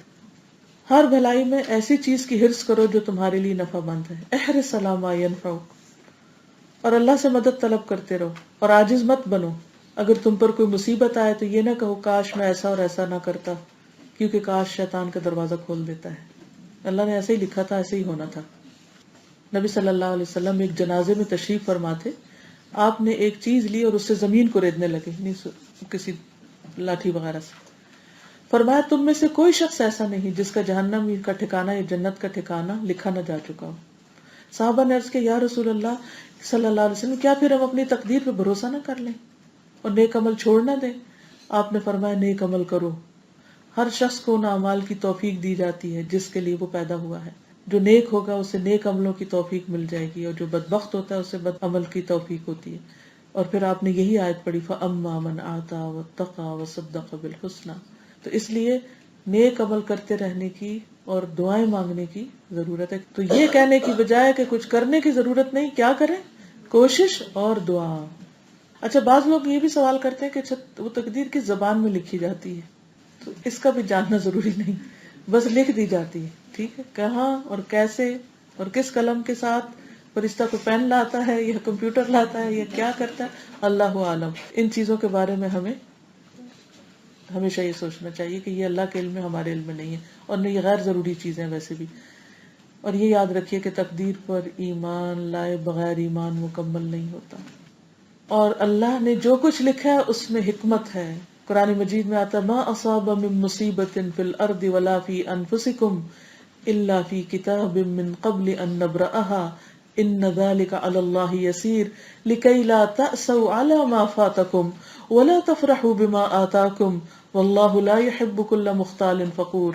ہر بھلائی میں ایسی چیز کی حرص کرو جو تمہارے لیے نفع مند ہے. احرص علی ما ینفعک، اور اللہ سے مدد طلب کرتے رہو اور عاجز مت بنو. اگر تم پر کوئی مصیبت آئے تو یہ نہ کہو کاش میں ایسا اور ایسا نہ کرتا، کیونکہ کاش شیطان کا دروازہ کھول دیتا ہے. اللہ نے ایسے ہی لکھا تھا، ایسے ہی ہونا تھا. نبی صلی اللہ علیہ وسلم ایک جنازے میں تشریف فرما تھے. آپ نے ایک چیز لی اور اس سے زمین کو ریدنے لگے، کسی لاٹھی وغیرہ سے. فرمایا تم میں سے کوئی شخص ایسا نہیں جس کا جہنم کا ٹھکانہ یا جنت کا ٹھکانہ لکھا نہ جا چکا ہو. صحابہ نے عرض کیا، یا رسول اللہ صلی اللہ علیہ وسلم، کیا پھر ہم اپنی تقدیر پہ بھروسہ نہ کر لیں اور نیک عمل چھوڑ نہ دیں؟ آپ نے فرمایا نیک عمل کرو. ہر شخص کو ان اعمال کی توفیق دی جاتی ہے جس کے لیے وہ پیدا ہوا ہے. جو نیک ہوگا اسے نیک عملوں کی توفیق مل جائے گی اور جو بدبخت ہوتا ہے اسے بد عمل کی توفیق ہوتی ہے. اور پھر آپ نے یہی آیت پڑھی، فَأَمَّا مَنْ آتَى وَاتَّقَى وَصَدَّقَ بِالْحُسْنَى. تو اس لیے نیک عمل کرتے رہنے کی اور دعائیں مانگنے کی ضرورت ہے. تو یہ کہنے کی بجائے کہ کچھ کرنے کی ضرورت نہیں، کیا کریں؟ کوشش اور دعا. اچھا بعض لوگ یہ بھی سوال کرتے ہیں کہ وہ تقدیر کس زبان میں لکھی جاتی ہے، تو اس کا بھی جاننا ضروری نہیں، بس لکھ دی جاتی ہے. ٹھیک ہے، کہاں اور کیسے اور کس قلم کے ساتھ فرشتہ کو پین لاتا ہے یا کمپیوٹر لاتا ہے یا کیا کرتا ہے، اللہ عالم. ان چیزوں کے بارے میں ہمیں ہمیشہ یہ سوچنا چاہیے کہ یہ اللہ کے علم میں، ہمارے علم میں نہیں ہے، اور یہ غیر ضروری چیزیں ویسے بھی. اور یہ یاد رکھیے کہ تقدیر پر ایمان لائے بغیر ایمان مکمل نہیں ہوتا. اور اللہ نے جو کچھ لکھا ہے اس میں حکمت ہے. قرآن مجید میں آتا، ما اصاب من مصیبت فی الارض ولا فی انفسکم الا فی کتاب من قبل ان نبرأها ان ذلک علی اللہ یسیر لکی لا تأسوا علی ما فاتکم ولا تفرحوا بما آتاکم واللہ لا يحب کل مختال فخور.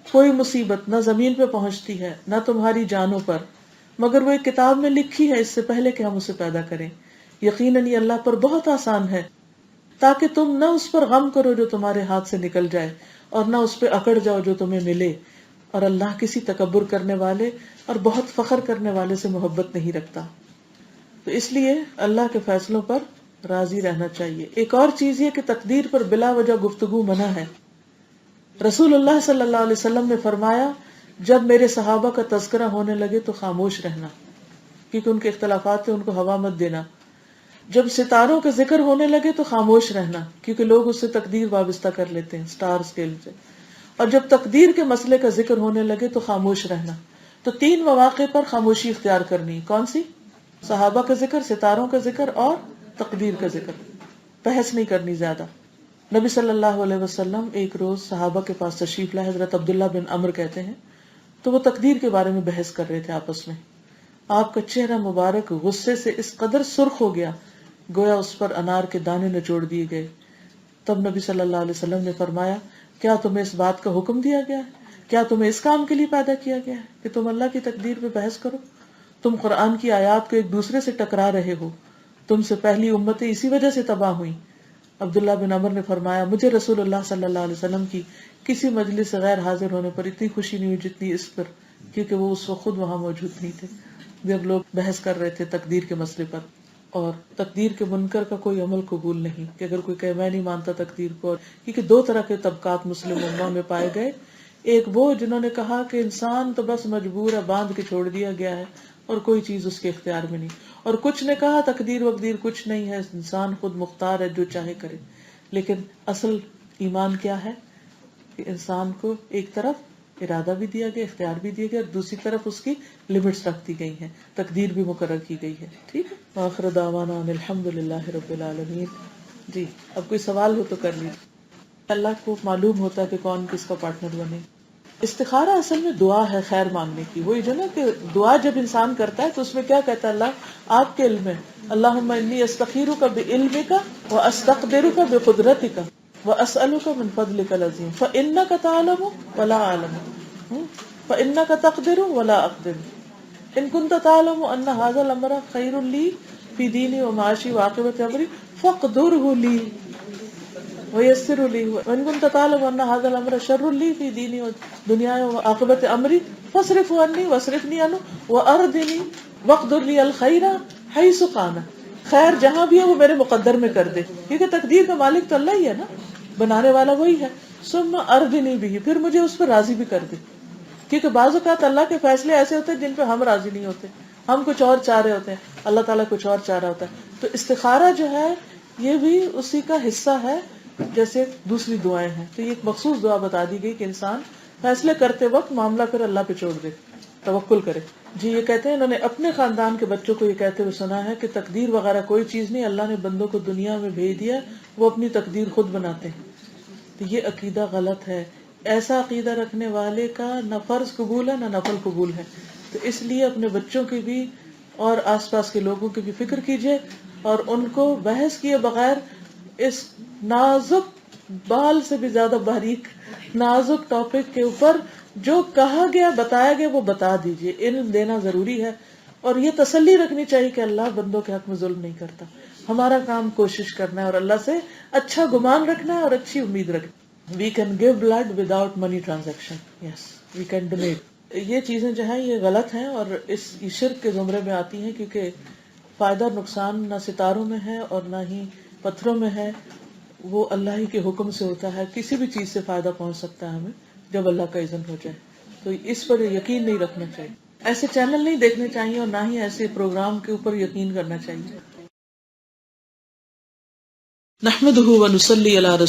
کوئی مصیبت نہ زمین پہ پہنچتی ہے نہ تمہاری جانوں پر مگر وہ ایک کتاب میں لکھی ہے اس سے پہلے کہ ہم اسے پیدا کریں. یقیناً یہ اللہ پر بہت آسان ہے تاکہ تم نہ اس پر غم کرو جو تمہارے ہاتھ سے نکل جائے اور نہ اس پہ اکڑ جاؤ جو تمہیں ملے. اور اللہ کسی تکبر کرنے والے اور بہت فخر کرنے والے سے محبت نہیں رکھتا. تو اس لیے اللہ کے فیصلوں پر راضی رہنا چاہیے. ایک اور چیز یہ کہ تقدیر پر بلا وجہ گفتگو منع ہے. رسول اللہ صلی اللہ علیہ وسلم نے فرمایا جب میرے صحابہ کا تذکرہ ہونے لگے تو خاموش رہنا کیونکہ ان کے اختلافات تھے، ان کو ہوا مت دینا. جب ستاروں کا ذکر ہونے لگے تو خاموش رہنا کیونکہ لوگ اس سے تقدیر وابستہ کر لیتے ہیں سٹار اسکیل سے. اور جب تقدیر کے مسئلے کا ذکر ہونے لگے تو خاموش رہنا. تو 3 مواقع پر خاموشی اختیار کرنی. کون سی؟ صحابہ کا ذکر، ستاروں کا ذکر اور تقدیر کا ذکر. بحث نہیں کرنی زیادہ. نبی صلی اللہ علیہ وسلم ایک روز صحابہ کے پاس تشریف لائے. حضرت عبداللہ بن عمر کہتے ہیں تو وہ تقدیر کے بارے میں بحث کر رہے تھے آپس میں. آپ کا چہرہ مبارک غصے سے اس قدر سرخ ہو گیا گویا اس پر انار کے دانے نچوڑ دیے گئے. تب نبی صلی اللہ علیہ وسلم نے فرمایا کیا تمہیں اس بات کا حکم دیا گیا ہے؟ کیا تمہیں اس کام کے لیے پیدا کیا گیا ہے کہ تم اللہ کی تقدیر پہ بحث کرو؟ تم قرآن کی آیات کو ایک دوسرے سے ٹکرا رہے ہو. تم سے پہلی امتیں اسی وجہ سے تباہ ہوئیں. عبداللہ بن عمر نے فرمایا مجھے رسول اللہ صلی اللہ علیہ وسلم کی کسی مجلس سے غیر حاضر ہونے پر اتنی خوشی نہیں ہوئی جتنی اس پر، کیونکہ وہ اس وقت خود وہاں موجود نہیں تھے جب لوگ بحث کر رہے تھے تقدیر کے مسئلے پر. اور تقدیر کے منکر کا کوئی عمل قبول نہیں کہ اگر کوئی کہ میں نہیں مانتا تقدیر کو. کیونکہ 2 طرح کے طبقات مسلم امہ میں پائے گئے. ایک وہ جنہوں نے کہا کہ انسان تو بس مجبور ہے، باندھ کے چھوڑ دیا گیا ہے اور کوئی چیز اس کے اختیار میں نہیں. اور کچھ نے کہا تقدیر وقدیر کچھ نہیں ہے، انسان خود مختار ہے جو چاہے کرے. لیکن اصل ایمان کیا ہے کہ انسان کو ایک طرف ارادہ بھی دیا گیا، اختیار بھی دیا گیا، اور دوسری طرف اس کی لمٹس رکھ دی گئی ہیں، تقدیر بھی مقرر کی گئی ہے. ٹھیک ہے. آخر دعوانا ان الحمدللہ رب العالمین. جی اب کوئی سوال ہو تو کر لیجیے. اللہ کو معلوم ہوتا ہے کہ کون کس کا پارٹنر بنے. استخارہ اصل میں دعا ہے خیر مانگنے کی. وہی جو نا کہ دعا جب انسان کرتا ہے تو اس میں کیا کہتا ہے اللہ آپ کے علم ہے، اللہم انی استخیرک بعلمک واستقدرک بقدرتک واسألک من فضلک العظیم فانک تعلم ولا اعلم فانک تقدر ولا اقدر ان كنت تعلم ان هذا الامر خیر لی فی دینی ومعاشی وعاقبۃ امری فاقدره لی ویسر لی وان كنت تعلم ان هذا الامر شر لی فی دینی ودنیای وعاقبۃ امری فاصرفه عنی واصرفنی عنہ واردنی واقدر لی الخیر حیث کان. خیر جہاں بھی ہے وہ میرے مقدر میں کر دے، کیونکہ تقدیر کا مالک تو اللہ ہی ہے نا، بنانے والا وہی ہے. ثم اردنی بھی، پھر مجھے اس پر راضی بھی کر دے. کیونکہ بعض اوقات اللہ کے فیصلے ایسے ہوتے ہیں جن پہ ہم راضی نہیں ہوتے، ہم کچھ اور چاہ رہے ہوتے ہیں، اللہ تعالیٰ کچھ اور چاہ رہا ہوتا ہے. تو استخارہ جو ہے یہ بھی اسی کا حصہ ہے جیسے دوسری دعائیں ہیں. تو یہ ایک مخصوص دعا بتا دی گئی کہ انسان فیصلے کرتے وقت معاملہ پھر اللہ پہ چھوڑ دے، توکل کرے. جی یہ کہتے ہیں انہوں نے اپنے خاندان کے بچوں کو یہ کہتے ہوئے سنا ہے کہ تقدیر وغیرہ کوئی چیز نہیں، اللہ نے بندوں کو دنیا میں بھیج دیا، وہ اپنی تقدیر خود بناتے ہیں. تو یہ عقیدہ غلط ہے. ایسا عقیدہ رکھنے والے کا نہ فرض قبول ہے نہ نفل قبول ہے. تو اس لیے اپنے بچوں کی بھی اور آس پاس کے لوگوں کی بھی فکر کیجیے اور ان کو بحث کیے بغیر اس نازک بال سے بھی زیادہ باریک نازک ٹاپک کے اوپر جو کہا گیا بتایا گیا وہ بتا دیجیے. علم دینا ضروری ہے اور یہ تسلی رکھنی چاہیے کہ اللہ بندوں کے حق میں ظلم نہیں کرتا. ہمارا کام کوشش کرنا ہے اور اللہ سے اچھا گمان رکھنا ہے اور اچھی امید رکھنا. We can give blood without money transaction. Yes, we can donate. یہ چیزیں جو ہیں یہ غلط ہیں اور اس شرک کے زمرے میں آتی ہیں کیونکہ فائدہ نقصان نہ ستاروں میں ہے اور نہ ہی پتھروں میں ہے. وہ اللہ ہی کے حکم سے ہوتا ہے. کسی بھی چیز سے فائدہ پہنچ سکتا ہے ہمیں جب اللہ کا اذن ہو جائے. تو اس پر یقین نہیں رکھنا چاہیے. ایسے چینل نہیں دیکھنے چاہیے اور نہ ہی ایسے پروگرام کے اوپر یقین کرنا چاہیے. نحمدہ ونصلی علی رسول